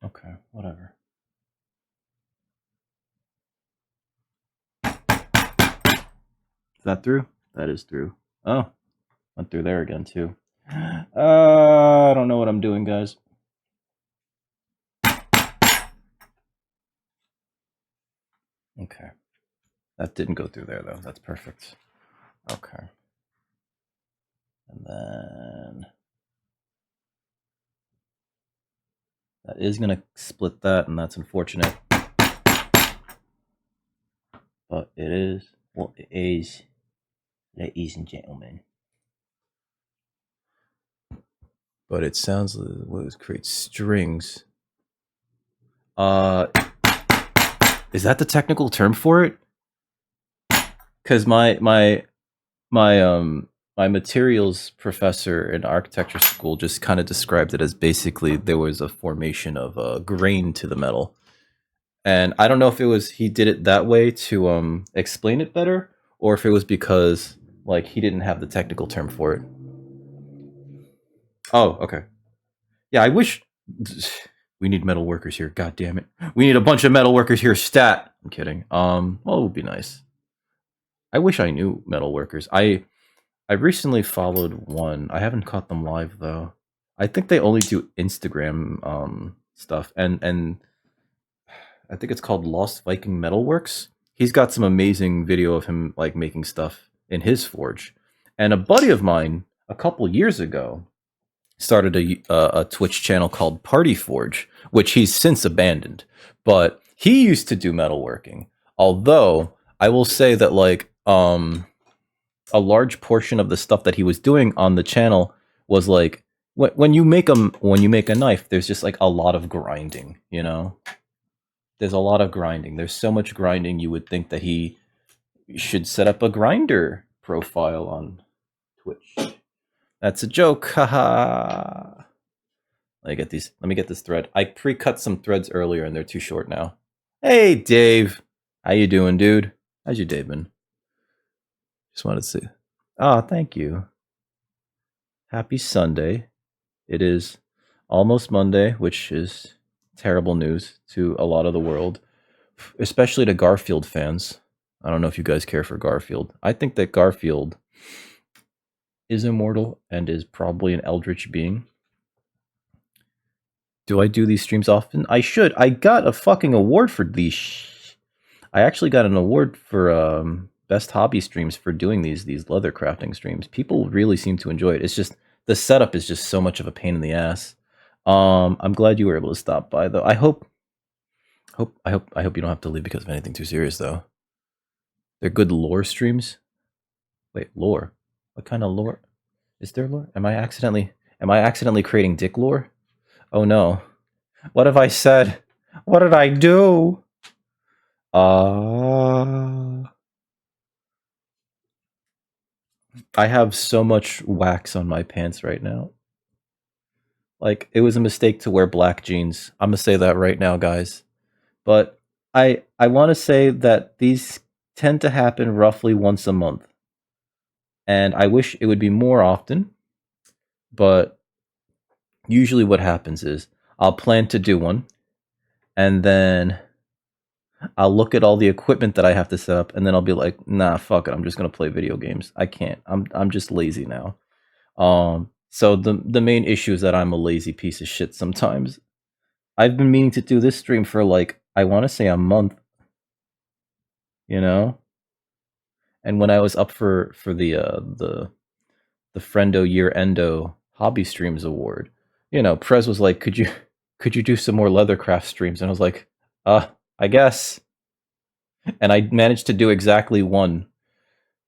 Okay, whatever. Is that through? That is through. Oh, went through there again too. I don't know what I'm doing, guys. Okay. That didn't go through there, though. That's perfect. Okay. And then... that is going to split that, and that's unfortunate. But it is what it is, ladies and gentlemen. But it sounds like what creates strings. Is that the technical term for it? Because my materials professor in architecture school just kind of described it as basically there was a formation of a grain to the metal. And I don't know if it was he did it that way to explain it better, or if it was because like he didn't have the technical term for it. Oh, okay. Yeah, I wish we need metal workers here. God damn it. We need a bunch of metal workers here. Stat. I'm kidding. Well, it would be nice. I wish I knew metal workers. I recently followed one. I haven't caught them live though. I think they only do Instagram stuff, and I think it's called Lost Viking Metalworks. He's got some amazing video of him like making stuff in his forge. And a buddy of mine a couple years ago started a Twitch channel called Party Forge, which he's since abandoned. But he used to do metalworking. Although I will say that like a large portion of the stuff that he was doing on the channel was like when you make a knife, there's just like a lot of grinding, you know? There's a lot of grinding. There's so much grinding you would think that he should set up a grinder profile on Twitch. That's a joke. Haha. Let me get this thread. I pre-cut some threads earlier and they're too short now. Hey Dave. How you doing, dude? How's your day been? Just wanted to see. Ah, thank you. Happy Sunday. It is almost Monday, which is terrible news to a lot of the world, especially to Garfield fans. I don't know if you guys care for Garfield. I think that Garfield is immortal and is probably an eldritch being. Do I do these streams often? I should. I got a fucking award for these. I actually got an award for best hobby streams for doing these leather crafting streams. People really seem to enjoy it. It's just the setup is just so much of a pain in the ass. I'm glad you were able to stop by though. I hope you don't have to leave because of anything too serious though. They're good lore streams. Wait, lore? What kind of lore? Is there lore? Am I accidentally creating dick lore? Oh no. What have I said? What did I do? I have so much wax on my pants right now. Like, it was a mistake to wear black jeans. I'm gonna say that right now, guys. But I want to say that these tend to happen roughly once a month. And I wish it would be more often, but usually what happens is I'll plan to do one, and then I'll look at all the equipment that I have to set up, and then I'll be like, nah, fuck it, I'm just gonna play video games. I can't. I'm just lazy now. So the main issue is that I'm a lazy piece of shit sometimes. I've been meaning to do this stream for like, I want to say a month, you know? And when I was up for the Friendo Year Endo Hobby Streams Award, you know, Prez was like, could you do some more Leathercraft streams? And I was like, I guess. And I managed to do exactly one,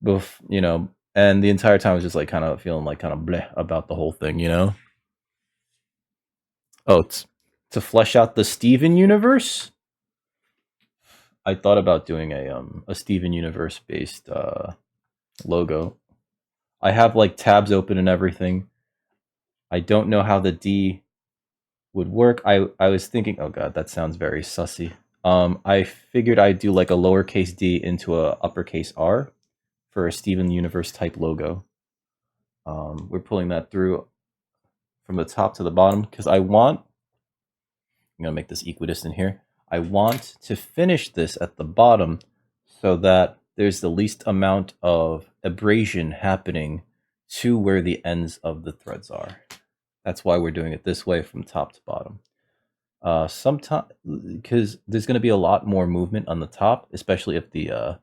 you know, and the entire time I was just like kind of feeling like kind of bleh about the whole thing, you know? Oh, it's to flesh out the Steven universe? I thought about doing a Steven Universe based logo. I have like tabs open and everything. I don't know how the D would work. I was thinking, oh god, that sounds very sussy. I figured I'd do like a lowercase d into a uppercase R for a Steven Universe type logo. We're pulling that through from the top to the bottom because I'm gonna make this equidistant here. I want to finish this at the bottom so that there's the least amount of abrasion happening to where the ends of the threads are. That's why we're doing it this way from top to bottom. Sometimes, because there's going to be a lot more movement on the top, especially if the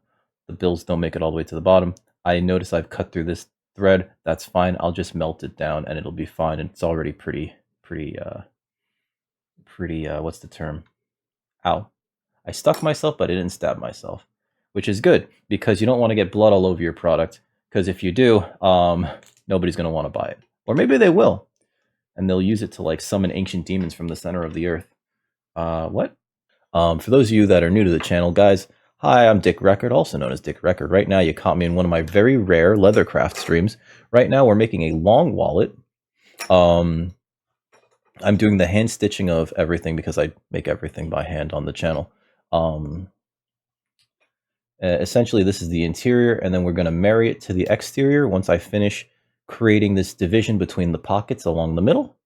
bills don't make it all the way to the bottom. I notice I've cut through this thread. That's fine. I'll just melt it down and it'll be fine. And it's already pretty, what's the term? Ow. I stuck myself, but I didn't stab myself, which is good because you don't want to get blood all over your product. Because if you do, nobody's going to want to buy it. Or maybe they will. And they'll use it to like summon ancient demons from the center of the earth. What? For those of you that are new to the channel, guys, hi, I'm Dick Record, also known as Dick Record. Right now, you caught me in one of my very rare Leathercraft streams. Right now, we're making a long wallet. I'm doing the hand stitching of everything because I make everything by hand on the channel. Essentially, this is the interior, and then we're going to marry it to the exterior once I finish creating this division between the pockets along the middle,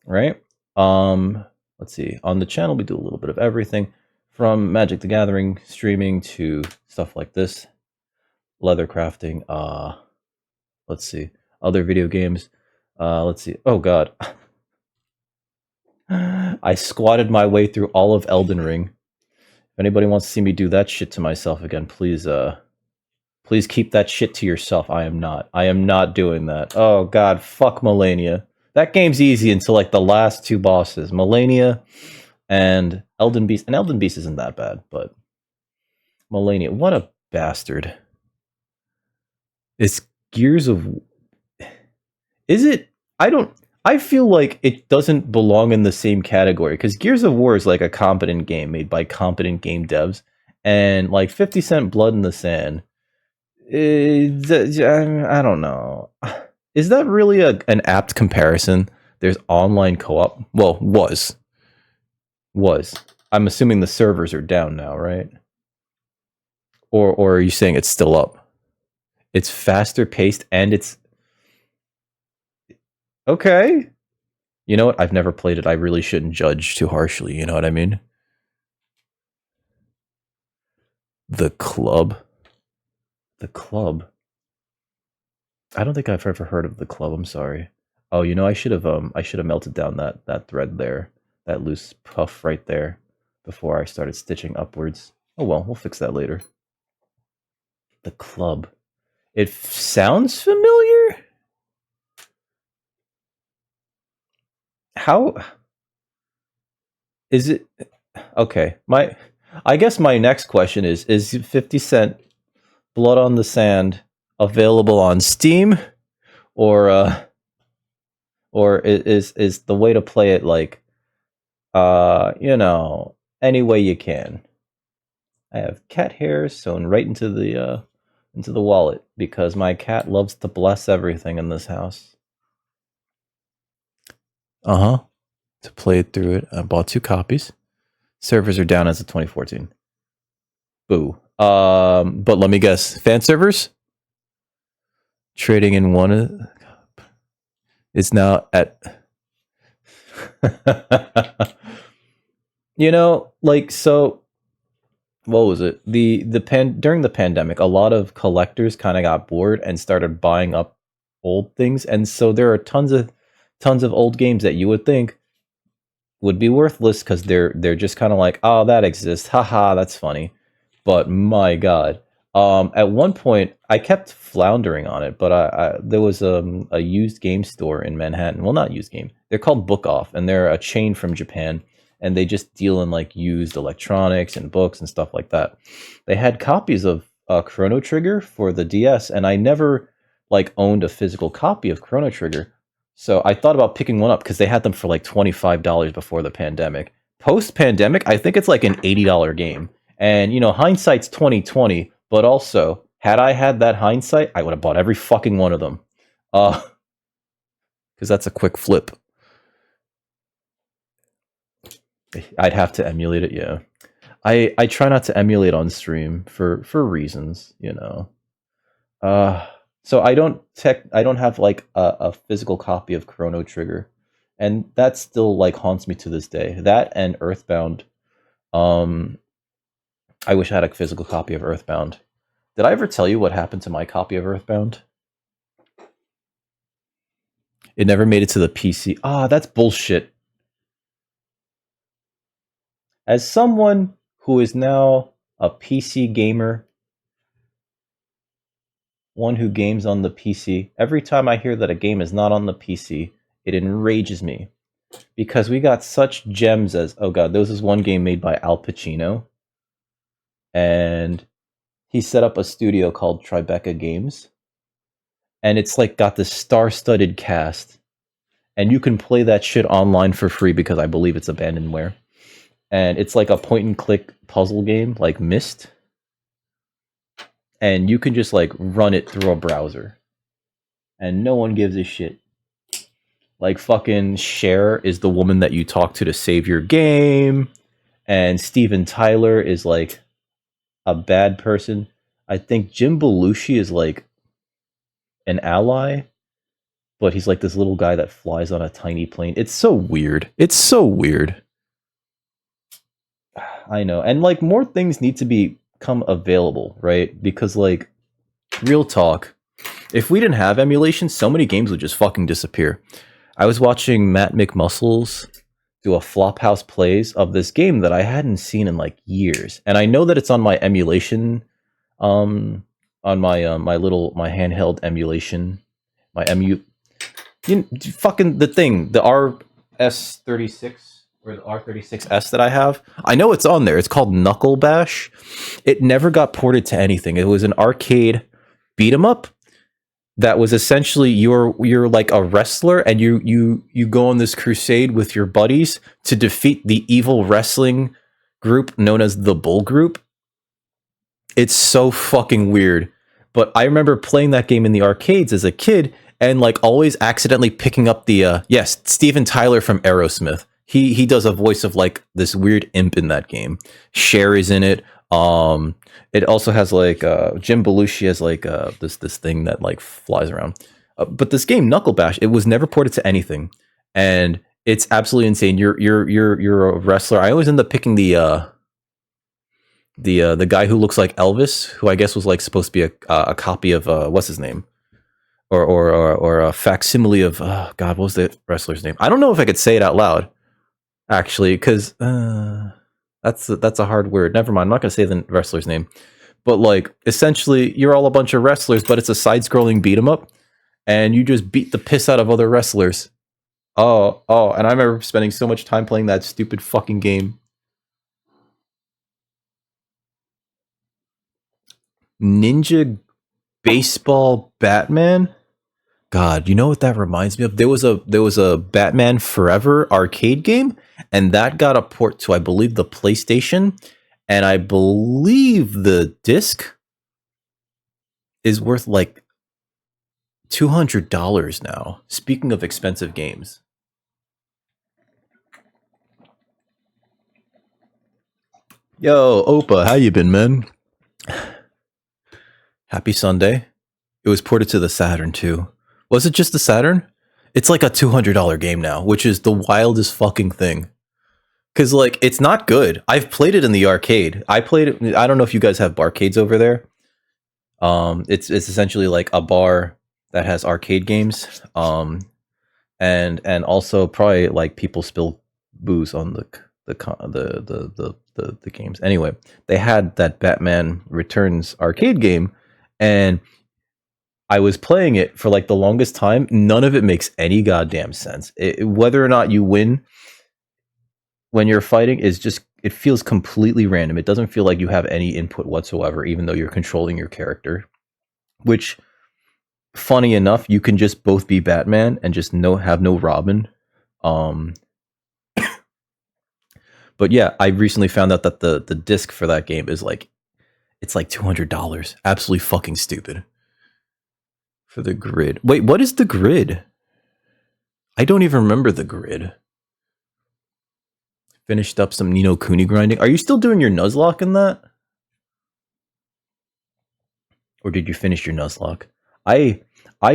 right? Let's see. On the channel, we do a little bit of everything from Magic the Gathering streaming to stuff like this, leather crafting. Let's see. Other video games. Let's see. Oh God, I squatted my way through all of Elden Ring. If anybody wants to see me do that shit to myself again, please, please keep that shit to yourself. I am not doing that. Oh God, fuck Melania. That game's easy until like the last two bosses, Melania and Elden Beast. And Elden Beast isn't that bad, but Melania, what a bastard. It's Gears of... Is it? I feel like it doesn't belong in the same category because Gears of War is like a competent game made by competent game devs, and like 50 Cent Blood in the Sand, I don't know. Is that really an apt comparison? There's online co-op. Well, was. I'm assuming the servers are down now, right? Or are you saying it's still up? It's faster paced and it's... Okay. You know what? I've never played it. I really shouldn't judge too harshly. You know what I mean? The club. The club. I don't think I've ever heard of the club. I'm sorry. Oh, you know, I should have melted down that thread there, that loose puff right there, before I started stitching upwards. Oh well, we'll fix that later. The club. It sounds familiar. How is it? Okay, I guess my next question is 50 Cent Blood on the Sand available on Steam, or is the way to play it like any way you can? I have cat hairs sewn right into the wallet because my cat loves to bless everything in this house. Uh-huh. To play it through it, I bought 2 copies. Servers are down as of 2014. Boo. But let me guess. Fan servers? Trading in one is now at so what was it? During the pandemic, a lot of collectors kind of got bored and started buying up old things, and so there are tons of old games that you would think would be worthless because they're just kind of like, oh, that exists, haha, that's funny. But my god, at one point I kept floundering on it, but there was a used game store in Manhattan. Well, not used game, they're called Book Off, and they're a chain from Japan, and they just deal in like used electronics and books and stuff like that. They had copies of Chrono Trigger for the DS, and I never like owned a physical copy of Chrono Trigger. So I thought about picking one up because they had them for like $25 before the pandemic. Post pandemic, I think it's like an $80 game. And hindsight's 2020, but also had I had that hindsight, I would have bought every fucking one of them. Because that's a quick flip. I'd have to emulate it, yeah. I try not to emulate on stream for reasons, So I don't have like a physical copy of Chrono Trigger, and that still like haunts me to this day. That and Earthbound. I wish I had a physical copy of Earthbound. Did I ever tell you what happened to my copy of Earthbound? It never made it to the PC. Ah, that's bullshit. As someone who is now a PC gamer, one who games on the PC, every time I hear that a game is not on the PC, it enrages me. Because we got such gems as, oh god, there was this one game made by Al Pacino, and he set up a studio called Tribeca Games, and it's like got this star-studded cast, and you can play that shit online for free because I believe it's abandonware. And it's like a point-and-click puzzle game, like Myst, and you can just like run it through a browser, and no one gives a shit. Like fucking Cher is the woman that you talk to save your game, and Steven Tyler is like a bad person. I think Jim Belushi is like an ally, but he's like this little guy that flies on a tiny plane. It's so weird. It's so weird. I know. And like more things need to become available, right? Because like real talk, if we didn't have emulation, so many games would just fucking disappear. I was watching Matt McMuscles do a Flophouse plays of this game that I hadn't seen in like years, and I know that it's on my emulation, on my my handheld emulation, my fucking the thing, the RS36 or the R36S that I have. I know it's on there. It's called Knuckle Bash. It never got ported to anything. It was an arcade beat 'em up that was essentially you're like a wrestler, and you go on this crusade with your buddies to defeat the evil wrestling group known as the Bull Group. It's so fucking weird. But I remember playing that game in the arcades as a kid and like always accidentally picking up the yes, Steven Tyler from Aerosmith. He does a voice of like this weird imp in that game. Cher is in it. It also has like Jim Belushi has like this thing that like flies around. But this game Knuckle Bash, it was never ported to anything, and it's absolutely insane. You're a wrestler. I always end up picking the guy who looks like Elvis, who I guess was like supposed to be a copy of what's his name, or a facsimile of God, what was the wrestler's name? I don't know if I could say it out loud, actually, because That's a hard word. Never mind. I'm not gonna say the wrestler's name. But like, essentially, you're all a bunch of wrestlers, but it's a side-scrolling beat 'em up, and you just beat the piss out of other wrestlers. Oh, and I remember spending so much time playing that stupid fucking game. Ninja Baseball Batman? God, you know what that reminds me of? There was a Batman Forever arcade game, and that got a port to, I believe, the PlayStation, and I believe the disc is worth like $200 now. Speaking of expensive games. Yo, Opa, how you been, man? Happy Sunday. It was ported to the Saturn too. Was it just the Saturn? It's like a $200 game now, which is the wildest fucking thing. Cause like it's not good. I've played it in the arcade. I played it. I don't know if you guys have barcades over there. It's essentially like a bar that has arcade games. And also probably like people spill booze on the games. Anyway, they had that Batman Returns arcade game, and I was playing it for like the longest time. None of it makes any goddamn sense. Whether or not you win when you're fighting is just, it feels completely random. It doesn't feel like you have any input whatsoever, even though you're controlling your character. Which, funny enough, you can just both be Batman and just have no Robin. But yeah, I recently found out that the disc for that game is like, it's like $200. Absolutely fucking stupid. For the grid. Wait, what is the grid? I don't even remember the grid. Finished up some Ni no Kuni grinding. Are you still doing your Nuzlocke in that? Or did you finish your Nuzlocke? I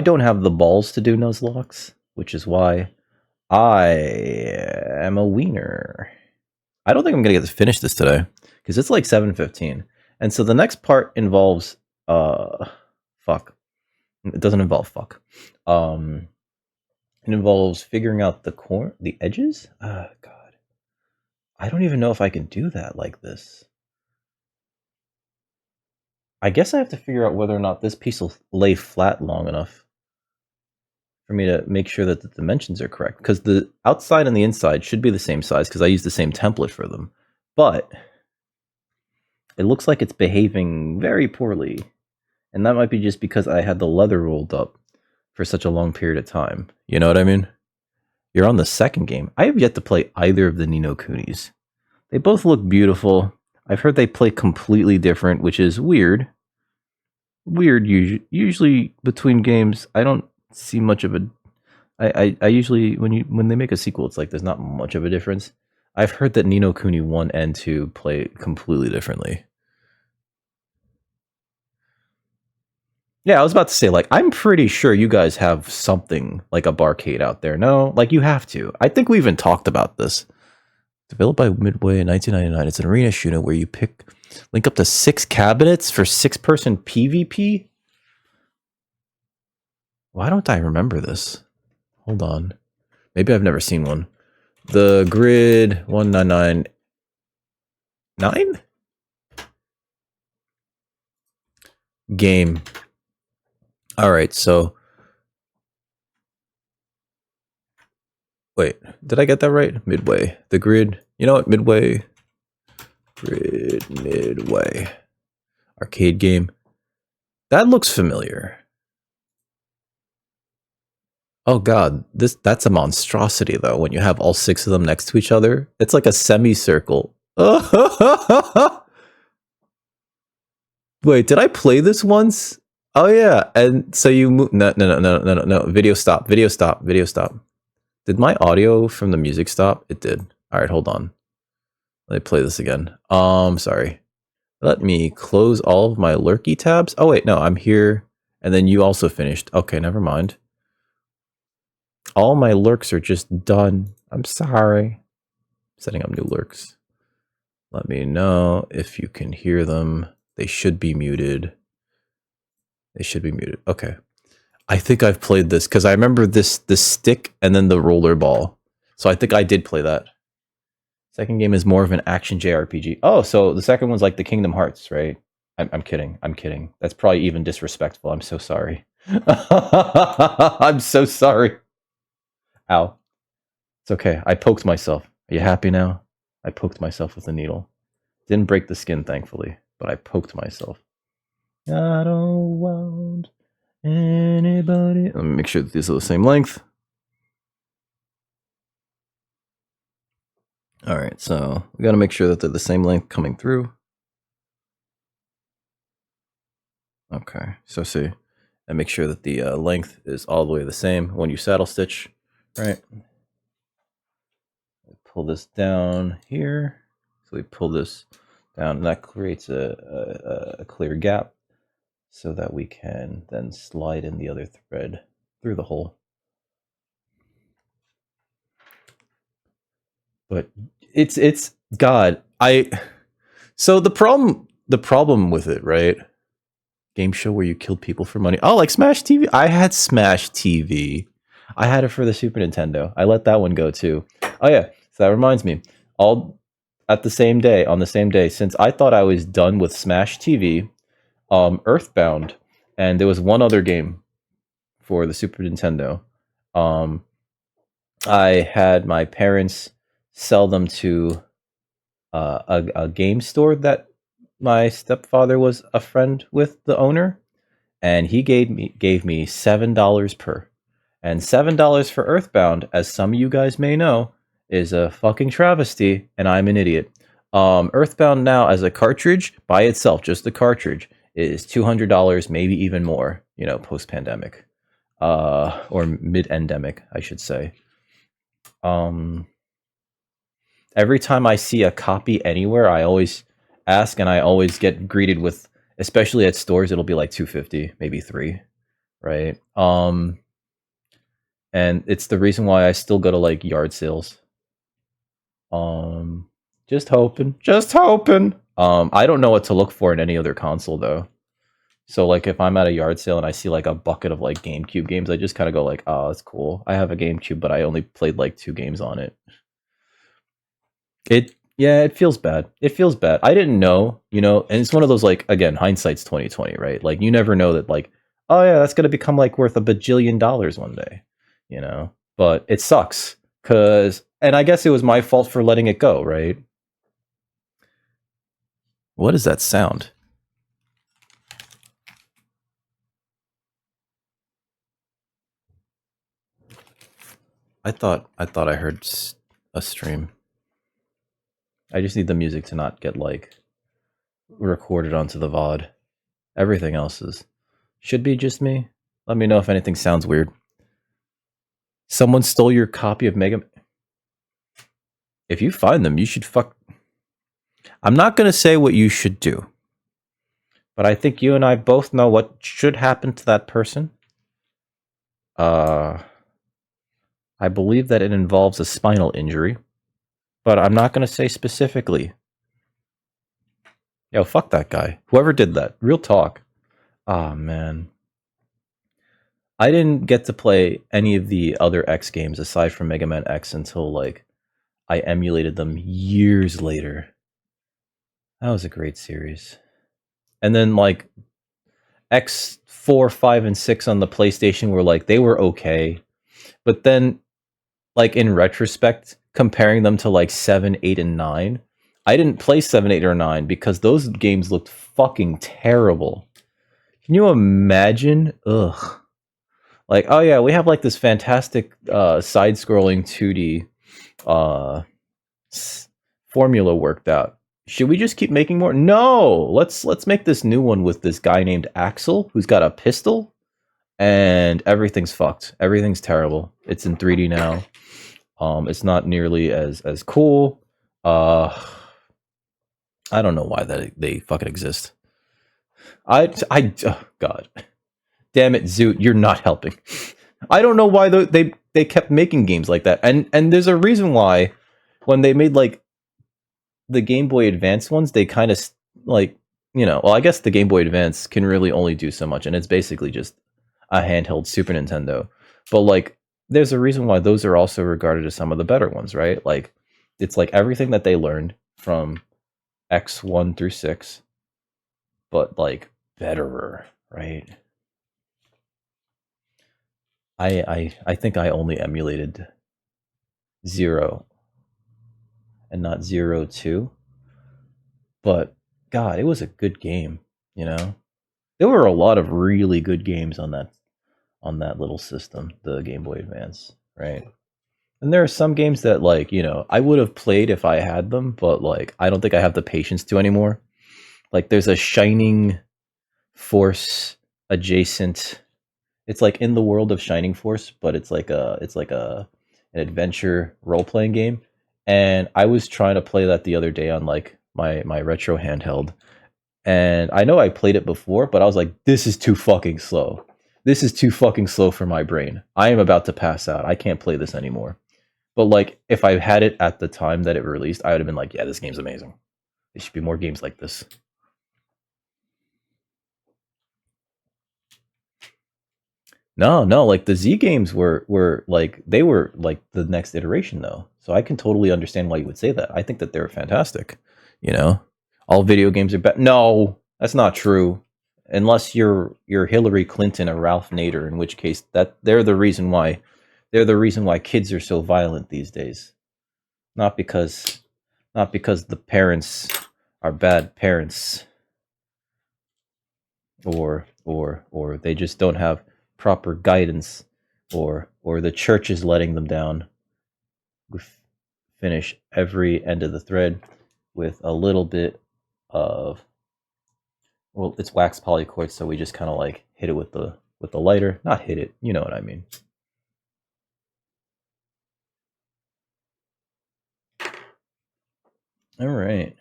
don't have the balls to do Nuzlocks, which is why I am a wiener. I don't think I'm gonna get to finish this today because it's like 7:15, and so the next part involves fuck. It doesn't involve fuck. It involves figuring out the edges. Oh God, I don't even know if I can do that like this. I guess I have to figure out whether or not this piece will lay flat long enough for me to make sure that the dimensions are correct. Because the outside and the inside should be the same size because I use the same template for them. But it looks like it's behaving very poorly. And that might be just because I had the leather rolled up for such a long period of time. You know what I mean? You're on the second game. I have yet to play either of the Ni no Kunis. They both look beautiful. I've heard they play completely different, which is weird. Weird. Usually between games, I don't see much of a. I usually when they make a sequel, it's like there's not much of a difference. I've heard that Ni no Kuni 1 and 2 play completely differently. Yeah, I was about to say, like, I'm pretty sure you guys have something like a barcade out there. No, like you have to. I think we even talked about this. Developed by Midway in 1999, it's an arena shooter where you link up to 6 cabinets for 6-person PvP. Why don't I remember this? Hold on. Maybe I've never seen one. The Grid 1999 game. All right, so wait, did I get that right? Midway. The Grid. You know what? Midway. Grid Midway. Arcade game. That looks familiar. Oh god, that's a monstrosity though, when you have all 6 of them next to each other. It's like a semicircle. Wait, did I play this once? Oh yeah, and so you move. No. Video stop. Did my audio from the music stop? It did. All right, hold on. Let me play this again. Sorry. Let me close all of my lurky tabs. Oh wait, no, I'm here, and then you also finished. Okay, never mind. All my lurks are just done. I'm sorry. Setting up new lurks. Let me know if you can hear them. They should be muted. Okay. I think I've played this because I remember this stick and then the roller ball. So I think I did play that. Second game is more of an action JRPG. Oh, so the second one's like the Kingdom Hearts, right? I'm kidding. I'm kidding. That's probably even disrespectful. I'm so sorry. I'm so sorry. Ow. It's okay. I poked myself. Are you happy now? I poked myself with a needle. Didn't break the skin, thankfully, but I poked myself. I don't want anybody. Let me make sure that these are the same length. All right, so we got to make sure that they're the same length coming through. Okay, so see, and make sure that the length is all the way the same when you saddle stitch, right? Pull this down here. So we pull this down, and that creates a clear gap so that we can then slide in the other thread through the hole. But it's God, so the problem with it, right? Game show where you killed people for money. Oh, like Smash TV. I had Smash TV. I had it for the Super Nintendo. I let that one go too. Oh yeah, so that reminds me. All at the same day, on the same day, since I thought I was done with Smash TV, Earthbound, and there was one other game for the Super Nintendo. I had my parents sell them to a game store that my stepfather was a friend with the owner, and he gave me $7 per. And $7 for Earthbound, as some of you guys may know, is a fucking travesty, and I'm an idiot. Earthbound now as a cartridge by itself, just the cartridge, is $200, maybe even more, you know, post-pandemic. Or mid-endemic, I should say. Every time I see a copy anywhere, I always ask, and I always get greeted with, especially at stores, it'll be like $250, maybe $3, right? And it's the reason why I still go to like yard sales. Just hoping. I don't know what to look for in any other console though. So like if I'm at a yard sale and I see like a bucket of like GameCube games, I just kind of go like, oh, that's cool. I have a GameCube, but I only played like 2 games on it. It feels bad. It feels bad. I didn't know, you know, and it's one of those like, again, hindsight's 2020, right? Like you never know that like, oh yeah, that's gonna become like worth $1 bajillion one day, you know. But it sucks and I guess it was my fault for letting it go, right? What is that sound? I thought I heard a stream. I just need the music to not get like recorded onto the VOD. Everything else should be just me. Let me know if anything sounds weird. Someone stole your copy of Mega. If you find them, you should I'm not gonna say what you should do, but I think you and I both know what should happen to that person. I believe that it involves a spinal injury, but I'm not gonna say specifically. Yo, fuck that guy. Whoever did that. Real talk. Ah, man. I didn't get to play any of the other X games aside from Mega Man X until like I emulated them years later. That was a great series. And then like X4, 5, and 6 on the PlayStation were like, they were okay. But then like in retrospect, comparing them to like 7, 8, and 9, I didn't play 7, 8, or 9 because those games looked fucking terrible. Can you imagine? Ugh. Like, oh yeah, we have like this fantastic side-scrolling 2D formula worked out. Should we just keep making more? No, let's make this new one with this guy named Axel who's got a pistol, and everything's fucked. Everything's terrible. It's in 3D now. It's not nearly as cool. I don't know why they fucking exist. Oh, God. Damn it, Zoot, you're not helping. I don't know why they kept making games like that. And there's a reason why when they made like the Game Boy Advance ones, they kind of like, you know, well, I guess the Game Boy Advance can really only do so much, and it's basically just a handheld Super Nintendo. But like there's a reason why those are also regarded as some of the better ones, right? Like it's like everything that they learned from X1 through 6, but like betterer, right? I think I only emulated 0 and not 0-2, but God, it was a good game. You know, there were a lot of really good games on that little system, the Game Boy Advance, right? And there are some games that, like, you know, I would have played if I had them, but like I don't think I have the patience to anymore. Like there's a Shining Force adjacent. It's like in the world of Shining Force, but it's like an adventure role playing game. And I was trying to play that the other day on like my retro handheld. And I know I played it before, but I was like, this is too fucking slow. This is too fucking slow for my brain. I am about to pass out. I can't play this anymore. But like if I had it at the time that it released, I would have been like, yeah, this game's amazing. There should be more games like this. No, like the Z games were like they were like the next iteration though. So I can totally understand why you would say that. I think that they're fantastic. You know, all video games are better. No, that's not true. Unless you're Hillary Clinton or Ralph Nader, in which case that they're the reason why kids are so violent these days. Not because the parents are bad parents, or they just don't have proper guidance, or the church is letting them down. We finish every end of the thread with a little bit of, well, it's wax polycord, so we just kind of like hit it with the lighter. Not hit it, you know what I mean. All right.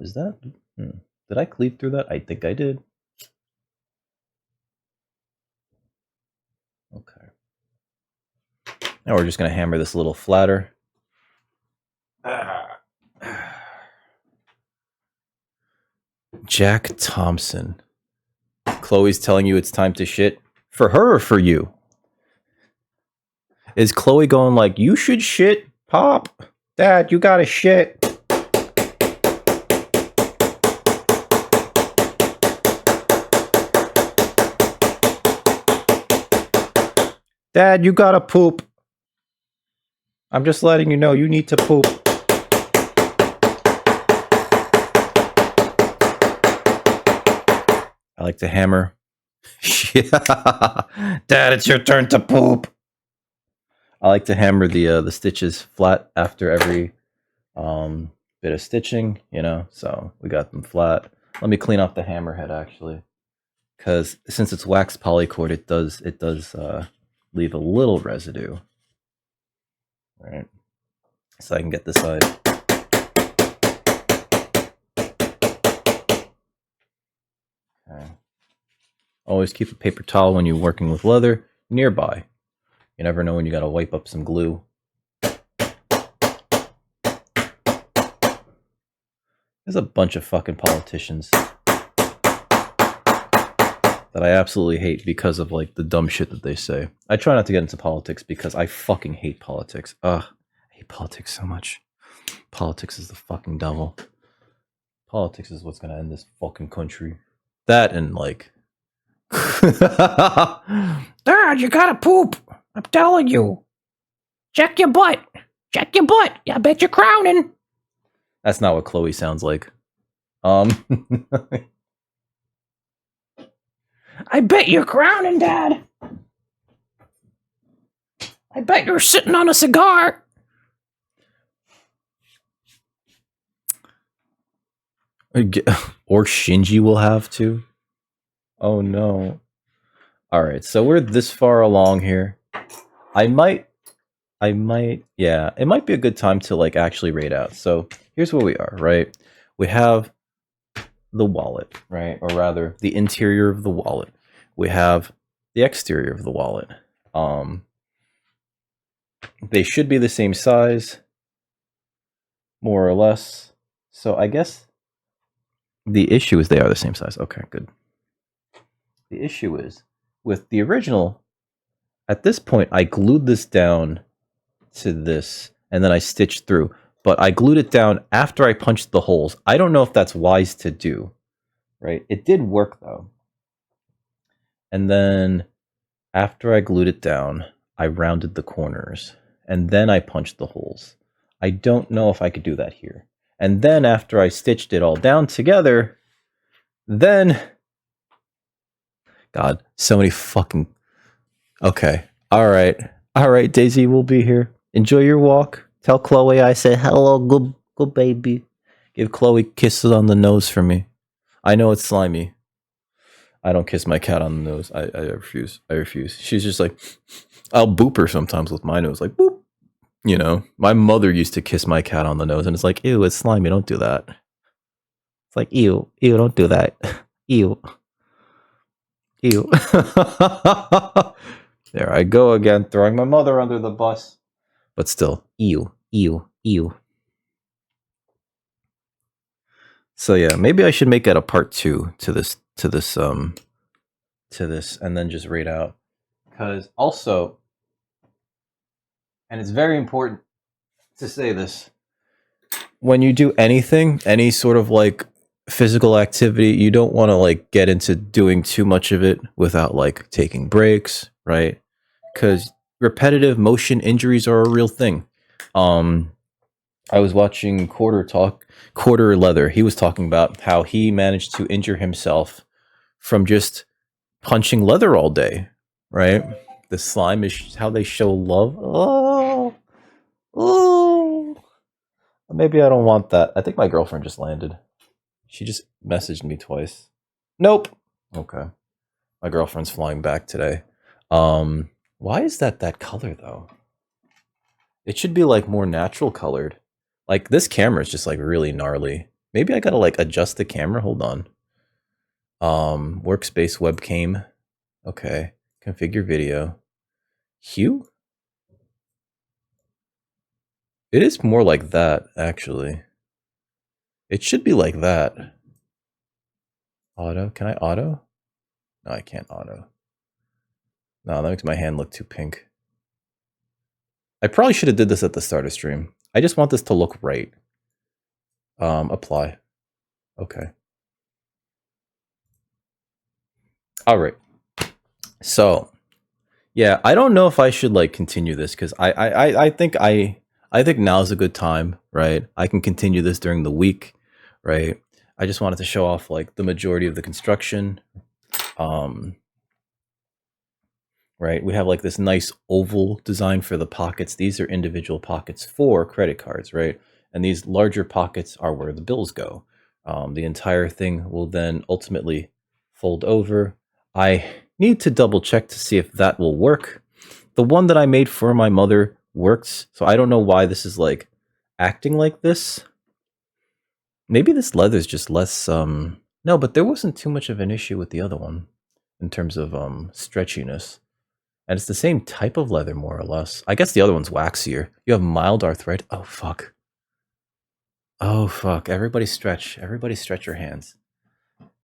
Is that? Did I cleave through that? I think I did. Okay. Now we're just gonna hammer this a little flatter. Jack Thompson. Chloe's telling you it's time to shit. For her or for you? Is Chloe going like, you should shit, Pop? Dad, you gotta shit. Dad, you gotta poop. I'm just letting you know you need to poop. I like to hammer. Dad, it's your turn to poop. I like to hammer the stitches flat after every bit of stitching, you know, so we got them flat. Let me clean off the hammerhead actually, because since it's wax polycord, it does leave a little residue. All right, so I can get this side. Okay. Always keep a paper towel when you're working with leather nearby. You never know when you gotta wipe up some glue. There's a bunch of fucking politicians that I absolutely hate because of like the dumb shit that they say. I try not to get into politics because I fucking hate politics. Ugh, I hate politics so much. Politics is the fucking devil. Politics is what's gonna end this fucking country. That and like Dad, you gotta poop. I'm telling you. Check your butt. Check your butt. I bet you're crowning. That's not what Chloe sounds like. I bet you're crowning, Dad. I bet you're sitting on a cigar. Or Shinji will have to. Oh no. Alright, so we're this far along here. Yeah, it might be a good time to like actually raid out. So here's where we are, right? We have the wallet, right? Or rather, the interior of the wallet. We have the exterior of the wallet. They should be the same size, more or less. So I guess the issue is they are the same size. Okay, good. The issue is with the original, at this point, I glued this down to this and then I stitched through. But I glued it down after I punched the holes. I don't know if that's wise to do, right? It did work though. And then after I glued it down, I rounded the corners, and then I punched the holes. I don't know if I could do that here. And then after I stitched it all down together, then... God, so many fucking... Okay. All right, Daisy will be here. Enjoy your walk. Tell Chloe I said hello, good baby. Give Chloe kisses on the nose for me. I know it's slimy. I don't kiss my cat on the nose. I refuse. I refuse. She's just like, I'll boop her sometimes with my nose, like boop. You know, my mother used to kiss my cat on the nose, and it's like, ew, it's slimy. Don't do that. It's like, ew, don't do that. Ew. Ew. There I go again, throwing my mother under the bus. But still, ew. So yeah, maybe I should make it a part 2 to this, and then just read out. Because also, and it's very important to say this, when you do anything, any sort of like physical activity, you don't want to like get into doing too much of it without like taking breaks, right? Because repetitive motion injuries are a real thing. I was watching Quarter Leather. He was talking about how he managed to injure himself from just punching leather all day, right? The slime is how they show love. Oh, maybe I don't want that. I think my girlfriend just landed. She just messaged me twice. Nope. Okay. My girlfriend's flying back today. Why is that color though? It should be like more natural colored. Like this camera is just like really gnarly. Maybe I gotta like adjust the camera. Hold on. Workspace webcam. Okay. Configure video. Hue? It is more like that, actually. It should be like that. Auto? Can I auto? No, I can't auto. No, that makes my hand look too pink. I probably should have did this at the start of stream. I just want this to look right. Apply. Okay. All right. So, yeah, I don't know if I should like continue this because I think now's a good time, right? I can continue this during the week, right? I just wanted to show off like the majority of the construction. Right, we have like this nice oval design for the pockets. These are individual pockets for credit cards, right? And these larger pockets are where the bills go. The entire thing will then ultimately fold over. I need to double check to see if that will work. The one that I made for my mother works, so I don't know why this is like acting like this. Maybe this leather is just less, no, but there wasn't too much of an issue with the other one in terms of stretchiness. And it's the same type of leather, more or less. I guess the other one's waxier. You have mild arthritis. Oh, fuck. Oh, fuck. Everybody stretch. Everybody stretch your hands.